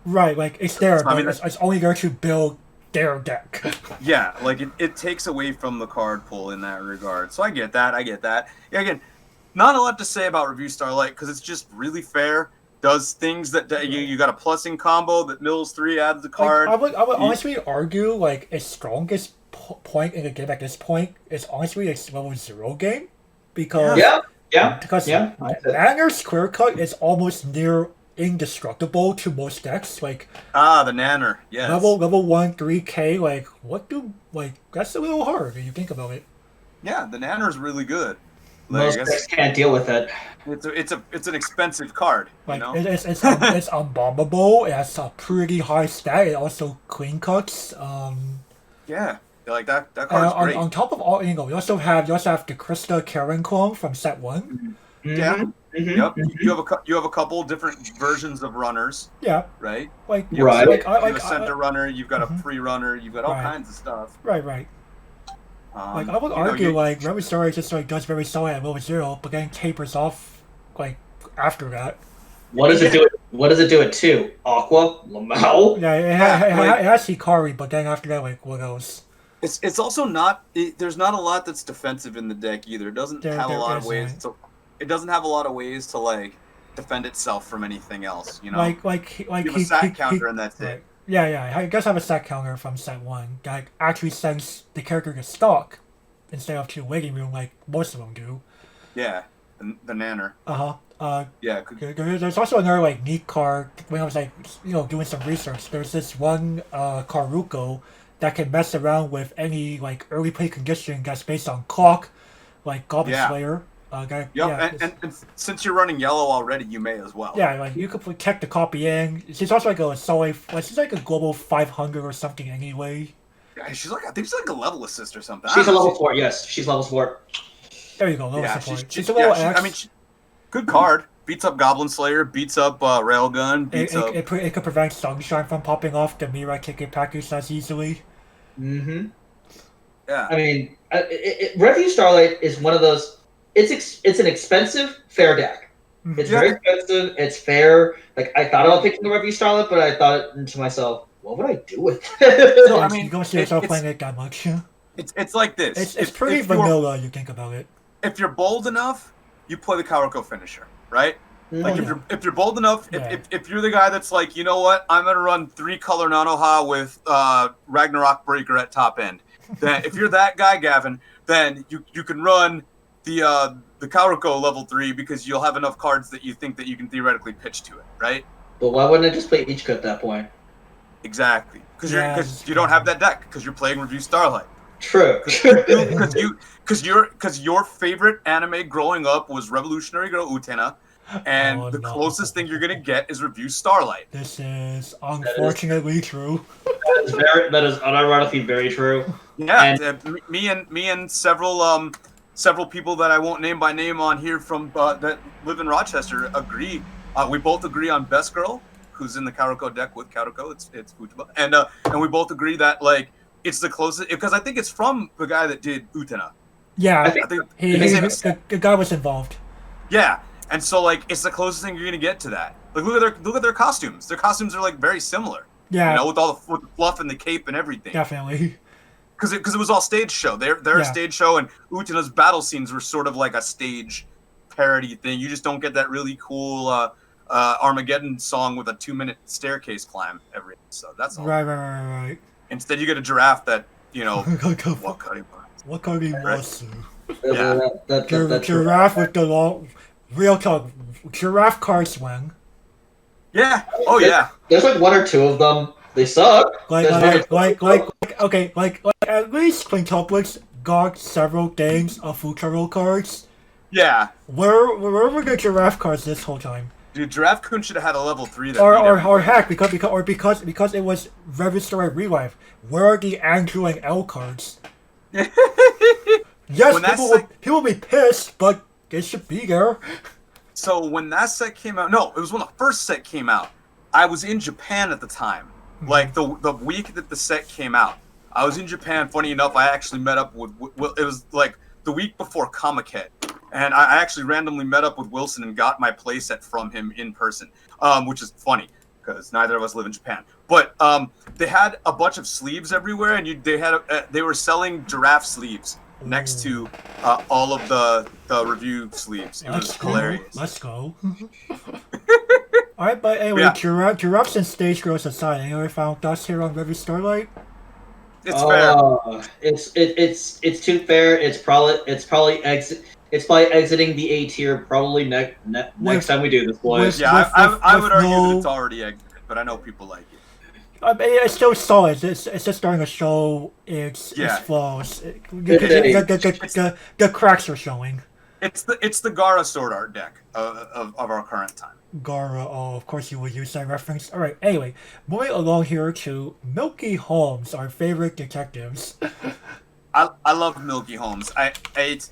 Right, like it's there, so, but I mean, it's only there to build their deck. Yeah, like it takes away from the card pool in that regard. So I get that. Yeah, again, not a lot to say about Revue Starlight because it's just really fair. Does things that you got a plussing combo that mills 3 adds the card. Like, I would honestly argue like its strongest point in the game at this point is honestly its level 0 game, because Nanner's Square Cut is almost near indestructible to most decks. Like the Nanner, yes. Level 1 3K. Like that's a little hard when you think about it. Yeah, the Nanner's really good. Most decks can't deal with it. It's an expensive card. Like, you know? it's unbombable. It has a pretty high stat. It also clean cuts. Yeah, like that card's great. On top of all, you also have the Krista Karen clone from set 1. Mm-hmm. Yeah. Mm-hmm. Yep. You have a couple different versions of runners. Yeah. Right. Like you have a center runner. You've got a free runner. You've got all kinds of stuff. Right. Like I would argue, like Revue Starlight just like does very solid at level 0, but then tapers off like after that. What does it do? What does it do at 2? Aqua, Lamau. Yeah, it has Hikari, but then after that, like what else? It's also not. There's not a lot that's defensive in the deck either. It doesn't have a lot of ways to. It doesn't have a lot of ways to like defend itself from anything else. You know, like you have a sack counter and that's it. Yeah. I guess I have a sack counter from set 1 that actually sends the character to stock instead of to waiting room like most of them do. Yeah, the Nanner. Yeah. There's also another like neat card. When I was like doing some research, there's this one Karuko that can mess around with any like early play condition that's based on clock, like Goblin Slayer. And since you're running yellow already, you may as well. Yeah, like you could protect the copy in. She's also like a solid, she's like a global 500 or something anyway. Yeah, I think she's like a level assist or something. She's a level 4. Yes, she's level 4. There you go, level support. She's a level X. I mean, good card. Beats up Goblin Slayer. Beats up Railgun. It could prevent Sunshine from popping off the Mirai ticket package as easily. Mm-hmm. Yeah. I mean, Revue Starlight is one of those. It's an expensive, fair deck. It's very expensive. It's fair. Like I thought about picking the Revue Starlight, but I thought to myself, what would I do with it? So, I mean, you don't see yourself playing it that much. It's like this. It's pretty vanilla. You think about it. If you're bold enough, you play the Karuko finisher, right? Like if you're bold enough, if you're the guy that's like, you know what, I'm gonna run 3-color Nanoha with Ragnarok Breaker at top end. Then if you're that guy, Gavin, then you can run the Karuko level 3 because you'll have enough cards that you think that you can theoretically pitch to it, right? But why wouldn't I just play Ichika at that point? Exactly, because you don't have that deck because you're playing Revue Starlight. True. Because your favorite anime growing up was Revolutionary Girl Utena, and the closest thing you're gonna get is Revue Starlight. This is unfortunately true. That is unironically very true. Yeah, and me and several people that I won't name by name on here from that live in Rochester agree. We both agree on Best Girl, who's in the Karuko deck with Karuko. It's Fujiba, and we both agree that like it's the closest because I think it's from the guy that did Utena. Yeah, I think- I think the guy was involved. yeah, and so like it's the closest thing you're gonna get to that. Like look at their costumes. Their costumes are like very similar. Yeah, You know, with all the fluff and the cape and everything. definitely. Because it was all stage show. They're Yeah. a stage show, and Utena's battle scenes were sort of like a stage parody thing. You just don't get that really cool Armageddon song with a 2-minute staircase climb every episode. That's all. Right. Instead, you get a giraffe that What Wakari Wasu? Yeah. That's Giraffe with the long, real talk, giraffe car swing. Yeah. Oh yeah. There's like 1 or 2 of them. They suck. Like There's one or two. like at least Quintuplets got several things of Futaro cards. Yeah. Where were the giraffe cards this whole time? Dude, Giraffe Kun should have had a level 3 that Or heck, because it was Revue Story Revive. Where are the Andrew and L cards? Yes, When that people will be pissed, but they should be there. So when that set came out, no, it was when the first set came out. I was in Japan at the time. Like the week that the set came out, I was in Japan. Funny enough, I actually met up with. It was like the week before Comic-Con, and I actually randomly met up with Wilson and got my playset from him in person, which is funny because neither of us live in Japan. But they had a bunch of sleeves everywhere, and they were selling giraffe sleeves next to all of the review sleeves. It was hilarious. Let's go. Alright, but anyway, Yeah. giraffes and stage girls aside, any other final thoughts here on Revue Starlight? It's fair. It's too fair. It's probably exiting the A tier probably next time we do this, boys. Yeah, I would with argue no- that it's already exited, but I know people like it. I mean, it's still solid. It's just starting to show its Yeah. flaws. The cracks are showing. It's the Gara sword art deck of our current time. Gara, oh, of course you will use that reference. Alright, anyway, moving along here to Milky Holmes, our favorite detectives. I love Milky Holmes. I think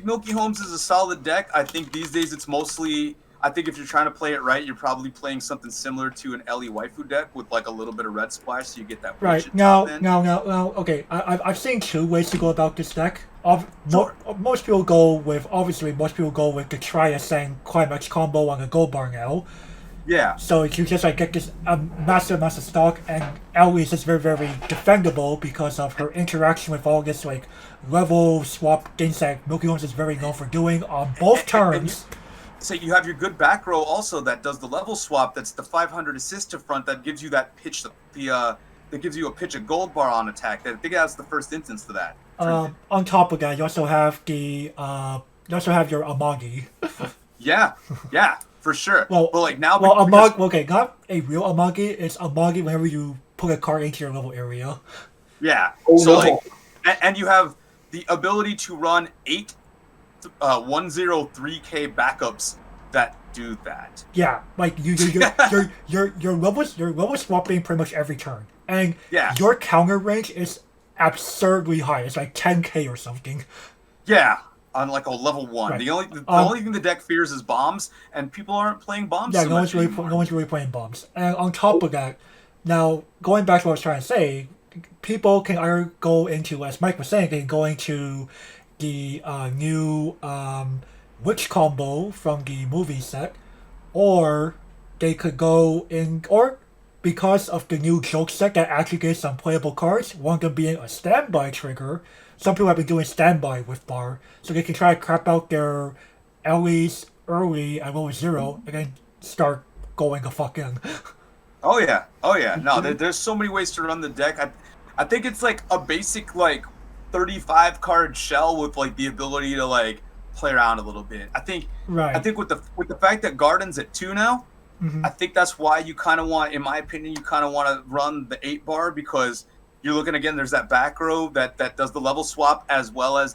Milky Holmes is a solid deck. I think these days it's mostly. I think if you're trying to play it right, you're probably playing something similar to an Ellie waifu deck with like a little bit of red splash, so you get that. Right, now, okay, I've seen 2 ways to go about this deck. Most people go with the Triascend Climax combo on the Gold Bar now. Yeah. So you just like get this massive amount of stock, and Ellie is just very, very defendable because of her interaction with all this like level swap things that Milky Holmes is very known for doing on both turns. So you have your good back row also that does the level swap. That's the 500 assist to front that gives you that pitch. That gives you a pitch of gold bar on attack. I think that's the first instance to that. On top of that, you also have your Amagi. Yeah, for sure. Well, but like now, Amagi. Okay, not a real Amagi. It's Amagi whenever you put a card into your level area. Yeah. Oh, so no. like, and you have the ability to run 8 103k backups that do that. Yeah, like your level swapping pretty much every turn, and Yeah. your counter range is absurdly high. It's like 10k or something. Yeah, on like a level 1. Right. The only thing the deck fears is bombs, and people aren't playing bombs. Yeah, so no much one's anymore. really playing bombs. And on top of that, now going back to what I was trying to say, people can either go into, as Mike was saying, they can go into the new witch combo from the movie set, or they could go in, or because of the new joke set that actually gives some playable cards, one of them being a standby trigger. Some people have been doing standby with bar, so they can try to crap out their Ellie's early at level 0 and then start going the fuck in. Oh yeah. No, there's so many ways to run the deck. I think it's like a basic like 35 card shell with like the ability to like play around a little bit. I think with the fact that Garden's at 2 now, I think that's why you kind of want, in my opinion, to run the 8 bar, because you're looking again. There's that back row that does the level swap, as well as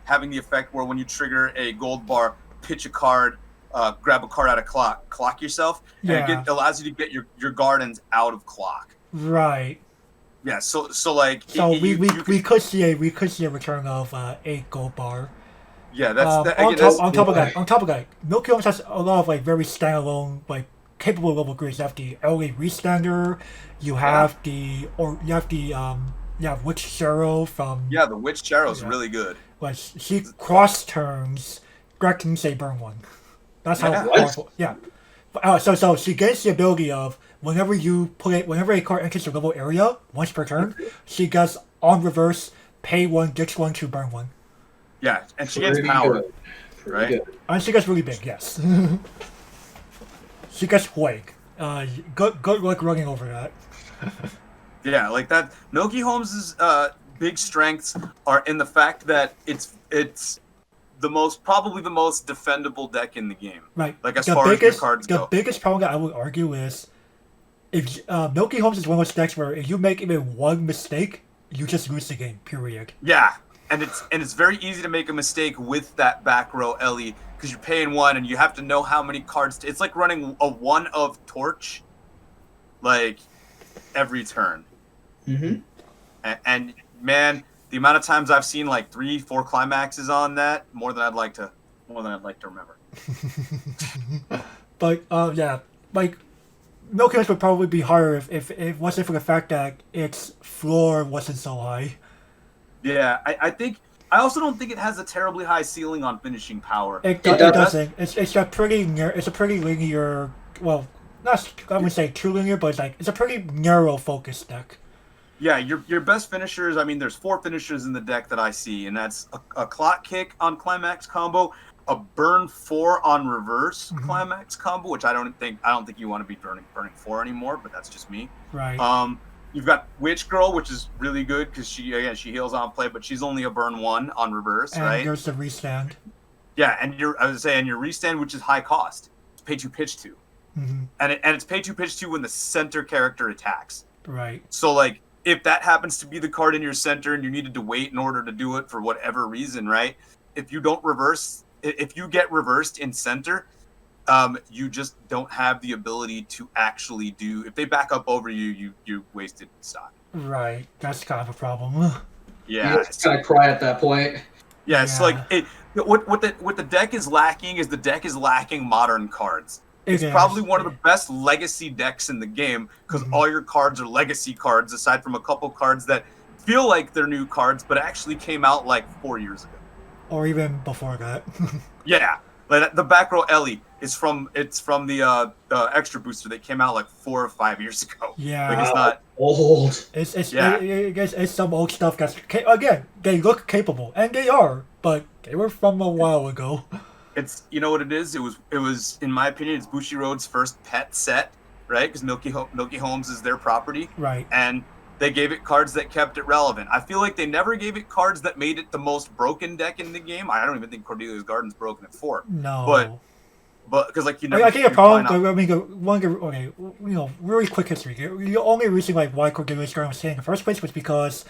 having the effect where when you trigger a gold bar, pitch a card, grab a card out of clock yourself, and it allows you to get your Gardens out of clock. Right. Yeah. So we could see a return of 8 gold bar. Yeah, on top of that, Milky Holmes has a lot of like very standalone like capable level grades. You have the early Restander, you have Witch Shero from Yeah, the Witch Charo's really good. like she cross turns Greg can say burn one. That's how Yeah. powerful. Yeah. So she gets the ability of whenever a card enters the level area once per turn, she gets on reverse, pay one, gets one to burn one. Yeah, and she gets Pretty power, good. Pretty right? good. And she gets really big, yes. She gets Wake. Good luck running over that. Yeah, like that. Milky Holmes' big strengths are in the fact that it's probably the most defendable deck in the game. Right. Like as far as your cards the go. biggest problem that I would argue is if Milky Holmes is one of those decks where if you make even one mistake, you just lose the game. Period. Yeah, and it's very easy to make a mistake with that back row Ellie because you're paying one and you have to know how many cards. It's like running a one of Torch, like every turn. Mm-hmm. And man, the amount of times I've seen like 3-4 climaxes on that, more than I'd like to remember. But yeah, like Milky Holmes would probably be harder if it wasn't for the fact that its floor wasn't so high. Yeah, I also don't think it has a terribly high ceiling on finishing power. It does. doesn't. It's a pretty linear. Well, I wouldn't say true linear, but it's a pretty narrow focused deck. Yeah, your best finishers, I mean, there's 4 finishers in the deck that I see, and that's a clock kick on climax combo, a burn 4 on reverse climax combo, which I don't think you want to be burning 4 anymore, but that's just me. Right. You've got Witch Girl, which is really good because she heals on play, but she's only a burn 1 on reverse, and right? there's the restand. Yeah, and your restand, which is high cost. It's pay 2 pitch 2. Mm-hmm. And it's pay 2 pitch 2 when the center character attacks. Right. So like if that happens to be the card in your center and you needed to wait in order to do it for whatever reason, right? If you get reversed in center, you just don't have the ability to actually do. If they back up over you wasted stock. Right. That's kind of a problem. Yeah, You just kind of cry at that point. yeah. It's like what the deck is lacking is the deck is lacking modern cards. It's probably one of the best legacy decks in the game because all your cards are legacy cards, aside from a couple cards that feel like they're new cards, but actually came out like 4 years ago. Or even before that. Yeah, like the back row Ellie is from the extra booster that came out like 4 or 5 years ago. Yeah. Like it's not old. It's some old stuff that's again they look capable and they are, but they were from a while ago. It's you know what it is. It was in my opinion, it's Bushiroad's first pet set, right? Because Milky Holmes is their property, Right. and they gave it cards that kept it relevant. I feel like they never gave it cards that made it the most broken deck in the game. I don't even think Cordelia's Garden's broken at 4. No. But because like I think the problem. Really quick history. The only reason why Cordelia's Garden was staying in the first place was because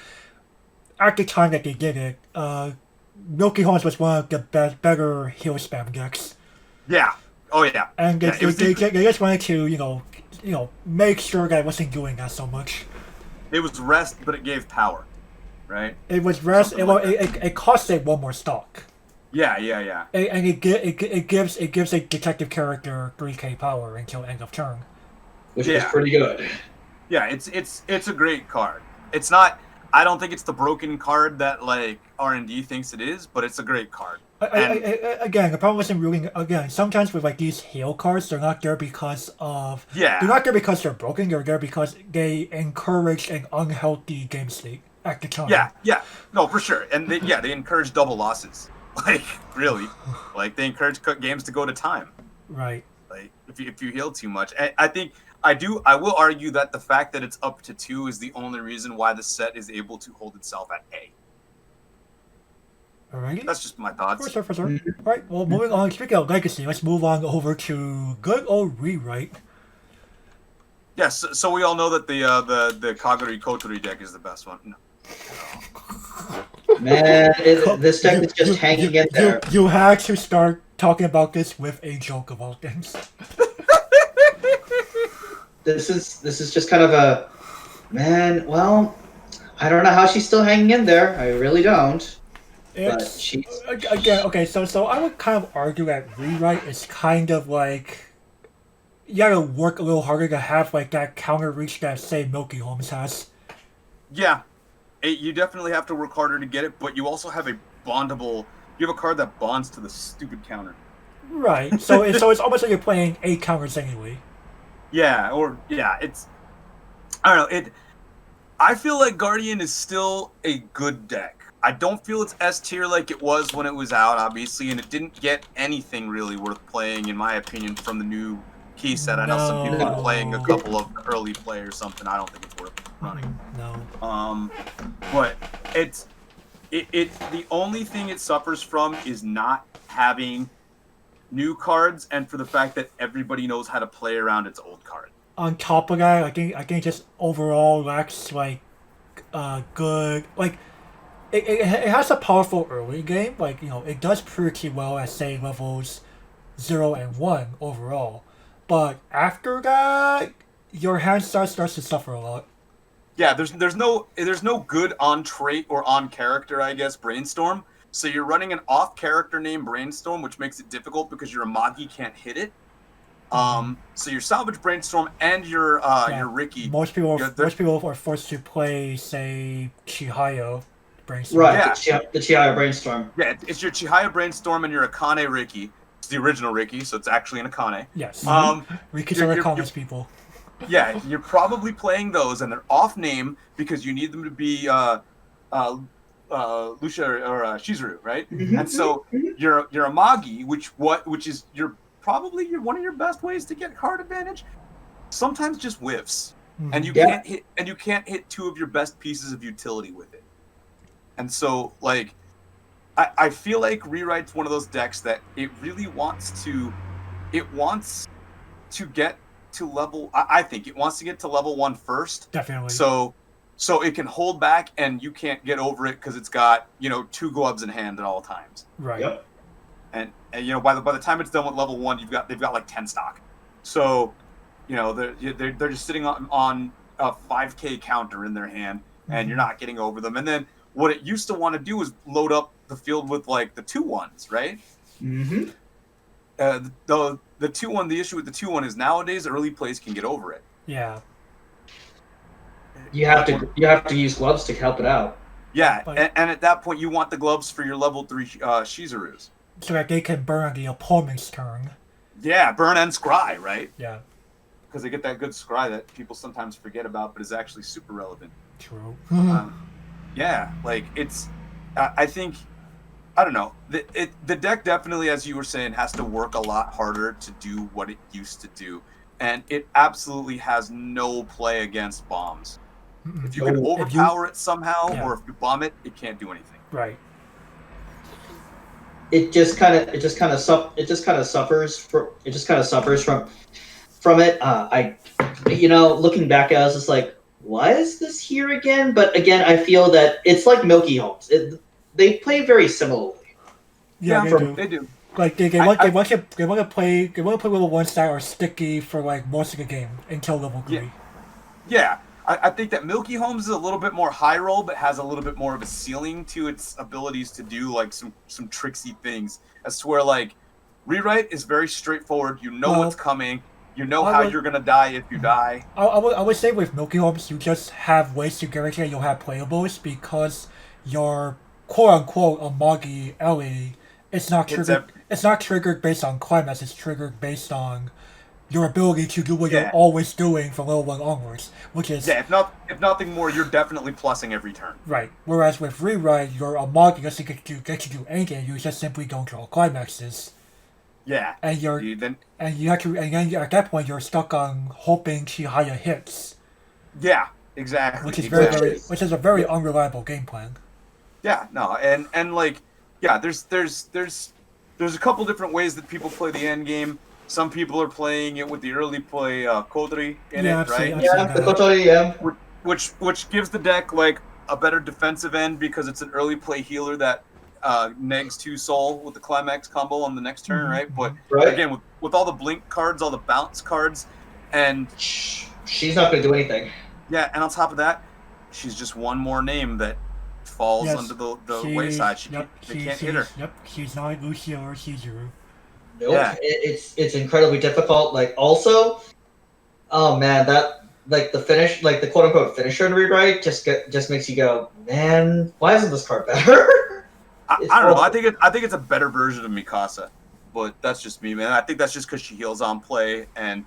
at the time that they did it, Milky Holmes was one of the better heal spam decks. Yeah. Oh yeah. And they just wanted to make sure that it wasn't doing that so much. It was rest, but it gave power, right? It was rest. It cost it one more stock. Yeah. And it gives a detective character 3k power until end of turn. Which is pretty good. Yeah, it's a great card. It's not. I don't think it's the broken card that like R&D thinks it is, but it's a great card. Again, the problem isn't really. Again, sometimes with like these heal cards, they're not there because of. Yeah. They're not there because they're broken. They're there because they encourage an unhealthy game state at the time. Yeah. No, for sure. And they encourage double losses. Like really, like they encourage games to go to time. Right. Like if you heal too much, I will argue that the fact that it's up to 2 is the only reason why the set is able to hold itself at A. Alright. That's just my thoughts. For sure. Alright, well, moving on. Speaking of legacy, let's move on over to good old rewrite. Yes, so we all know that the Kagari Kotori deck is the best one. No. Man, this deck is just hanging in there. You had to start talking about this with a joke of all things. This is just kind of a man. Well, I don't know how she's still hanging in there. I really don't. But she's again okay. So I would kind of argue that rewrite is kind of like you gotta work a little harder to have like that counter reach that say Milky Holmes has. Yeah, you definitely have to work harder to get it, but you also have a bondable. You have a card that bonds to the stupid counter. Right. So it's almost like you're playing 8 counters anyway. Yeah, it's I don't know. I feel like Guardian is still a good deck. I don't feel it's S tier like it was when it was out, obviously, and it didn't get anything really worth playing, in my opinion, from the new key set. I know some people are playing a couple of early play or something. I don't think it's worth running. No. But it's the only thing it suffers from is not having new cards, and for the fact that everybody knows how to play around its old card. On top of that, I think just overall lacks like good like it has a powerful early game. Like it does pretty well at say levels 0 and 1 overall, but after that, your hand starts to suffer a lot. Yeah, there's no good on trait or on character, I guess, brainstorm. So you're running an off character name brainstorm, which makes it difficult because your Amagi can't hit it. So your salvage brainstorm and your Ricky. Most people are forced to play, say, Chihaya brainstorm. Right, yeah. the Chihaya brainstorm. Yeah, it's your Chihaya brainstorm and your Akane Ricky. It's the original Ricky, so it's actually an Akane. Yes. Ricky's are Akane's people. Yeah, you're probably playing those, and they're off name because you need them to be Lucia or Shizuru, right? Mm-hmm. And so your Amagi, which is probably one of your best ways to get card advantage, sometimes just whiffs, and you can't hit 2 of your best pieces of utility with it. And so, like, I feel like Rewrite's one of those decks that it really wants to get to level. I think it wants to get to level 1 first. Definitely. So it can hold back, and you can't get over it because it's got 2 gloves in hand at all times. Right. Yep. And by the time it's done with level 1, they've got like 10 stock. So they're just sitting on a 5k counter in their hand, and you're not getting over them. And then what it used to want to do is load up the field with like the 2-1s, right? Mm-hmm. The 2-1. The issue with the 2-1 is nowadays early plays can get over it. Yeah. You have to use gloves to help it out. Yeah, and at that point you want the gloves for your level 3 Shizurus. So that they can burn on the opponent's turn. Yeah, burn and scry, right? Yeah. Because they get that good scry that people sometimes forget about, but is actually super relevant. True. Yeah, like it's. I think, I don't know. The deck definitely, as you were saying, has to work a lot harder to do what it used to do, and it absolutely has no play against bombs. If you can overpower it somehow, or if you bomb it, it can't do anything. Right. It just kind of suffers from it. Looking back, I was just like, why is this here again? But again, I feel that it's like Milky Holmes. They play very similarly. Yeah, they do. Like they want to play level 1s that are sticky for like most of the game until level 3. Yeah. I think that Milky Holmes is a little bit more high roll, but has a little bit more of a ceiling to its abilities to do like some tricksy things. As to where like Rewrite is very straightforward. You know what's coming. You know how you're gonna die if you die. I would say with Milky Holmes, you just have ways to guarantee that you'll have playables because your quote unquote Amagi Ellie it's not triggered based on climax. It's triggered based on your ability to do what you're always doing from level 1 onwards, which is if nothing more, you're definitely plussing every turn. Right. Whereas with Rewrite, your Amagi doesn't get to do anything. You just simply don't draw climaxes. Yeah. And then at that point you're stuck on hoping Chihaya hits. Yeah, exactly. Which is a very unreliable game plan. Yeah, no, and like there's a couple different ways that people play the end game. Some people are playing it with the early play Kodri in it, right? The Kodri, Which gives the deck like a better defensive end because it's an early play healer that negs 2 soul with the climax combo on the next turn, right? But again, with all the blink cards, all the bounce cards, and she's not going to do anything. Yeah, and on top of that, she's just one more name that falls under the wayside. They can't hit her. Yep, she's not Lucia or Shizuru. Nope. Yeah. It's incredibly difficult. Like also, oh man, that like the finish, like the quote unquote finisher and rewrite just makes you go, man, why isn't this card better? I don't know. I think it's a better version of Mikasa, but that's just me, man. I think that's just because she heals on play and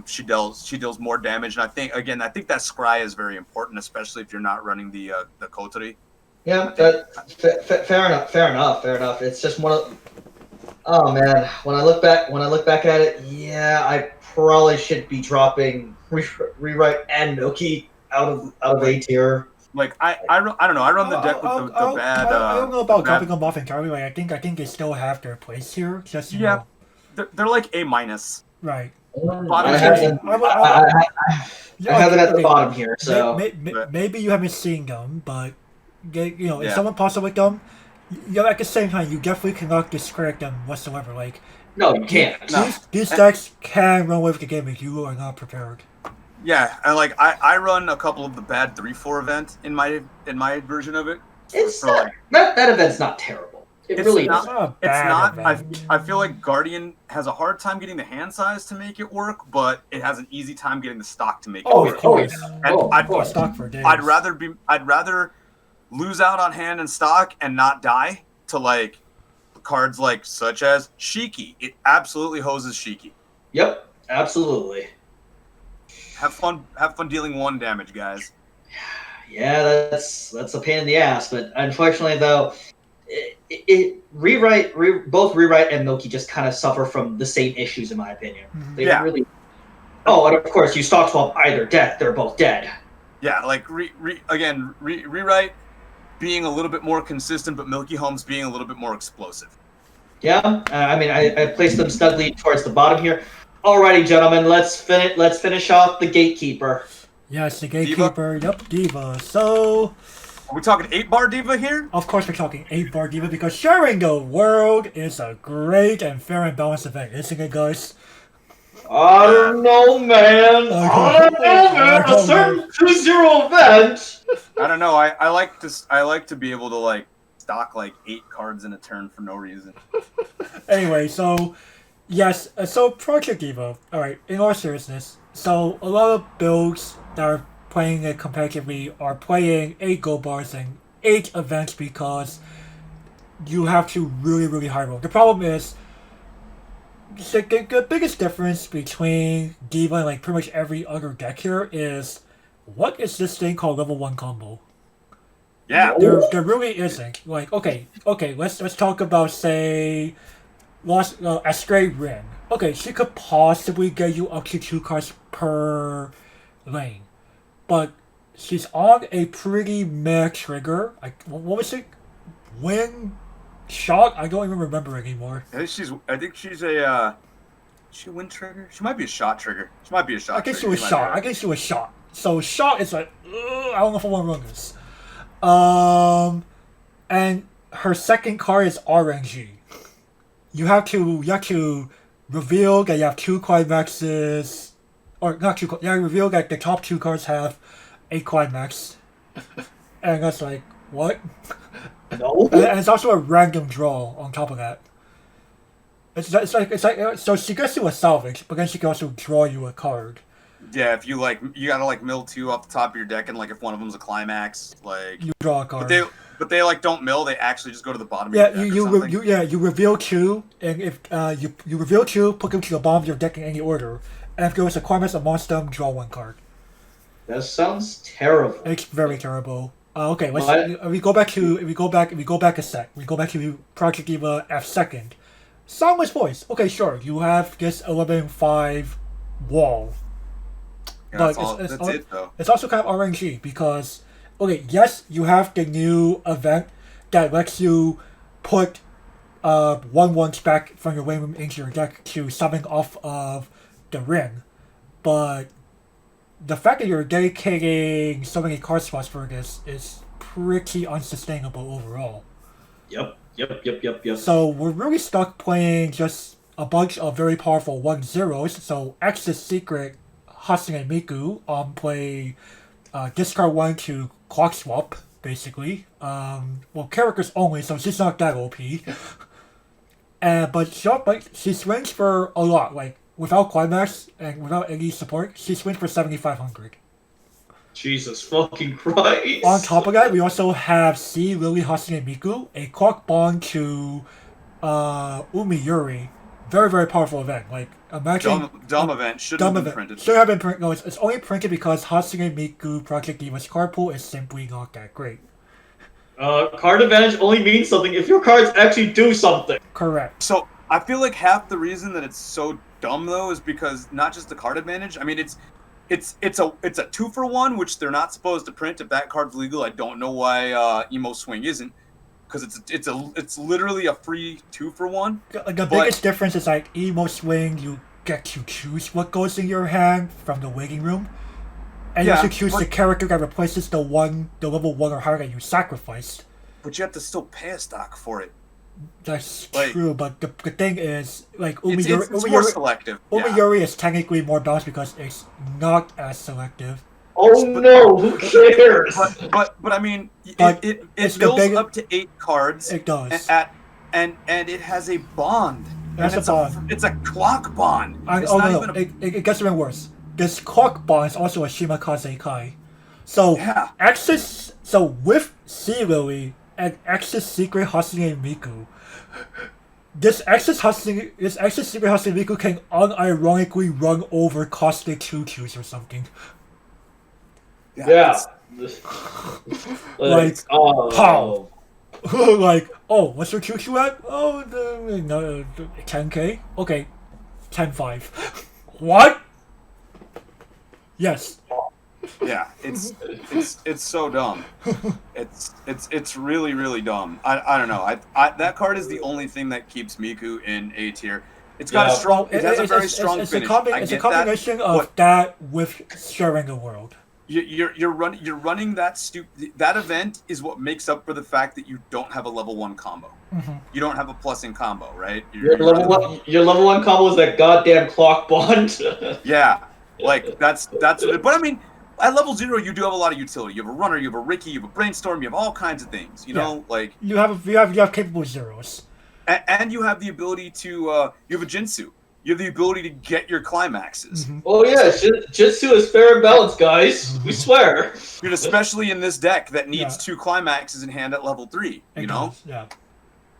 she deals more damage. And I think that scry is very important, especially if you're not running the Kotori. Yeah, fair enough. It's just one of. Oh man, when I look back at it, yeah, I probably should be dropping rewrite and Milky out of A tier. Like I don't know. I run the deck with the bad. I don't know about dropping them off entirely. Like I think they still have their place here. Just you know. They're like A minus. Right. I have them at the bottom here, so maybe you haven't seen them, but if someone pops up with them, at the same time, you definitely cannot discredit them whatsoever. Like, no, you can't. These decks can run with the game if you are not prepared. Yeah, and like I run a couple of the bad 3-4 event in my version of it. It's not, that event's not terrible. It's not. I feel like Guardian has a hard time getting the hand size to make it work, but it has an easy time getting the stock to make it work. Of course. Stock for days. I'd rather lose out on hand and stock and not die to like cards like such as Shiki. It absolutely hoses Shiki. Yep, absolutely. Have fun dealing 1 damage, guys. Yeah, that's a pain in the ass, but unfortunately though, both rewrite and Milky just kind of suffer from the same issues in my opinion. They really. Oh, and of course, you stock swap either deck, they're both dead. Yeah, like rewrite being a little bit more consistent, but Milky Holmes being a little bit more explosive. Yeah, I mean, I placed them snugly towards the bottom here. Alrighty, gentlemen, let's finish off the Gatekeeper. Yes, the Gatekeeper. Diva? Yep, Diva. So. Are we talking 8-bar Diva here? Of course we're talking 8-bar Diva because sharing the world is a great and fair and balanced event, isn't it, guys? I don't know, man. A certain 2-0 event. I don't know. I like to be able to like stock like 8 cards in a turn for no reason. Anyway, so yes, so Project Diva. All right, in all seriousness, so a lot of builds that are playing it competitively are playing 8 gold bars and 8 events because you have to really high roll. The problem is the biggest difference between Diva and like pretty much every other deck here is what is this thing called level 1 combo? Yeah. There really isn't. Like, okay, let's talk about say Astray Rin. Okay, she could possibly get you up to 2 cards per lane. But she's on a pretty meh trigger. What was it? Wind shot? I don't even remember anymore. I think she's a she a wind trigger? She might be a shot trigger. She might be a shot. I guess she was shot. So shot is like I don't know if I want to run this. And her second card is RNG. You have to reveal that you have 2 climaxes. Or not 2. Yeah, reveal that the top 2 cards have a climax, and that's like what? No. And it's also a random draw on top of that. It's like so she gets you a salvage, but then she can also draw you a card. Yeah, if you gotta like mill 2 off the top of your deck, and like if one of them's a climax, like you draw a card. But they like don't mill. They actually just go to the bottom. Of your deck you reveal 2, and if you reveal 2, put them to the bottom of your deck in any order. And if there was a climax amongst them, draw 1 card. That sounds terrible. It's very terrible. Okay, we go back a sec. We go back to Project Diva F2nd. Soundless voice. Okay, sure. You have this 11-5 wall. Yeah, but that's it though. It's also kind of RNG because yes, you have the new event that lets you put 1/1s back from your way room into your deck to something off of the ring, but the fact that you're dedicating so many card spots for this is pretty unsustainable overall. Yep. So we're really stuck playing just a bunch of very powerful 1/0s. So X's Secret, Hatsune and Miku play discard 1 to clock swap, basically. Characters only, so she's not that OP. But she swings for a lot. Like without climax and without any support, she swings for 7,500. Jesus fucking Christ. On top of that, we also have C. Lily Hatsune Miku, a clock bond to Umiyuri. Very, very powerful event. Like, imagine... Dumb event. Should have been printed. Should have been printed. No, it's only printed because Hatsune Miku Project Diva's card pool is simply not that great. Card advantage only means something if your cards actually do something. Correct. So, I feel like half the reason that it's so dumb, though, is because not just the card advantage. I mean, it's a 2-for-1, which they're not supposed to print if that card's legal. I don't know why Emo Swing isn't, because it's literally a free 2-for-1. The biggest difference is like Emo Swing, you get to choose what goes in your hand from the waiting room, and you have to choose the character that replaces the level 1 or higher that you sacrificed. But you have to still pay a stock for it. That's true, but the thing is, like, it's more selective. Umiyuri is technically more balanced because it's not as selective. Oh no, who cares? But I mean, it builds up to 8 cards. It does. And it has a bond. It's a bond. It's a clock bond. It gets even worse. This clock bond is also a Shimakaze Kai. So with Sea Lily and X's Secret Hatsune Miku, this X's Secret Hatsune Miku can unironically run over Caustic Choo-Choos or something. Yeah. Pow! Like, oh, what's your Choo-Choo at? Oh, no, 10k? Okay, 10.5. What? Yes. Yeah, it's so dumb. It's really, really dumb. I don't know. I that card is the only thing that keeps Miku in A tier. It's got a strong. It has a very strong finish. It's a combination of that with sharing the world. You're running that event is what makes up for the fact that you don't have a level 1 combo. Mm-hmm. You don't have a plus in combo, right? Your level 1 combo is that goddamn clock bond. Yeah, like that's but I mean, at level 0 you do have a lot of utility. You have a runner, you have a Ricky, you have a brainstorm, you have all kinds of things. You know, like you have capable zeros, and you have the ability to you have a Jinsu. You have the ability to get your climaxes. Mm-hmm. Oh yeah, Jitsu is fair and balanced, guys. We swear. Dude, especially in this deck that needs 2 climaxes in hand at level 3. You know? Yeah.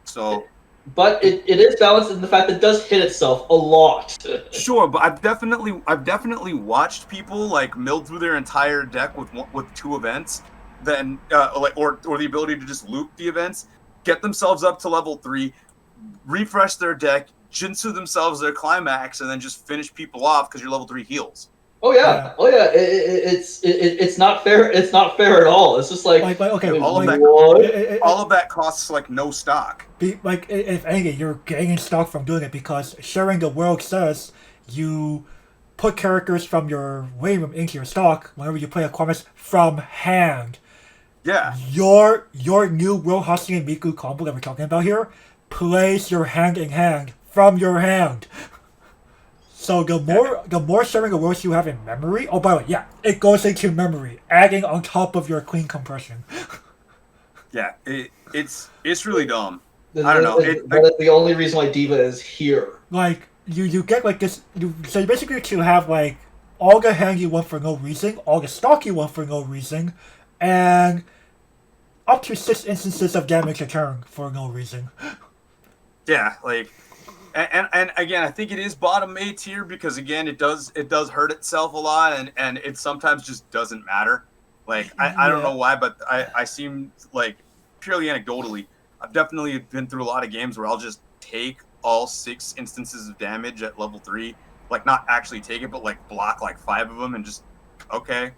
So. But it is balanced in the fact that it does hit itself a lot. Sure, but I've definitely watched people like mill through their entire deck with 2 events, then or the ability to just loop the events, get themselves up to level 3, refresh their deck, Jinsu themselves their climax, and then just finish people off because your level 3 heals. Oh yeah. It's not fair. It's not fair at all. It's just like okay, all of that costs like no stock. If anything, you're gaining stock from doing it because sharing the world says you put characters from your waiting room into your stock whenever you play a climax from hand. Yeah. Your new World Hatsune Miku combo that we're talking about here plays your hand in hand from your hand. So the more sharing the worlds you have in memory. Oh, by the way, it goes into memory, adding on top of your clean compression. Yeah, it's really dumb. I don't know. That's the only reason why Diva is here. Like you get like this. So you basically to have like all the hand you want for no reason, all the stock you want for no reason, and up to 6 instances of damage a turn for no reason. Yeah, like. And again, I think it is bottom A tier because again, it does hurt itself a lot, and it sometimes just doesn't matter. Like I don't know why, but I seem like purely anecdotally, I've definitely been through a lot of games where I'll just take all 6 instances of damage at level 3, like not actually take it, but like block like 5 of them and just okay,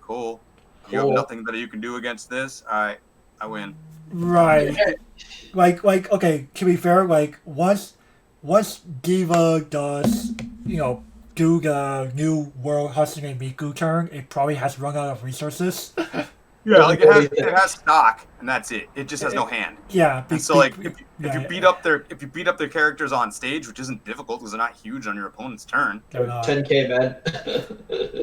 cool. You have nothing that you can do against this. I win. Right. Like okay. To be fair, like once Diva does, do the new World Hatsune Miku turn, it probably has run out of resources. Yeah, like it has stock, and that's it. It just has no hand. Yeah. So like, if you beat up their characters on stage, which isn't difficult because they're not huge on your opponent's turn. 10k, man.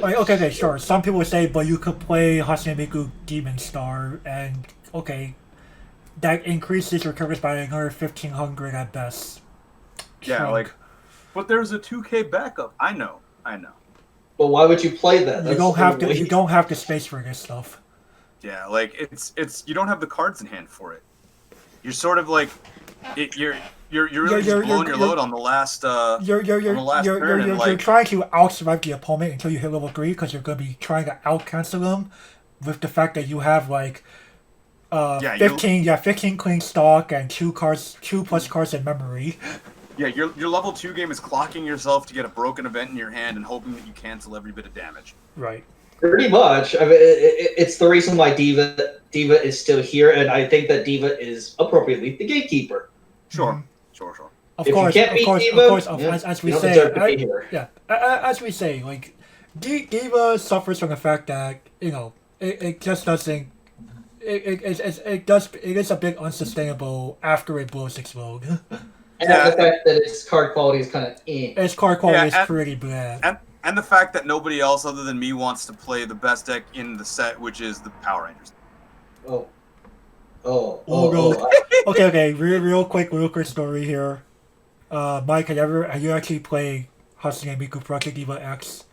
Okay, sure. Some people would say, but you could play Hatsune Miku Demon Star, and okay, that increases your characters by another 1,500 at best. Yeah, trunk. like, but there's a 2K backup. I know. But why would you play that? You don't have to. You don't have the space for this stuff. Yeah, like it's you don't have the cards in hand for it. You're sort of like you're really just blowing your load on the last You're turn and you're trying to out-survive the opponent until you hit level 3 because you're going to be trying to out-cancel them with the fact that you have like 15 clean stock and 2 plus cards in memory. Yeah, your level 2 game is clocking yourself to get a broken event in your hand and hoping that you cancel every bit of damage. Right. Pretty much. I mean, it's the reason why Diva is still here, and I think that Diva is appropriately the gatekeeper. Sure. Mm-hmm. Sure. Of If course, you can't beat Diva, as we you don't say, deserve to be here. as we say, like Diva suffers from the fact that it just doesn't. It is a bit unsustainable after it blows its load. And the fact that its card quality is kind of Its card quality is pretty bad. And the fact that nobody else other than me wants to play the best deck in the set, which is the Power Rangers. Okay. Real quick story here. Mike, have you actually played Hatsune Miku Project Diva X?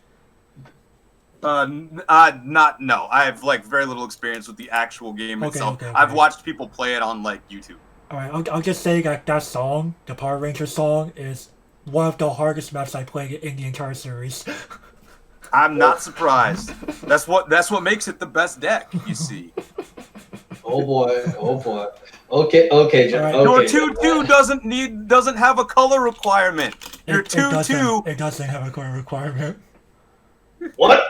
No. I have like very little experience with the actual game itself. Okay. I've watched people play it on like YouTube. All right, I'll just say that song, the Power Rangers song, is one of the hardest maps I played in the entire series. I'm not surprised. That's what makes it the best deck. You see. Oh boy. Okay, John. Right. Okay. Your 2/2 doesn't have a color requirement. Your 2/2 It doesn't have a color requirement. What?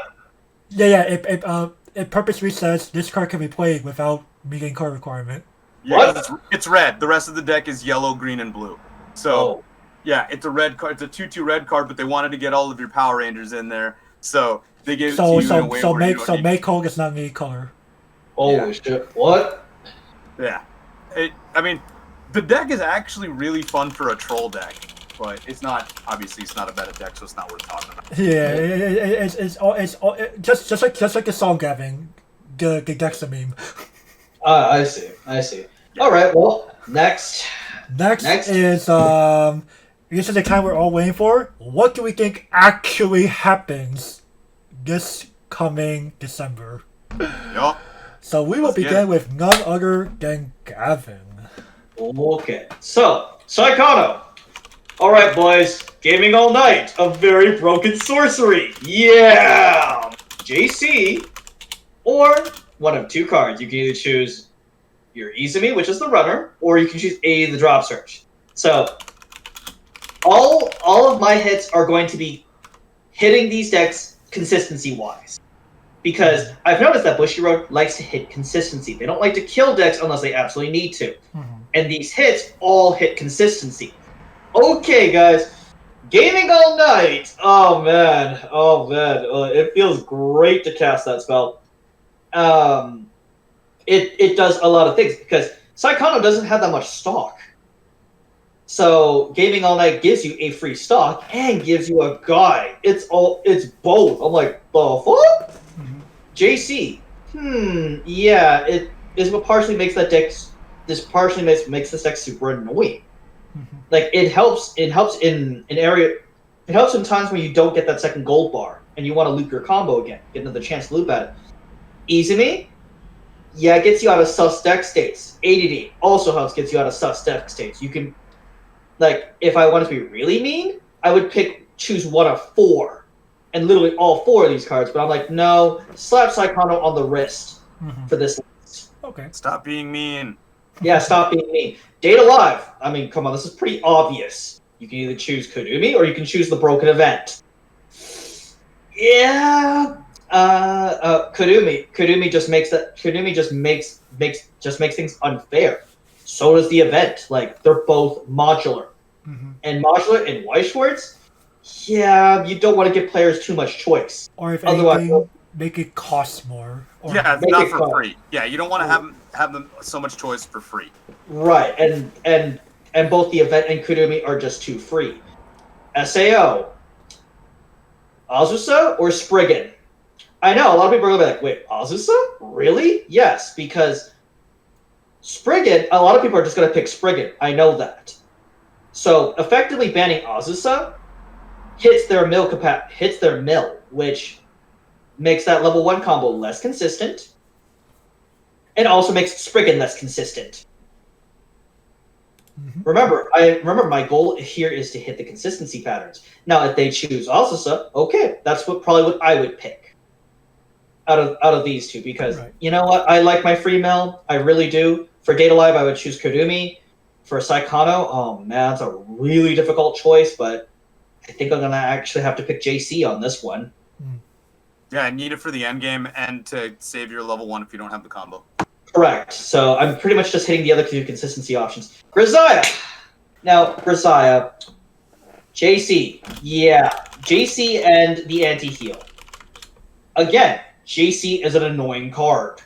Yeah. It purposely says this card can be played without meeting color requirement. Yeah, What? it's red. The rest of the deck is yellow, green, and blue. So, yeah, it's a red card. It's a 2/2 red card, but they wanted to get all of your Power Rangers in there, so they gave it to you in a way where you don't need... make Hulk does not need color. Holy shit! What? Yeah, I mean, the deck is actually really fun for a troll deck, but it's not. Obviously, it's not a meta deck, so it's not worth talking about. Yeah, it's just like the song, Gavin. The deck's a meme. I see. All right. Well, next is this is the time we're all waiting for. What do we think actually happens this coming December? Yup. So we will begin with none other than Gavin. Okay. So, Saekano. All right, boys. Gaming all night. A very broken sorcery. Yeah. JC, or one of 2 cards. You can either choose your Izumi, which is the runner, or you can choose A, the drop search. So, all of my hits are going to be hitting these decks consistency-wise. Because I've noticed that Bushiroad likes to hit consistency. They don't like to kill decks unless they absolutely need to. Mm-hmm. And these hits all hit consistency. Okay, guys. Gaming all night. Oh, man. It feels great to cast that spell. It does a lot of things because Saekano doesn't have that much stock. So Gaming All Night gives you a free stock and gives you a guide. It's both. I'm like, the fuck? Mm-hmm. JC. Yeah, it is what partially makes that deck. This partially makes this deck super annoying. Mm-hmm. Like it helps in an area. It helps in times when you don't get that second gold bar and you want to loop your combo again, get another chance to loop at it. Izumi, yeah, it gets you out of sus deck states. ADD also helps gets you out of sus deck states. You can, like, if I wanted to be really mean, I would choose one of 4, and literally all 4 of these cards. But I'm like, no, slap Saekano on the wrist for this list. Okay. Stop being mean. Yeah, stop being mean. Date Alive. I mean, come on, this is pretty obvious. You can either choose Kodumi or you can choose the Broken Event. Yeah. Kodumi just makes that. Kodumi just makes things unfair. So does the event. Like they're both modular, and modular in Weiss Schwarz. Yeah, you don't want to give players too much choice. Or if anything, make it cost more. Or Yeah, not for free. Yeah, you don't want to have them so much choice for free. Right, and both the event and Kodumi are just too free. SAO, Azusa or Spriggan? I know, a lot of people are going to be like, wait, Azusa? Really? Yes, because Spriggan, a lot of people are just going to pick Spriggan. I know that. So effectively banning Azusa hits their mill, which makes that level 1 combo less consistent, and also makes Spriggan less consistent. Mm-hmm. Remember, my goal here is to hit the consistency patterns. Now, if they choose Azusa, okay, that's probably what I would pick out of these two, because you know what, I like my free mill, I really do. For Data Live, I would choose Kudumi. For Saekano, oh man, that's a really difficult choice, but I think I'm gonna actually have to pick JC on this one. Yeah, I need it for the end game and to save your level 1 if you don't have the combo. Correct. So I'm pretty much just hitting the other two consistency options. Grisaia! Now, Grisaia. JC. Yeah. JC and the anti-heal. Again, JC is an annoying card.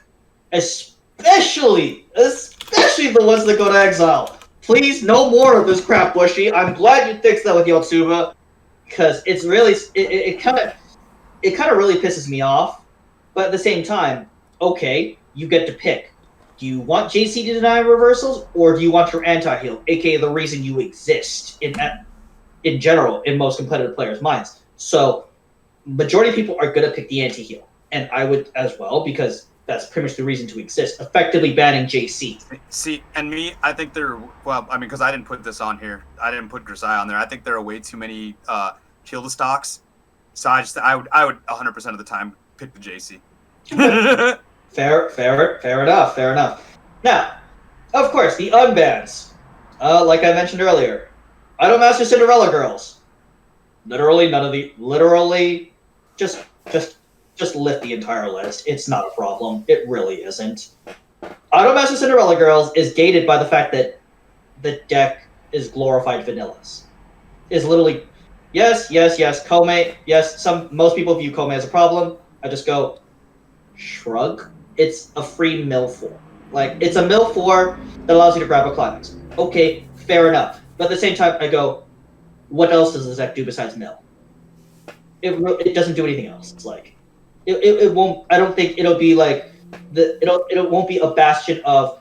Especially the ones that go to exile. Please, no more of this crap, Bushy. I'm glad you fixed that with Yotsuba, because it's really it kind of really pisses me off. But at the same time, okay, you get to pick. Do you want JC to deny reversals, or do you want your anti-heal, aka the reason you exist in general in most competitive players' minds? So, majority of people are gonna pick the anti-heal, and I would as well, because that's pretty much the reason to exist. Effectively banning JC. See, and me, I think because I didn't put this on here. I didn't put Grisaia on there. I think there are way too many kill the stocks. So I would 100% of the time pick the JC. Fair enough. Now, of course, the unbans. Like I mentioned earlier, Idolmaster Cinderella Girls. Literally, just lift the entire list. It's not a problem. It really isn't. Idolmaster Cinderella Girls is gated by the fact that the deck is glorified vanillas. Is literally, yes, Kome, yes, most people view Kome as a problem. I just go, shrug. It's a free mill 4. Like, it's a mill 4 that allows you to grab a climax. Okay, fair enough. But at the same time, I go, what else does this deck do besides mill? It doesn't do anything else. It's like, it won't. I don't think it'll be like it won't be a bastion of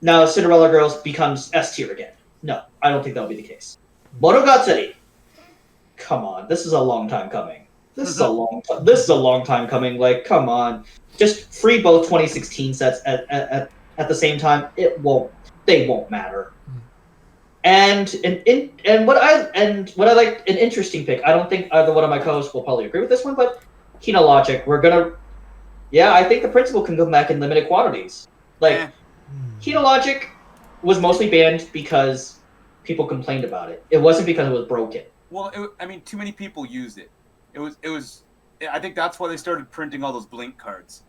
now Cinderella Girls becomes S tier again. No, I don't think that'll be the case. Monogatari. Come on, this is a long time coming. This is a long time coming. Like, come on, just free both 2016 sets at the same time. They won't matter. And what I like, an interesting pick. I don't think either one of my co-hosts will probably agree with this one, but Kino Logic. I think the principal can come back in limited quantities. Like, Kino Logic was mostly banned because people complained about it. It wasn't because it was broken. Well, too many people used it. It was. I think that's why they started printing all those blink cards.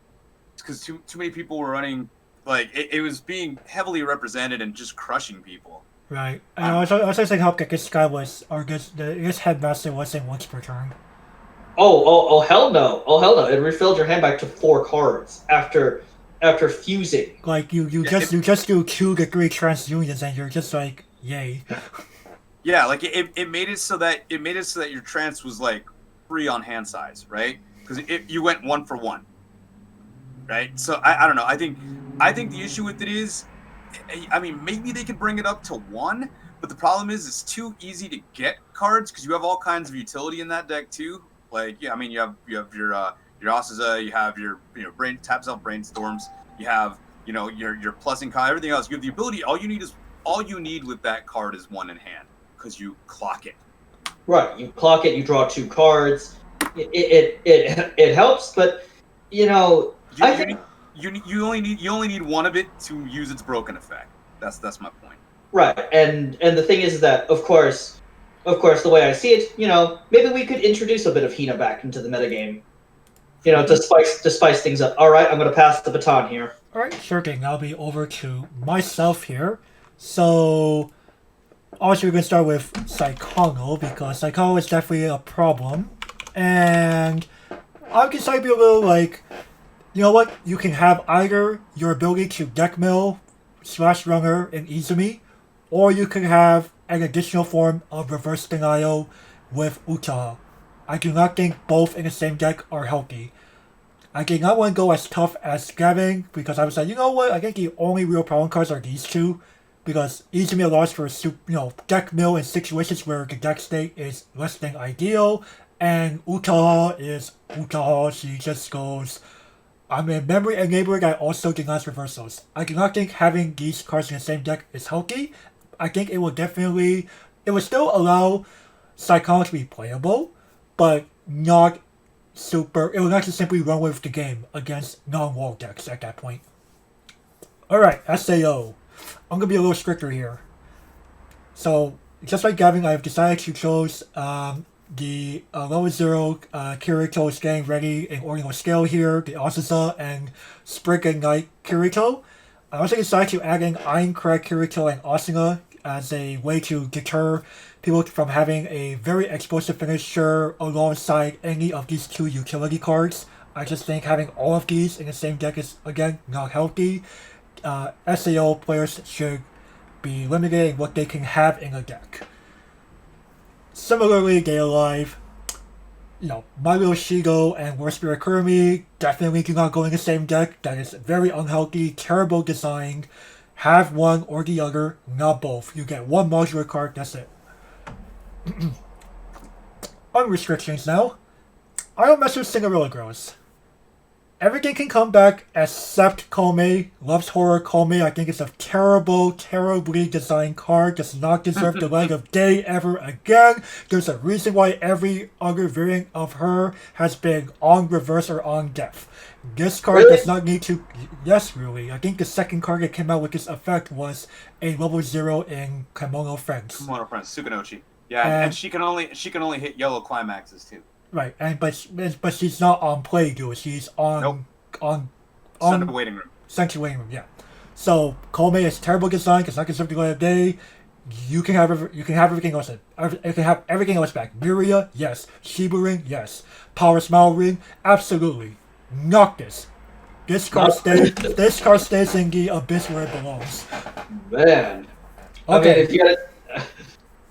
It's because too many people were running. Like, it was being heavily represented and just crushing people. Right. And I was saying how this guy was, or this headmaster was saying once per turn. Oh hell no! It refilled your hand back to 4 cards after fusing. Like you just do 2 to 3 transunions and you're just like, yay. Yeah, like it made it so that your trance was like free on hand size, right? Because you went 1 for 1, right? So I don't know. I think the issue with it is, maybe they could bring it up to 1, but the problem is it's too easy to get cards because you have all kinds of utility in that deck too. Like, yeah, you have your Asuza, you have your brain taps out brainstorms, you have your plussing card, everything else. You have the ability. All you need with that card is 1 in hand because you clock it. Right, you clock it. You draw 2 cards. It helps, but you only need 1 of it to use its broken effect. That's my point. Right, and the thing is that of course, the way I see it, maybe we could introduce a bit of Hina back into the metagame, to spice things up. All right, I'm going to pass the baton here. All right, sure thing. I'll be over to myself here. So, obviously we're going to start with Saekano, because Saekano is definitely a problem. And I can say be a little like, you know what? You can have either your ability to deck mill / runner in Izumi, or you can have an additional form of reverse denial with Uta. I do not think both in the same deck are healthy. I did not want to go as tough as Gavin, because I was like, you know what? I think the only real problem cards are these two, because Izumi allows for deck mill in situations where the deck state is less than ideal, and Utaha is Utaha. She just goes, I'm a memory enabler that also denies reversals. I do not think having these cards in the same deck is healthy. I think it will still allow Saekano to be playable, but not super. It will not just simply run with the game against non-wall decks at that point. Alright, SAO. I'm going to be a little stricter here. So, just like Gavin, I have decided to choose the level 0 Kirito is getting ready in ordinal scale here, the Azusa and Sprig and Night Kirito. I also decided to add in Ironcrag Kirito and Asuna as a way to deter people from having a very explosive finisher alongside any of these two utility cards. I just think having all of these in the same deck is, again, not healthy. SAO players should be limited in what they can have in a deck. Similarly, Day Alive, My Little Shigo and War Spirit Kurumi definitely do not go in the same deck. That is very unhealthy, terrible design. Have one or the other, not both. You get one modular card, that's it. On restrictions now. I don't mess with Cinderella Girls. Everything can come back except Kome. Loves horror Kome. I think it's a terrible, terribly designed card. Does not deserve the light of day ever again. There's a reason why every other variant of her has been on reverse or on death. This card does not need to... Yes, really. I think the second card that came out with this effect was a level 0 in Kimono Friends. Kimono Friends, Sukanochi. Yeah, and she can only hit yellow climaxes too. Right, but she's not on play duel. She's on Central waiting room. Central waiting room, yeah. So Kome is terrible design. It's not considered the light of day. You can have everything else. You can have everything else back. Miria, yes. Shiba Ring, yes. Power Smile Ring, absolutely. Noctis. This card stays in the abyss where it belongs. Man. Okay. I mean, if you got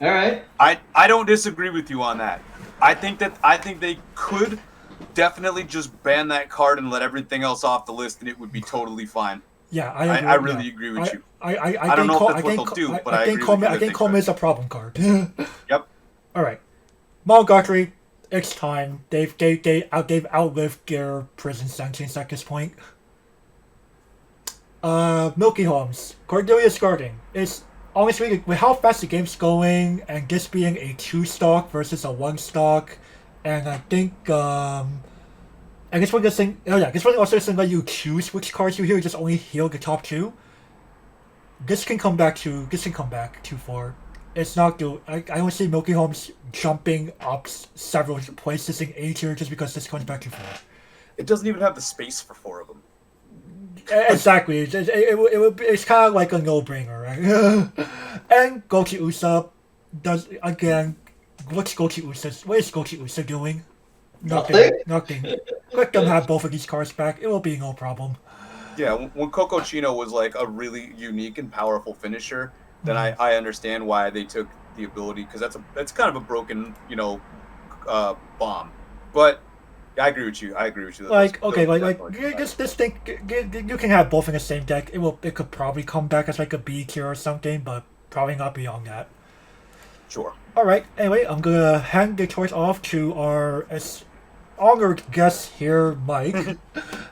all right. I don't disagree with you on that. I think they could definitely just ban that card and let everything else off the list, and it would be totally fine. Yeah, I really agree with you. I don't know if that's what they'll do, but I agree with you. I think Kome is a problem card. Yep. All right, Monogatari. It's time. They've outlived their prison sentence at this point. Milky Holmes. Cordelia's Garden. It's honestly, with how fast the game's going, and this being a 2-stock versus a 1-stock, and I think, and this one also doesn't let you choose which cards you heal, just only heal the top 2. This can come back too far. It's not good. I don't see Milky Holmes jumping up several places in A tier just because this comes back too far. It doesn't even have the space for 4 of them. Exactly. It's kind of like a no-brainer, right? And Gochi Usa does, again, what is Gochi Usa doing? Nothing. Let them have both of these cards back. It will be no problem. Yeah, when Coco Chino was like a really unique and powerful finisher, then I understand why they took the ability, because that's kind of a broken, bomb. But I agree with you. This thing, you can have both in the same deck. It could probably come back as like a B tier or something, but probably not beyond that. Sure. All right. Anyway, I'm gonna hand the torch off to our honored guest here, Mike.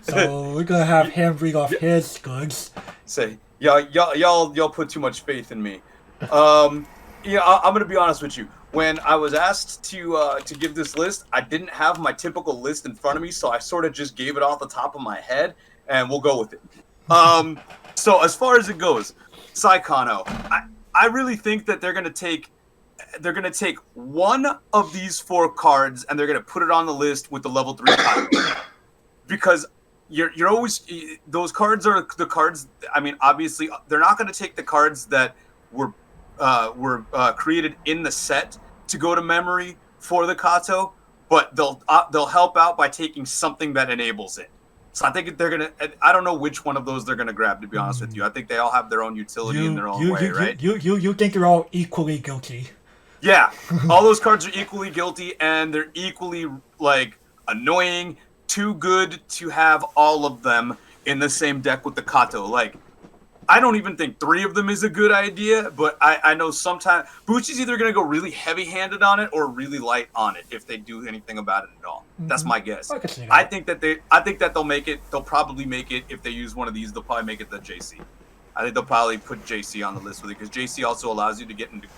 So we're gonna have him read off his goods. Say, y'all put too much faith in me. I'm gonna be honest with you. When I was asked to give this list, I didn't have my typical list in front of me, so I sort of just gave it off the top of my head, and we'll go with it. So as far as it goes, Saekano, I really think that they're gonna take one of these 4 cards and they're gonna put it on the list with the level 3 card. Because you're always, those cards are the cards. I mean, obviously they're not gonna take the cards that were created in the set to go to memory for the Kato, but they'll help out by taking something that enables it. So I think they're gonna. I don't know which one of those they're gonna grab. To be honest with you, I think they all have their own utility in their own way, right? You think they're all equally guilty? Yeah, all those cards are equally guilty, and they're equally annoying. Too good to have all of them in the same deck with the Kato. I don't even think 3 of them is a good idea, but I know sometimes Bucci's either going to go really heavy-handed on it or really light on it if they do anything about it at all. That's my guess. I could see that. I think that they'll make it. They'll probably make it if they use one of these. They'll probably make it the JC. I think they'll probably put JC on the list with it because JC also allows you to get into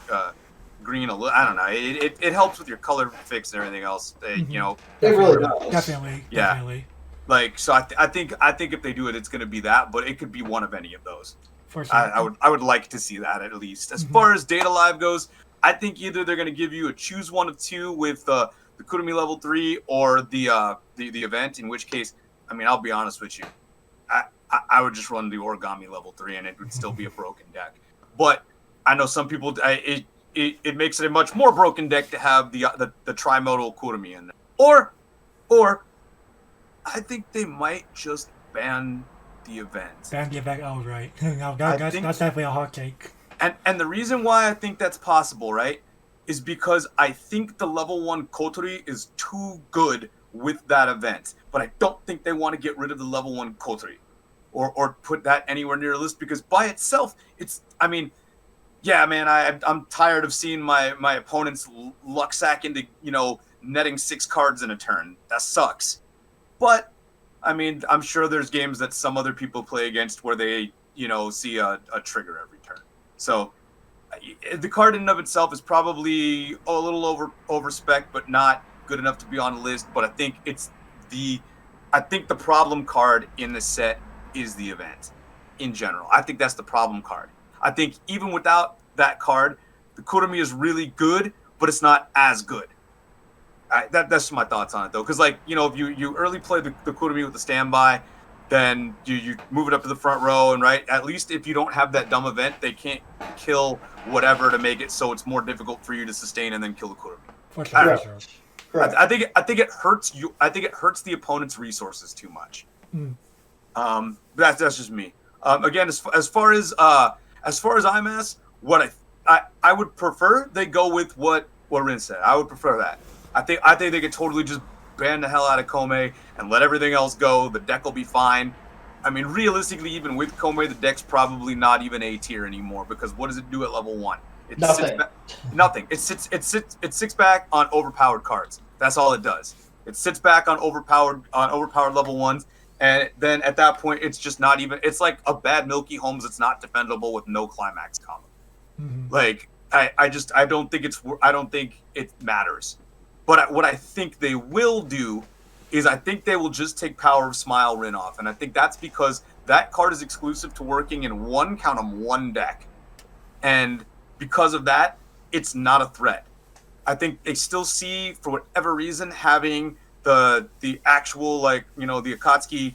green a little. I don't know. It helps with your color fix and everything else. You know. It really does. Definitely. Yeah. Definitely. Like, so I think if they do it, it's going to be that, but it could be one of any of those. For sure. I would like to see that at least. As far as Data Live goes, I think either they're going to give you a choose one of 2 with the Kurumi level 3 or the event. In which case, I mean, I'll be honest with you, I would just run the Origami level 3 and it would still be a broken deck. But I know some people it makes it a much more broken deck to have the trimodal Kurumi in there. Or I think they might just ban the event. Ban the event, oh, right. No, that's definitely a hot take. And the reason why I think that's possible, right, is because I think the level 1 Kotori is too good with that event. But I don't think they want to get rid of the level 1 Kotori. Or put that anywhere near a list, because by itself, it's, I mean, yeah, man, I'm tired of seeing my opponents luck sack into, netting 6 cards in a turn. That sucks. But, I mean, I'm sure there's games that some other people play against where they, see a trigger every turn. So, the card in and of itself is probably a little over spec, but not good enough to be on the list. But I think the problem card in the set is the event in general. I think that's the problem card. I think even without that card, the Kurumi is really good, but it's not as good. That's just my thoughts on it, though. Because, if you early play the Kurumi with the standby, then you move it up to the front row, and at least if you don't have that dumb event, they can't kill whatever to make it so it's more difficult for you to sustain and then kill the Kurumi. For sure. Correct. I think it hurts you. I think it hurts the opponent's resources too much. That's just me. Again, as far as IMAS, what I would prefer they go with what Rin said. I would prefer that. I think they could totally just ban the hell out of Kome and let everything else go. The deck will be fine. I mean, realistically, even with Kome, the deck's probably not even A tier anymore, because what does it do at level 1? Nothing. It sits back on overpowered cards. That's all it does. It sits back on overpowered level 1s. And then at that point, it's just not even. It's like a bad Milky Holmes. It's not defendable with no climax combo. I don't think it matters. But what I think they will do is I think they will just take Power of Smile Rin off, and I think that's because that card is exclusive to working in one deck, and because of that, it's not a threat. I think they still see, for whatever reason, having the actual the Akatsuki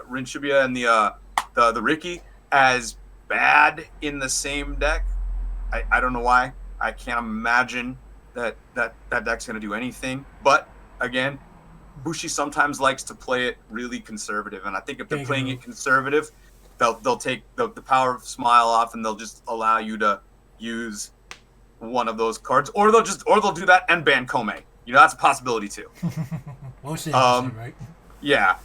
Rin Shibuya and the Riki as bad in the same deck. I don't know why. I can't imagine that deck's gonna do anything. But again, Bushi sometimes likes to play it really conservative, and I think if they're playing it conservative, they'll take the Power of Smile off, and they'll just allow you to use one of those cards, or they'll do that and ban Kome. That's a possibility too. We'll see, right? Yeah.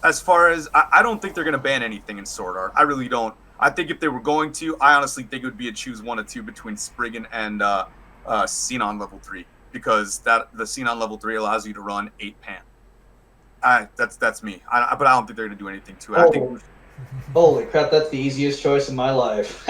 As far as I don't think they're gonna ban anything in Sword Art. I really don't. I think if they were going to, I honestly think it would be a choose one of 2 between Spriggan and Xenon level 3, because the Xenon level 3 allows you to run 8 pan. That's me. But I don't think they're gonna do anything to it. I think. Holy crap! That's the easiest choice in my life.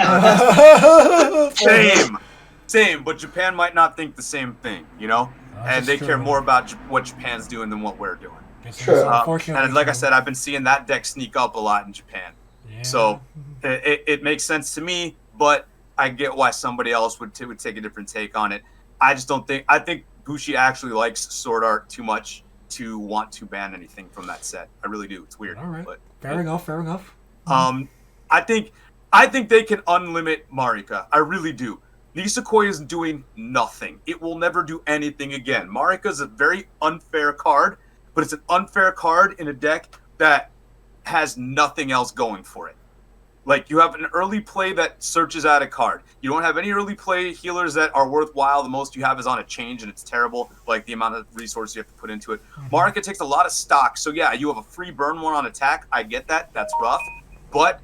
Same. But Japan might not think the same thing, and they care more about what Japan's doing than what we're doing. Sure. And like I said, I've been seeing that deck sneak up a lot in Japan. Yeah. So it makes sense to me, but I get why somebody else would take a different take on it. I just don't think. I think Bushi actually likes Sword Art too much to want to ban anything from that set. I really do. It's weird. All right. But Fair enough. I think they can unlimit Marika. I really do. Nisekoi is doing nothing. It will never do anything again. Marika is a very unfair card, but it's an unfair card in a deck that has nothing else going for it. Like, you have an early play that searches out a card. You don't have any early play healers that are worthwhile. The most you have is on a change, and it's terrible, like the amount of resources you have to put into it. Marika takes a lot of stock. So, yeah, you have a free burn one on attack. I get that. That's rough. But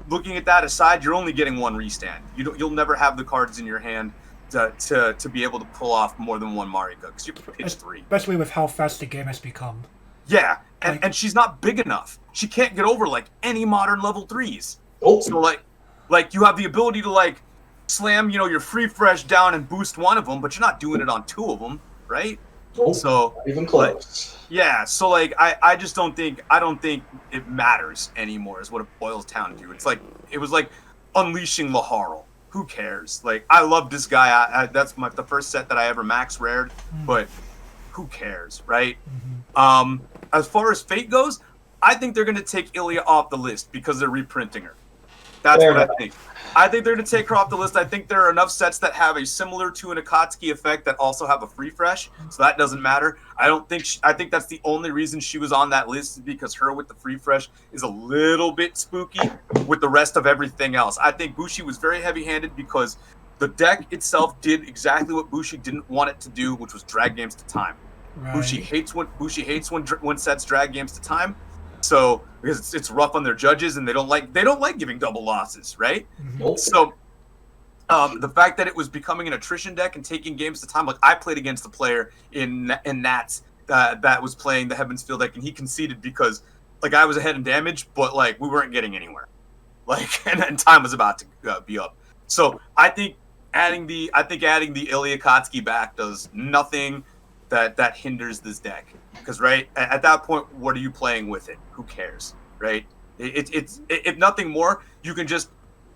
looking at that aside, you're only getting one restand. You'll never have the cards in your hand to be able to pull off more than one Marika, because you pitch 3. Especially with how fast the game has become. Yeah, and she's not big enough. She can't get over like any modern level 3s. Oh. So like you have the ability to like slam, your free fresh down and boost one of them, but you're not doing it on 2 of them, right? Nope, so not even close. Yeah, so like I just don't think it matters anymore is what it boils down to. It's like it was like unleashing Laharl. Who cares? Like I love this guy. That's the first set that I ever max rared, but who cares, right? Mm-hmm. As far as Fate goes, I think they're gonna take Ilya off the list because they're reprinting her. That's what I think. I think they're going to take her off the list. I think there are enough sets that have a similar to an Akatsuki effect that also have a free fresh, so that doesn't matter. I think that's the only reason she was on that list is because her with the free fresh is a little bit spooky with the rest of everything else. I think Bushi was very heavy-handed because the deck itself did exactly what Bushi didn't want it to do, which was drag games to time. Right. Bushi hates when sets drag games to time. So because it's rough on their judges and they don't like giving double losses, right? Mm-hmm. So the fact that it was becoming an attrition deck and taking games to time, like I played against a player in Nats that was playing the Heaven's Field deck and he conceded because like I was ahead in damage, but like we weren't getting anywhere, like and time was about to be up. So I think adding the Ilya Kotsky back does nothing that hinders this deck. Because right at that point, what are you playing with it? Who cares, right? It's if nothing more, you can just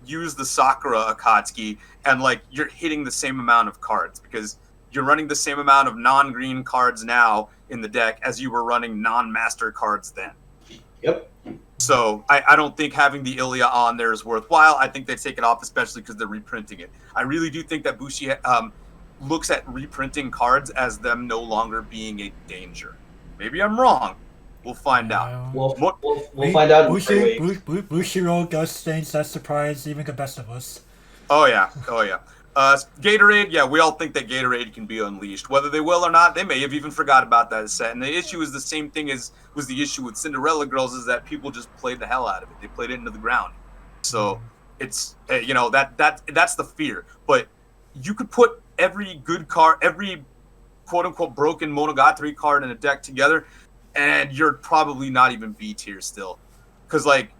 use the Sakura Akatsuki and like you're hitting the same amount of cards because you're running the same amount of non-green cards now in the deck as you were running non-master cards then. Yep. So I don't think having the Ilya on there is worthwhile. I think they take it off, especially because they're reprinting it. I really do think that Bushi looks at reprinting cards as them no longer being a danger. Maybe I'm wrong. We'll find out. We'll find out. Bushiroad does things that surprise even the best of us. Oh yeah. Gatorade, yeah, we all think that Gatorade can be unleashed. Whether they will or not, they may have even forgot about that set. And the issue is the same thing as was the issue with Cinderella Girls is that people just played the hell out of it. They played it into the ground. So it's that's the fear. But you could put every good card, every quote-unquote broken Monogatari card in a deck together, and you're probably not even B tier still. Because, like,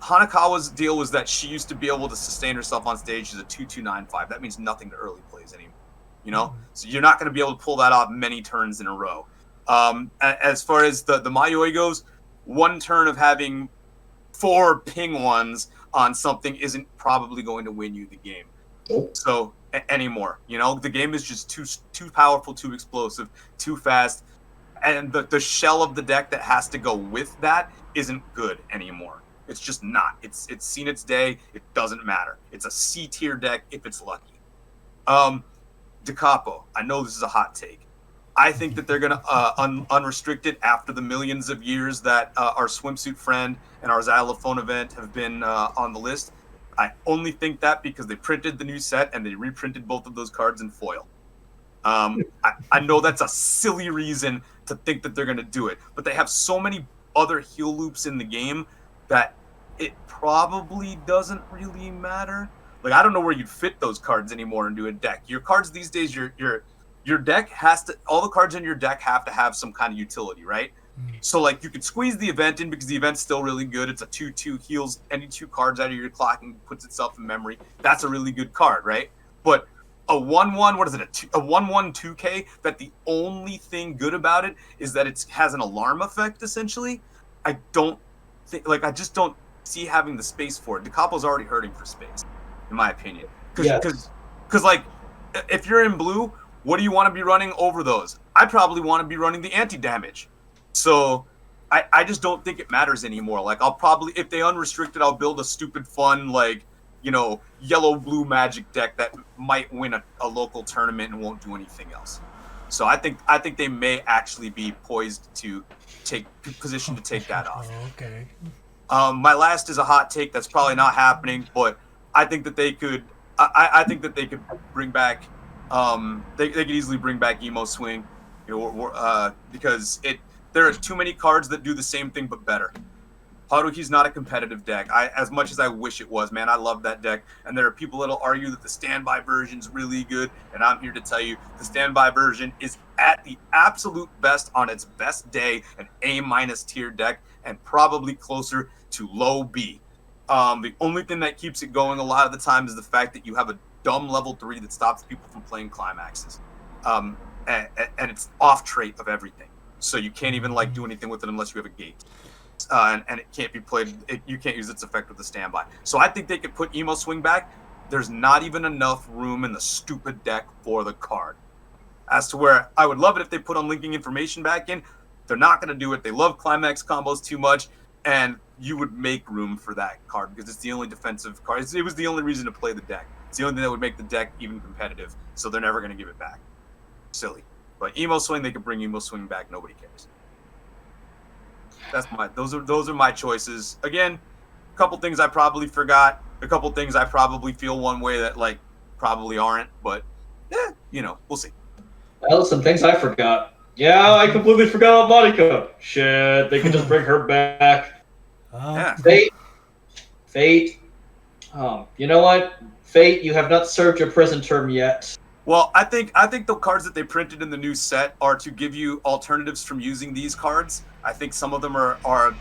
Hanakawa's deal was that she used to be able to sustain herself on stage as a 2-2-9-5. That means nothing to early plays anymore, So you're not going to be able to pull that off many turns in a row. As far as the Mayoi goes, one turn of having 4 ping ones on something isn't probably going to win you the game. So anymore, the game is just too powerful, too explosive, too fast, and the shell of the deck that has to go with that isn't good anymore. It's just not. It's seen its day. It doesn't matter. It's a C tier deck if it's lucky. Capo, I know this is a hot take. I think that they're gonna unrestrict it after the millions of years that our swimsuit friend and our xylophone event have been on the list. I only think that because they printed the new set and they reprinted both of those cards in foil. I know that's a silly reason to think that they're going to do it, but they have so many other heel loops in the game that it probably doesn't really matter. Like, I don't know where you'd fit those cards anymore into a deck. Your cards these days, your deck has to, all the cards in your deck have to have some kind of utility, right? So, like, you could squeeze the event in because the event's still really good. It's a 2/2, heals any 2 cards out of your clock and puts itself in memory. That's a really good card, right? But a 1/1, what is it? A 1/1 2K that the only thing good about it is that it has an alarm effect, essentially. I just don't see having the space for it. Capo's already hurting for space, in my opinion. Because, like, if you're in blue, what do you want to be running over those? I probably want to be running the anti-damage. So I just don't think it matters anymore. Like, I'll probably, if they unrestrict it, I'll build a stupid fun, like, yellow-blue magic deck that might win a local tournament and won't do anything else. So I think they may actually be poised to take position to take that off. Okay. My last is a hot take that's probably not happening, but I think that they could. I think that they could bring back. They could easily bring back Emo Swing, because there are too many cards that do the same thing but better. Haruhi's not a competitive deck. As much as I wish it was, man, I love that deck. And there are people that'll argue that the standby version's really good, and I'm here to tell you the standby version is at the absolute best on its best day, an A- tier deck, and probably closer to low B. The only thing that keeps it going a lot of the time is the fact that you have a dumb level 3 that stops people from playing climaxes. And it's off trait of everything. So you can't even do anything with it unless you have a gate. And it can't be played. You can't use its effect with the standby. So I think they could put Emo Swing back. There's not even enough room in the stupid deck for the card. As to where I would love it if they put Unlinking Information back in. They're not going to do it. They love climax combos too much, and you would make room for that card because it's the only defensive card. It was the only reason to play the deck. It's the only thing that would make the deck even competitive. So they're never going to give it back. Silly. But Emo Swing, they could bring Emo Swing back. Nobody cares. Those are my choices. Again, a couple things I probably forgot. A couple things I probably feel one way that probably aren't. But we'll see. Well, some things I forgot. Yeah, I completely forgot about Monica. Shit, they could just bring her back. Yeah. Fate. You know what? Fate, you have not served your prison term yet. Well, I think the cards that they printed in the new set are to give you alternatives from using these cards. I think some of them are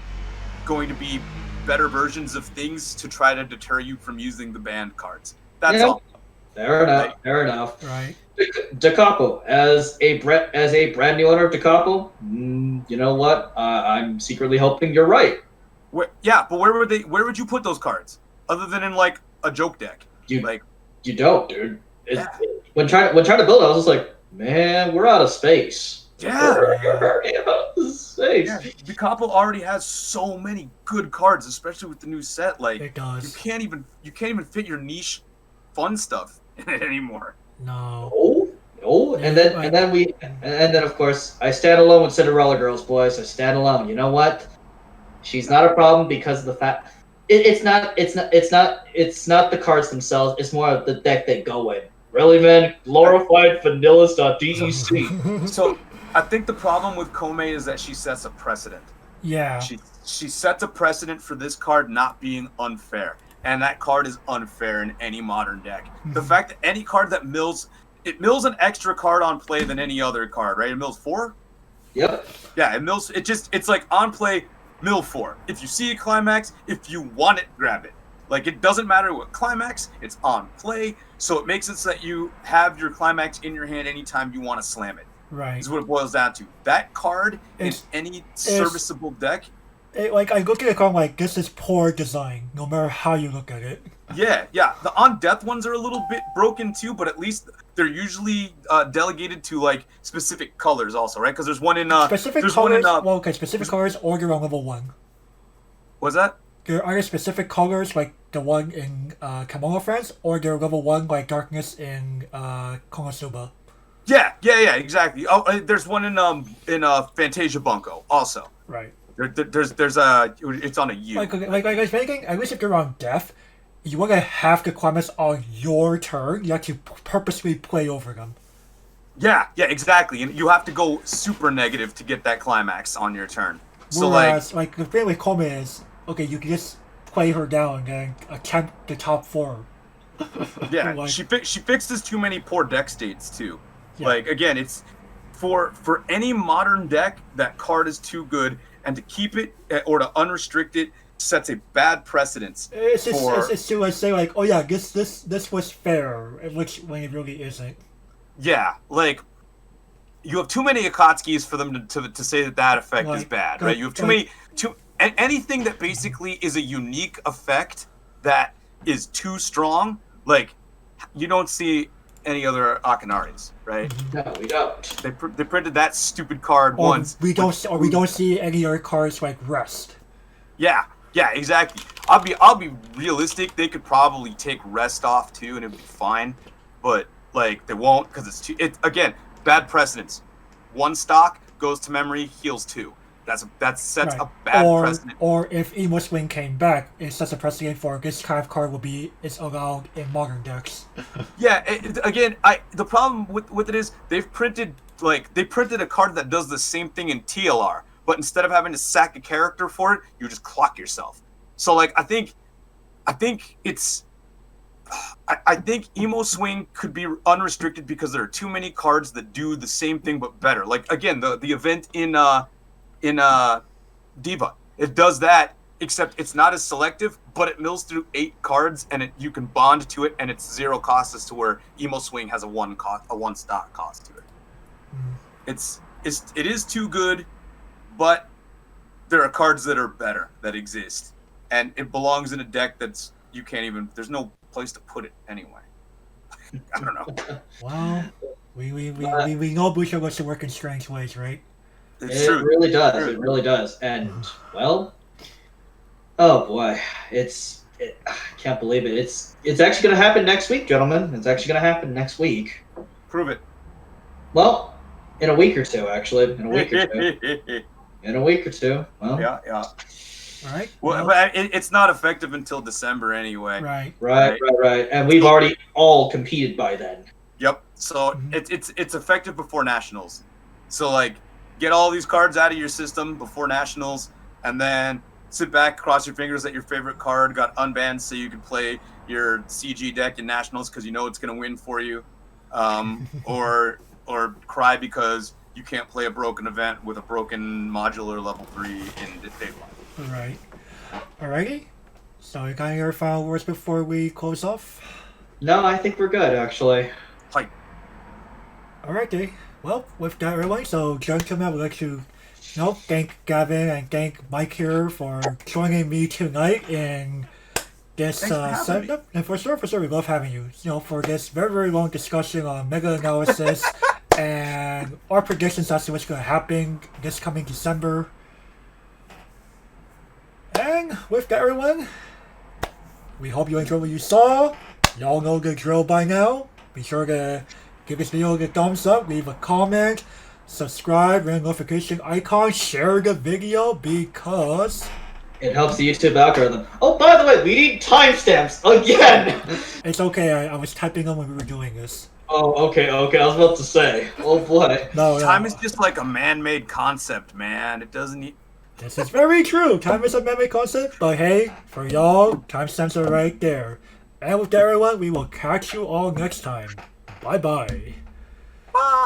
going to be better versions of things to try to deter you from using the banned cards. That's all. Fair enough. Fair enough. Right. Capo, as a brand new owner of Capo, you know what? I'm secretly hoping you're right. But where would you put those cards other than in a joke deck? You don't, dude. When trying to build it, I was just like, man, we're out of space. Yeah. We're out of space. Yeah. The Capo already has so many good cards, especially with the new set. It does. You can't even fit your niche fun stuff in it anymore. No. And then of course I stand alone with Cinderella Girls, boys. I stand alone. You know what? She's not a problem because of the fact it's not the cards themselves. It's more of the deck they go in. Really, man? Glorified vanillas.dec. So I think the problem with Komei is that she sets a precedent. Yeah. She sets a precedent for this card not being unfair. And that card is unfair in any modern deck. Mm-hmm. The fact that any card that mills an extra card on play than any other card, right? It mills 4? Yep. Yeah, it's like on play, mill 4. If you see a climax, if you want it, grab it. It doesn't matter what climax, it's on play. So it makes it so that you have your climax in your hand anytime you want to slam it. Right. Is what it boils down to. That card in any serviceable deck. I look at it going this is poor design, no matter how you look at it. Yeah. The on death ones are a little bit broken too, but at least they're usually delegated to specific colors also, right? Because there's one in specific colors or you're on level 1. What's that? There are specific colors like the one in Kimono Friends, or they're level 1 like Darkness in Konosuba. Yeah, exactly. Oh, there's one in Fantasia Bunko also. Right. There's it's on a U. Like I was thinking, at least if you're on death, you want to have the climax on your turn. You have to purposely play over them. Yeah, exactly. And you have to go super negative to get that climax on your turn. So whereas, the thing with Komei is, okay, you can just play her down and attempt the top 4. Yeah, she fixes too many poor deck states too. Yeah. Again, it's for any modern deck, that card is too good, and to keep it or to unrestrict it sets a bad precedence. It's to say oh yeah, this was fair, which when it really isn't. Yeah, you have too many Akatsuki's for them to say that effect is bad, right? You have too many anything that basically is a unique effect that is too strong. You don't see any other Akanaris, right? No, we don't. They printed that stupid card once. We don't see any other cards like Rest. Yeah, exactly. I'll be realistic. They could probably take Rest off too, and it'd be fine. But they won't because it's again bad precedence. 1 stock goes to memory, heals 2. That sets a bad precedent. Or if Emo Swing came back, it sets a precedent for this kind of card is allowed in modern decks. Yeah, the problem with it is they've printed a card that does the same thing in TLR, but instead of having to sack a character for it, you just clock yourself. So like I think Emo Swing could be unrestricted because there are too many cards that do the same thing but better. Like again, the event in Diva, it does that, except it's not as selective, but it mills through 8 cards and you can bond to it, and it's 0 cost, as to where Emo Swing has a 1 stock cost to it. It is too good, but there are cards that are better that exist, and it belongs in a deck that's there's no place to put it anyway. I don't know. Well, we know Bushiroad wants to work in strange ways, right? It really does. It really does. And well, oh boy, I can't believe it. It's actually going to happen next week, gentlemen. It's actually going to happen next week. Prove it. Well, in a week or two, actually. In a week or two. In a week or two. Well, yeah. All right. Well, but it's not effective until December anyway. Right. And we've already all competed by then. Yep. So it's effective before Nationals. So like, get all these cards out of your system before Nationals, and then sit back, cross your fingers that your favorite card got unbanned, so you can play your CG deck in Nationals because you know it's going to win for you, or cry because you can't play a broken event with a broken modular level 3 in Daylight. Right. Alrighty. So you got your final words before we close off? No, I think we're good, actually. Like, alrighty. Well, with that, everyone, so gentlemen, I would like to thank Gavin and thank Mike here for joining me tonight in this setup. And for sure, we love having you. For this very, very long discussion on mega analysis and our predictions as to what's going to happen this coming December. And with that, everyone, we hope you enjoyed what you saw. Y'all know the drill by now. Be sure to give this video a thumbs up, leave a comment, subscribe, ring the notification icon, share the video because it helps the YouTube algorithm. Oh, by the way, we need timestamps again. It's okay. I was typing them when we were doing this. Oh, okay. I was about to say. Oh boy. No. Time is just like a man-made concept, man. It doesn't need. This is very true. Time is a man-made concept, but hey, for y'all, timestamps are right there. And with that, everyone, we will catch you all next time. Bye-bye. Bye.